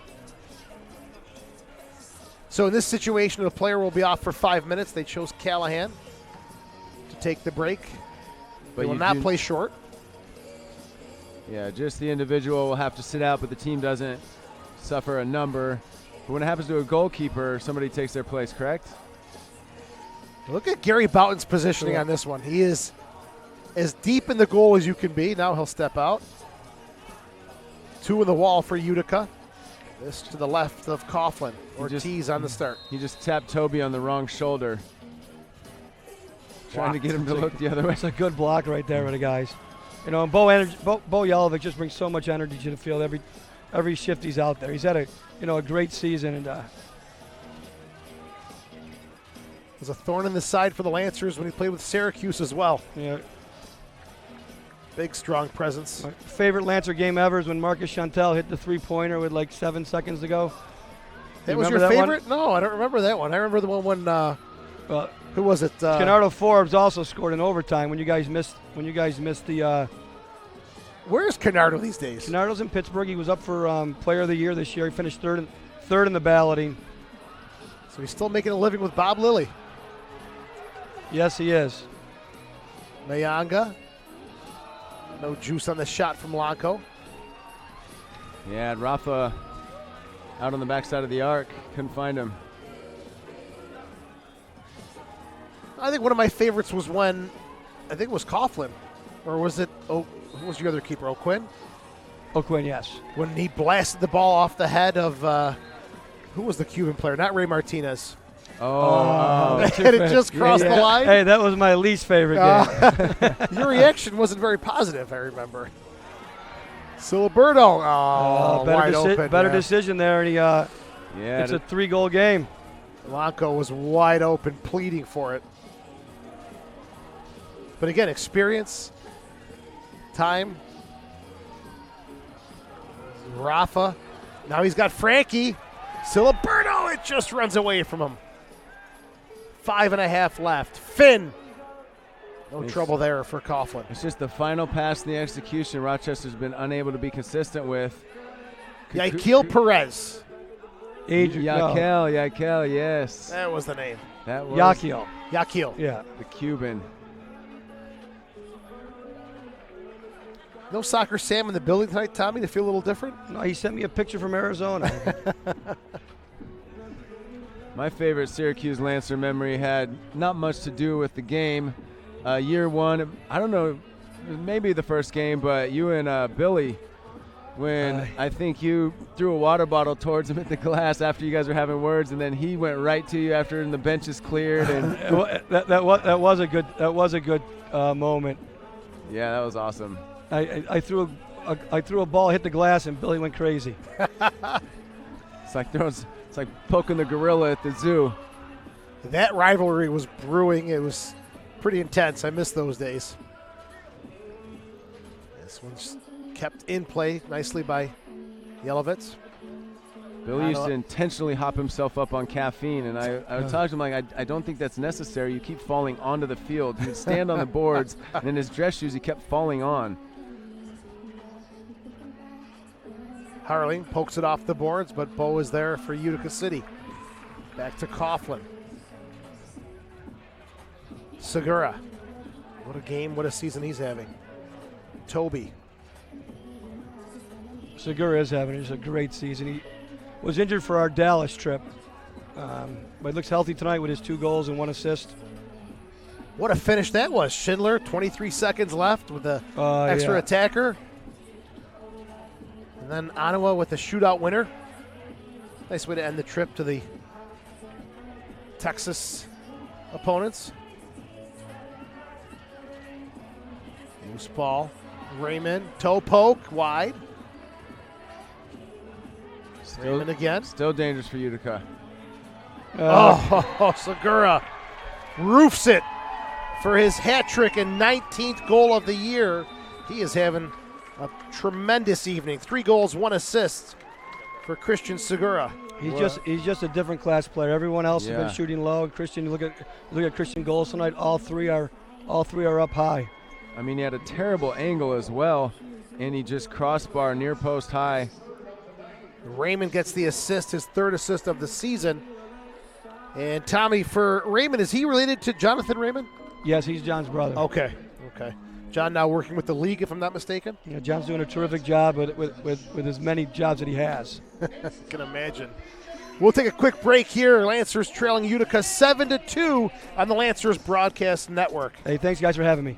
Speaker 2: So in this situation, the player will be off for 5 minutes. They chose Callahan to take the break. But they will not play short.
Speaker 3: Yeah, just the individual will have to sit out, but the team doesn't suffer a number. But when it happens to a goalkeeper, somebody takes their place, correct?
Speaker 2: Look at Gary Boughton's positioning on this one. He is as deep in the goal as you can be. Now he'll step out. 2 in the wall for Utica. This to the left of Coughlin. Ortiz on the start.
Speaker 3: He just tapped Toby on the wrong shoulder. Trying to get him to look the other way.
Speaker 12: It's a good block right there with the guys. And Bo Yelovic just brings so much energy to the field every shift he's out there. He's had a great season, and
Speaker 2: was a thorn in the side for the Lancers when he played with Syracuse as well.
Speaker 12: Yeah.
Speaker 2: Big, strong presence.
Speaker 12: My favorite Lancer game ever is when Marcus Chantel hit the three-pointer with like 7 seconds to go.
Speaker 2: That was your
Speaker 12: remember that one?
Speaker 2: favorite? No, I don't remember that one. I remember the one when who was it?
Speaker 12: Kennardo Forbes also scored in overtime when you guys missed the.
Speaker 2: Where's Kennardo these days?
Speaker 12: Kennardo's in Pittsburgh. He was up for Player of the Year this year. He finished third in the balloting.
Speaker 2: So he's still making a living with Bob Lilly.
Speaker 12: Yes, he is.
Speaker 2: Mayanga. No juice on the shot from Lanco.
Speaker 3: Yeah, Rafa out on the backside of the arc. Couldn't find him.
Speaker 2: I think one of my favorites was when, I think it was Coughlin, or was it, who was your other keeper, O'Quinn?
Speaker 12: O'Quinn, yes.
Speaker 2: When he blasted the ball off the head of, who was the Cuban player? Not Ray Martinez.
Speaker 3: Oh.
Speaker 2: And it just crossed the line.
Speaker 12: Hey, that was my least favorite game.
Speaker 2: Your reaction wasn't very positive, I remember. Siliberto, wide open.
Speaker 12: Better decision there, and it's a 3-goal game.
Speaker 2: Lanco was wide open, pleading for it. But again, experience, time. Rafa. Now he's got Frankie. Siliberto, it just runs away from him. 5.5 left. Finn. No trouble there for Coughlin.
Speaker 3: It's just the final pass and the execution Rochester's been unable to be consistent with.
Speaker 2: Yaquil Perez.
Speaker 3: Yaquil, yes.
Speaker 2: That was the name.
Speaker 3: That was
Speaker 2: Yaquil.
Speaker 12: Yeah.
Speaker 3: The Cuban.
Speaker 2: No Soccer Sam in the building tonight, Tommy, to feel a little different?
Speaker 12: No, he sent me a picture from Arizona.
Speaker 3: My favorite Syracuse Lancer memory had not much to do with the game. Year one, I don't know, maybe the first game, but you and Billy, when I think you threw a water bottle towards him at the glass after you guys were having words, and then he went right to you after the bench is cleared. And
Speaker 12: that was a good moment.
Speaker 3: Yeah, that was awesome.
Speaker 12: I threw a ball, hit the glass, and Billy went crazy.
Speaker 3: It's like poking the gorilla at the zoo.
Speaker 2: That rivalry was brewing. It was pretty intense. I miss those days. This one's kept in play nicely by Yelovitz.
Speaker 3: Billy used to intentionally hop himself up on caffeine, and I would talk to him like, I don't think that's necessary. You keep falling onto the field. He would stand on the boards, and in his dress shoes, he kept falling on.
Speaker 2: Harling pokes it off the boards, but Bo is there for Utica City. Back to Coughlin. Segura. What a game, what a season he's having. Toby.
Speaker 12: Segura is having a great season. He was injured for our Dallas trip, but he looks healthy tonight with his 2 goals and 1 assist.
Speaker 2: What a finish that was. Schindler, 23 seconds left with the extra attacker. And then Ottawa with the shootout winner. Nice way to end the trip to the Texas opponents. Loose ball. Raymond, toe poke, wide. Raymond again.
Speaker 3: Still dangerous for Utica.
Speaker 2: Segura roofs it for his hat trick and 19th goal of the year. He is having a tremendous evening. 3 goals, 1 assist for Christian Segura.
Speaker 12: He's just a different class player. Everyone else has been shooting low. Christian, look at Christian goals tonight. All three are up high.
Speaker 3: I mean, he had a terrible angle as well, and he just crossbar near post high.
Speaker 2: Raymond gets the assist, his 3rd assist of the season. And Tommy, for Raymond, is he related to Jonathan Raymond?
Speaker 12: Yes, he's John's brother.
Speaker 2: Okay. John now working with the league, if I'm not mistaken?
Speaker 12: Yeah, John's doing a terrific job with as many jobs that he has.
Speaker 2: Can imagine. We'll take a quick break here. Lancers trailing Utica 7-2 on the Lancers Broadcast Network.
Speaker 12: Hey, thanks, guys, for having me.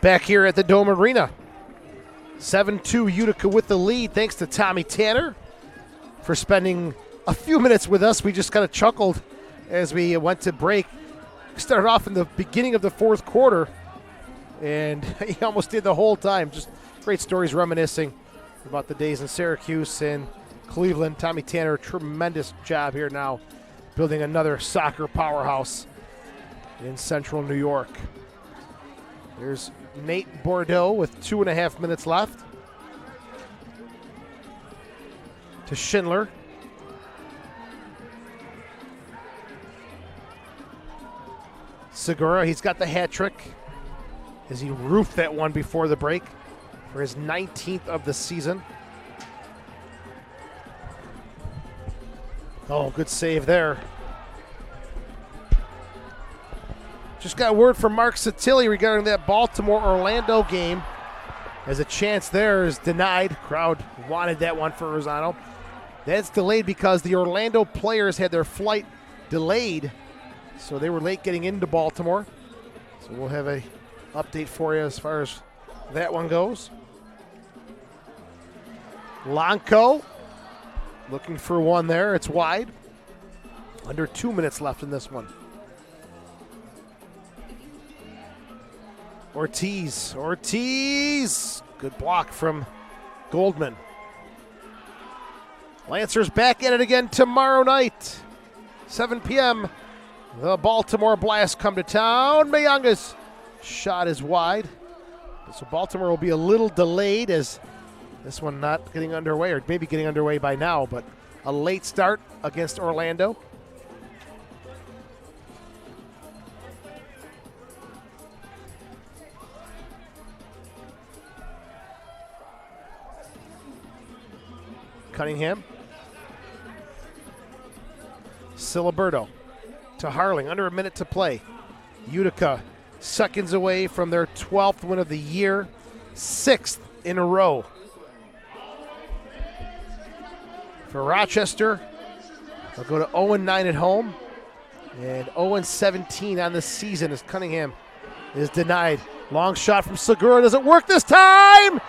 Speaker 2: Back here at the Dome Arena. 7-2 Utica with the lead, thanks to Tommy Tanner for spending a few minutes with us. We just kind of chuckled as we went to break. Started off in the beginning of the fourth quarter, and he almost did the whole time. Just great stories reminiscing about the days in Syracuse and Cleveland. Tommy Tanner, tremendous job here now, building another soccer powerhouse in central New York. There's Nate Bordeaux with 2.5 minutes left. To Schindler. Segura, he's got the hat trick as he roofed that one before the break for his 19th of the season. Oh, good save there. Just got word from Mark Satilli regarding that Baltimore-Orlando game, as a chance there is denied. Crowd wanted that one for Rosano. That's delayed because the Orlando players had their flight delayed, so they were late getting into Baltimore. So we'll have a update for you as far as that one goes. Lonco looking for one there. It's wide. Under 2 minutes left in this one. Ortiz. Good block from Goldman. Lancers back at it again tomorrow night. 7 p.m. The Baltimore Blast come to town. Mayunga's shot is wide. So Baltimore will be a little delayed as this one not getting underway, or maybe getting underway by now, but a late start against Orlando. Cunningham. Siliberto to Harling, under a minute to play. Utica seconds away from their 12th win of the year, 6th in a row. For Rochester, they'll go to 0-9 at home and 0-17 on the season as Cunningham is denied. Long shot from Segura. Does it work this time?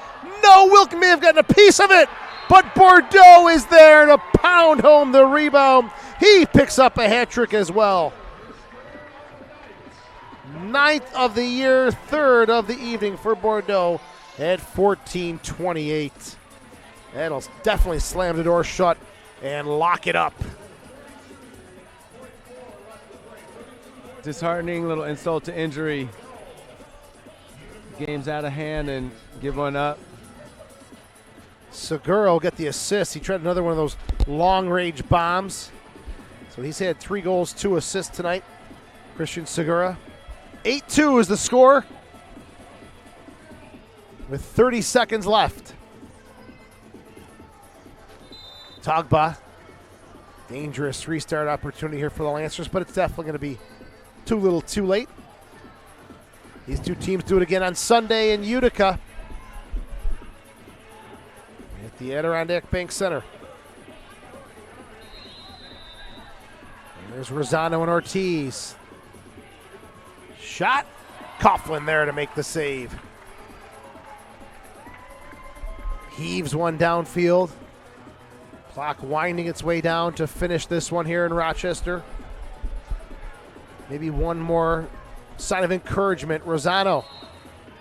Speaker 2: No, Wilk may have gotten a piece of it, but Bordeaux is there to pound home the rebound. He picks up a hat trick as well. 9th of the year, 3rd of the evening for Bordeaux at 14-28. That'll definitely slam the door shut and lock it up.
Speaker 3: Disheartening, little insult to injury. Game's out of hand and give one up.
Speaker 2: Segura will get the assist. He tried another one of those long-range bombs. So he's had 3 goals, 2 assists tonight. Christian Segura. 8-2 is the score with 30 seconds left. Togba. Dangerous restart opportunity here for the Lancers, but it's definitely going to be too little too late. These two teams do it again on Sunday in Utica at the Adirondack Bank Center. And there's Rosano and Ortiz. Shot. Coughlin there to make the save. Heaves one downfield. Clock winding its way down to finish this one here in Rochester. Maybe one more sign of encouragement. Rosano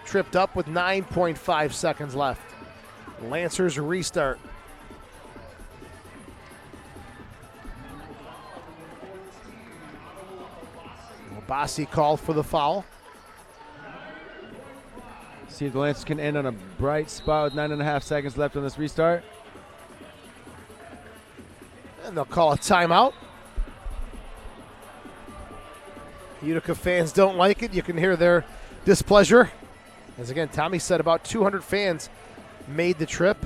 Speaker 2: tripped up with 9.5 seconds left. Lancers restart. Bassi called for the foul.
Speaker 3: See if the Lancers can end on a bright spot with 9.5 seconds left on this restart.
Speaker 2: And they'll call a timeout. Utica fans don't like it. You can hear their displeasure. As again, Tommy said about 200 fans made the trip.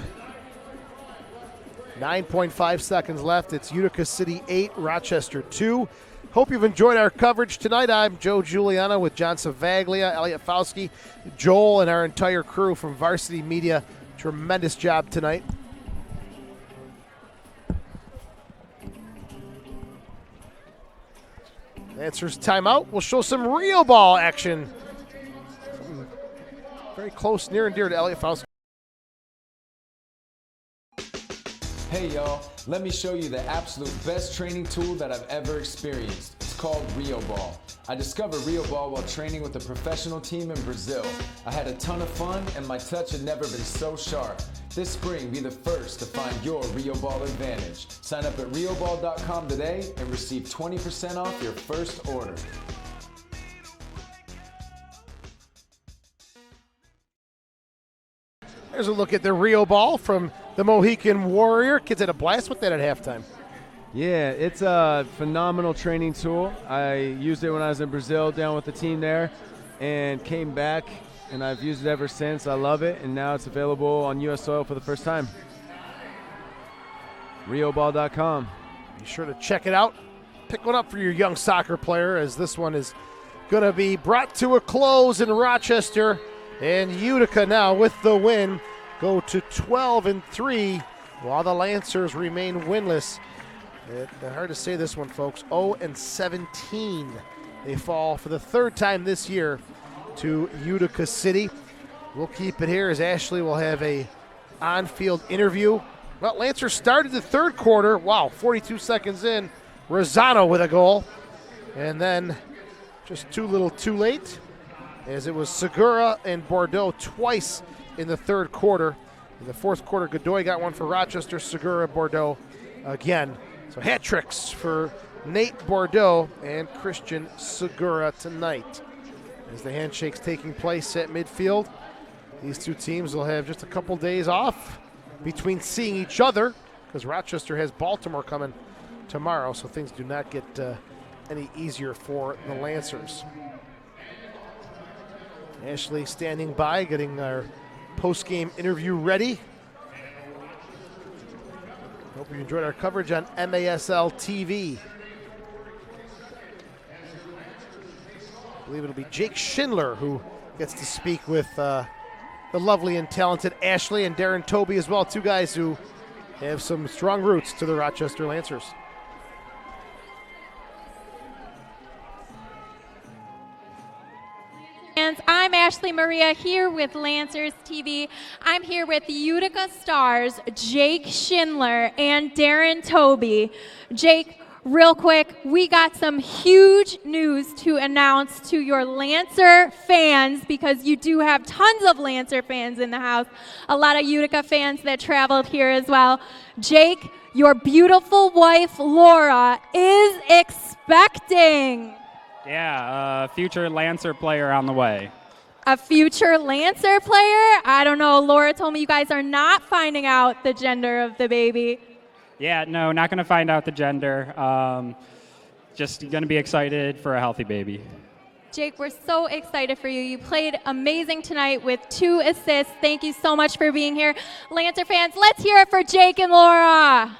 Speaker 2: 9.5 seconds left. It's Utica City 8, Rochester 2. Hope you've enjoyed our coverage tonight. I'm Joe Giuliano with John Savaglia, Elliot Fauski, Joel, and our entire crew from Varsity Media. Tremendous job tonight. Lancers timeout. We'll show some real ball action. close, near and dear to Elliot Faust.
Speaker 11: Hey y'all, let me show you the absolute best training tool that I've ever experienced. It's called Rio Ball. I discovered Rio Ball while training with a professional team in Brazil. I had a ton of fun and my touch had never been so sharp. This spring, be the first to find your Rio Ball advantage. Sign up at rioball.com today and receive 20% off your first order.
Speaker 2: Here's a look at the Rio Ball from the Mohican Warrior. Kids had a blast with that at halftime.
Speaker 3: Yeah, it's a phenomenal training tool. I used it when I was in Brazil down with the team there and came back, and I've used it ever since. I love it, and now it's available on U.S. soil for the first time. rioball.com.
Speaker 2: Be sure to check it out. Pick one up for your young soccer player, as this one is going to be brought to a close in Rochester. And Utica now with the win go to 12-3 while the Lancers remain winless. It's hard to say this one, folks. 0-17. They fall for the third time this year to Utica City. We'll keep it here as Ashley will have a on-field interview. Well, Lancers started the third quarter. Wow, 42 seconds in. Rosano with a goal. And then just too little too late, as it was Segura and Bordeaux twice in the third quarter. In the fourth quarter, Godoy got one for Rochester, Segura, Bordeaux again. So hat tricks for Nate Bordeaux and Christian Segura tonight. As the handshake's taking place at midfield, these two teams will have just a couple days off between seeing each other, because Rochester has Baltimore coming tomorrow, so things do not get any easier for the Lancers. Ashley standing by, getting our post-game interview ready. Hope you enjoyed our coverage on MASL TV. I believe it'll be Jake Schindler who gets to speak with the lovely and talented Ashley, and Darren Toby as well, two guys who have some strong roots to the Rochester Lancers.
Speaker 5: I'm Ashley Maria here with Lancers TV. I'm here with Utica stars Jake Schindler and Darren Toby. Jake, real quick, we got some huge news to announce to your Lancer fans, because you do have tons of Lancer fans in the house, a lot of Utica fans that traveled here as well. Jake, your beautiful wife Laura is expecting.
Speaker 13: Yeah, a future Lancer player on the way.
Speaker 5: A future Lancer player? I don't know. Laura told me you guys are not finding out the gender of the baby.
Speaker 13: Yeah, no, not going to find out the gender. Just going to be excited for a healthy baby.
Speaker 5: Jake, we're so excited for you. You played amazing tonight with 2 assists. Thank you so much for being here. Lancer fans, let's hear it for Jake and Laura.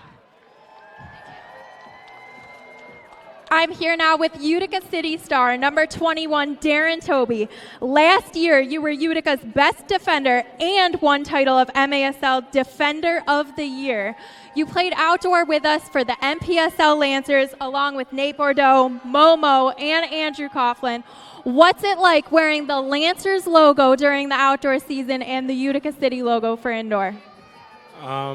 Speaker 5: I'm here now with Utica City star, number 21, Darren Toby. Last year, you were Utica's best defender and won title of MASL Defender of the Year. You played outdoor with us for the MPSL Lancers, along with Nate Bordeaux, Momo, and Andrew Coughlin. What's it like wearing the Lancers logo during the outdoor season and the Utica City logo for indoor?
Speaker 14: I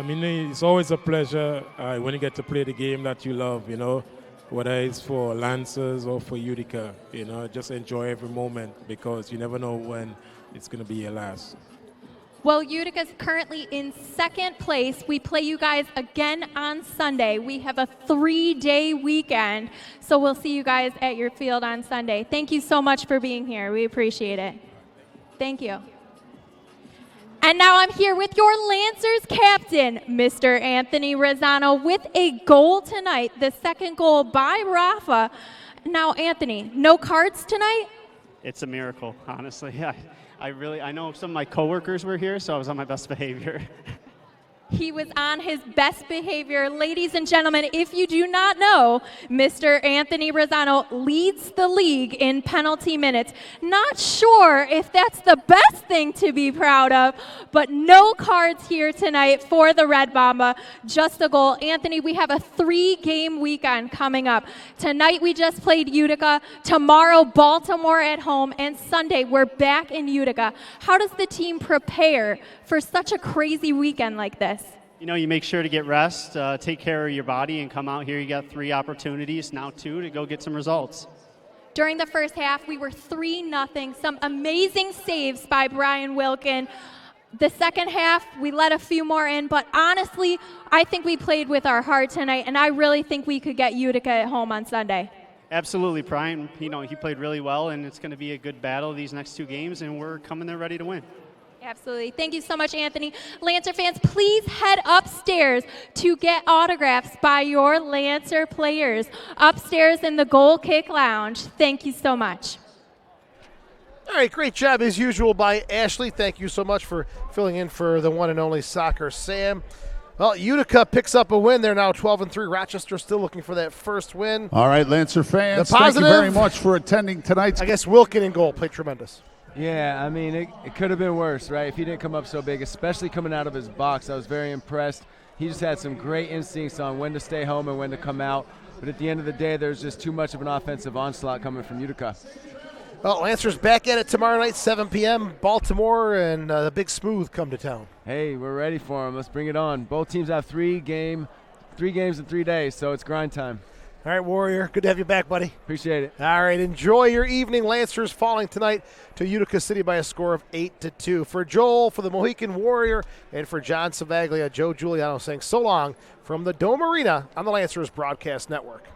Speaker 14: mean, it's always a pleasure when you get to play the game that you love, you know. Whether it's for Lancers or for Utica, you know, just enjoy every moment, because you never know when it's going to be your last.
Speaker 5: Well, Utica's currently in second place. We play you guys again on Sunday. We have a 3-day weekend, so we'll see you guys at your field on Sunday. Thank you so much for being here. We appreciate it. Thank you. And now I'm here with your Lancers captain, Mr. Anthony Rosano, with a goal tonight, the second goal by Rafa. Now, Anthony, no cards tonight?
Speaker 15: It's a miracle, honestly. I know some of my coworkers were here, so I was on my best behavior.
Speaker 5: He was on his best behavior. Ladies and gentlemen, if you do not know, Mr. Anthony Razzano leads the league in penalty minutes. Not sure if that's the best thing to be proud of, but no cards here tonight for the Red Mamba, just a goal. Anthony, we have a 3-game weekend coming up. Tonight we just played Utica. Tomorrow, Baltimore at home. And Sunday, we're back in Utica. How does the team prepare for such a crazy weekend like this?
Speaker 15: You know, you make sure to get rest, take care of your body, and come out here. You got 3 opportunities, now 2, to go get some results.
Speaker 5: During the first half, we were 3-0. Some amazing saves by Brian Wilkin. The second half, we let a few more in, but honestly, I think we played with our heart tonight, and I really think we could get Utica at home on Sunday.
Speaker 15: Absolutely, Brian. You know, he played really well, and it's going to be a good battle these next 2 games, and we're coming there ready to win.
Speaker 5: Absolutely. Thank you so much, Anthony. Lancer fans, please head upstairs to get autographs by your Lancer players upstairs in the Goal Kick Lounge. Thank you so much.
Speaker 2: All right, great job as usual by Ashley. Thank you so much for filling in for the one and only Soccer Sam. Well, Utica picks up a win. They're now 12-3. Rochester still looking for that first win.
Speaker 1: All right, Lancer fans,
Speaker 2: The positive,
Speaker 1: thank you very much for attending tonight's.
Speaker 2: I guess Wilkin in goal played tremendous.
Speaker 3: Yeah, I mean, it could have been worse, right? If he didn't come up so big, especially coming out of his box. I was very impressed. He just had some great instincts on when to stay home and when to come out. But at the end of the day, there's just too much of an offensive onslaught coming from Utica.
Speaker 2: Well, Lancers back at it tomorrow night, 7 p.m. Baltimore, and the Big Smooth come to town.
Speaker 3: Hey, we're ready for him. Let's bring it on. Both teams have 3 games in 3 days, so it's grind time.
Speaker 2: All right, Warrior, good to have you back, buddy.
Speaker 3: Appreciate it.
Speaker 2: All right, enjoy your evening. Lancers falling tonight to Utica City by a score of 8-2. For Joel, for the Mohican Warrior, and for John Savaglia, Joe Giuliano saying so long from the Dome Arena on the Lancers Broadcast Network.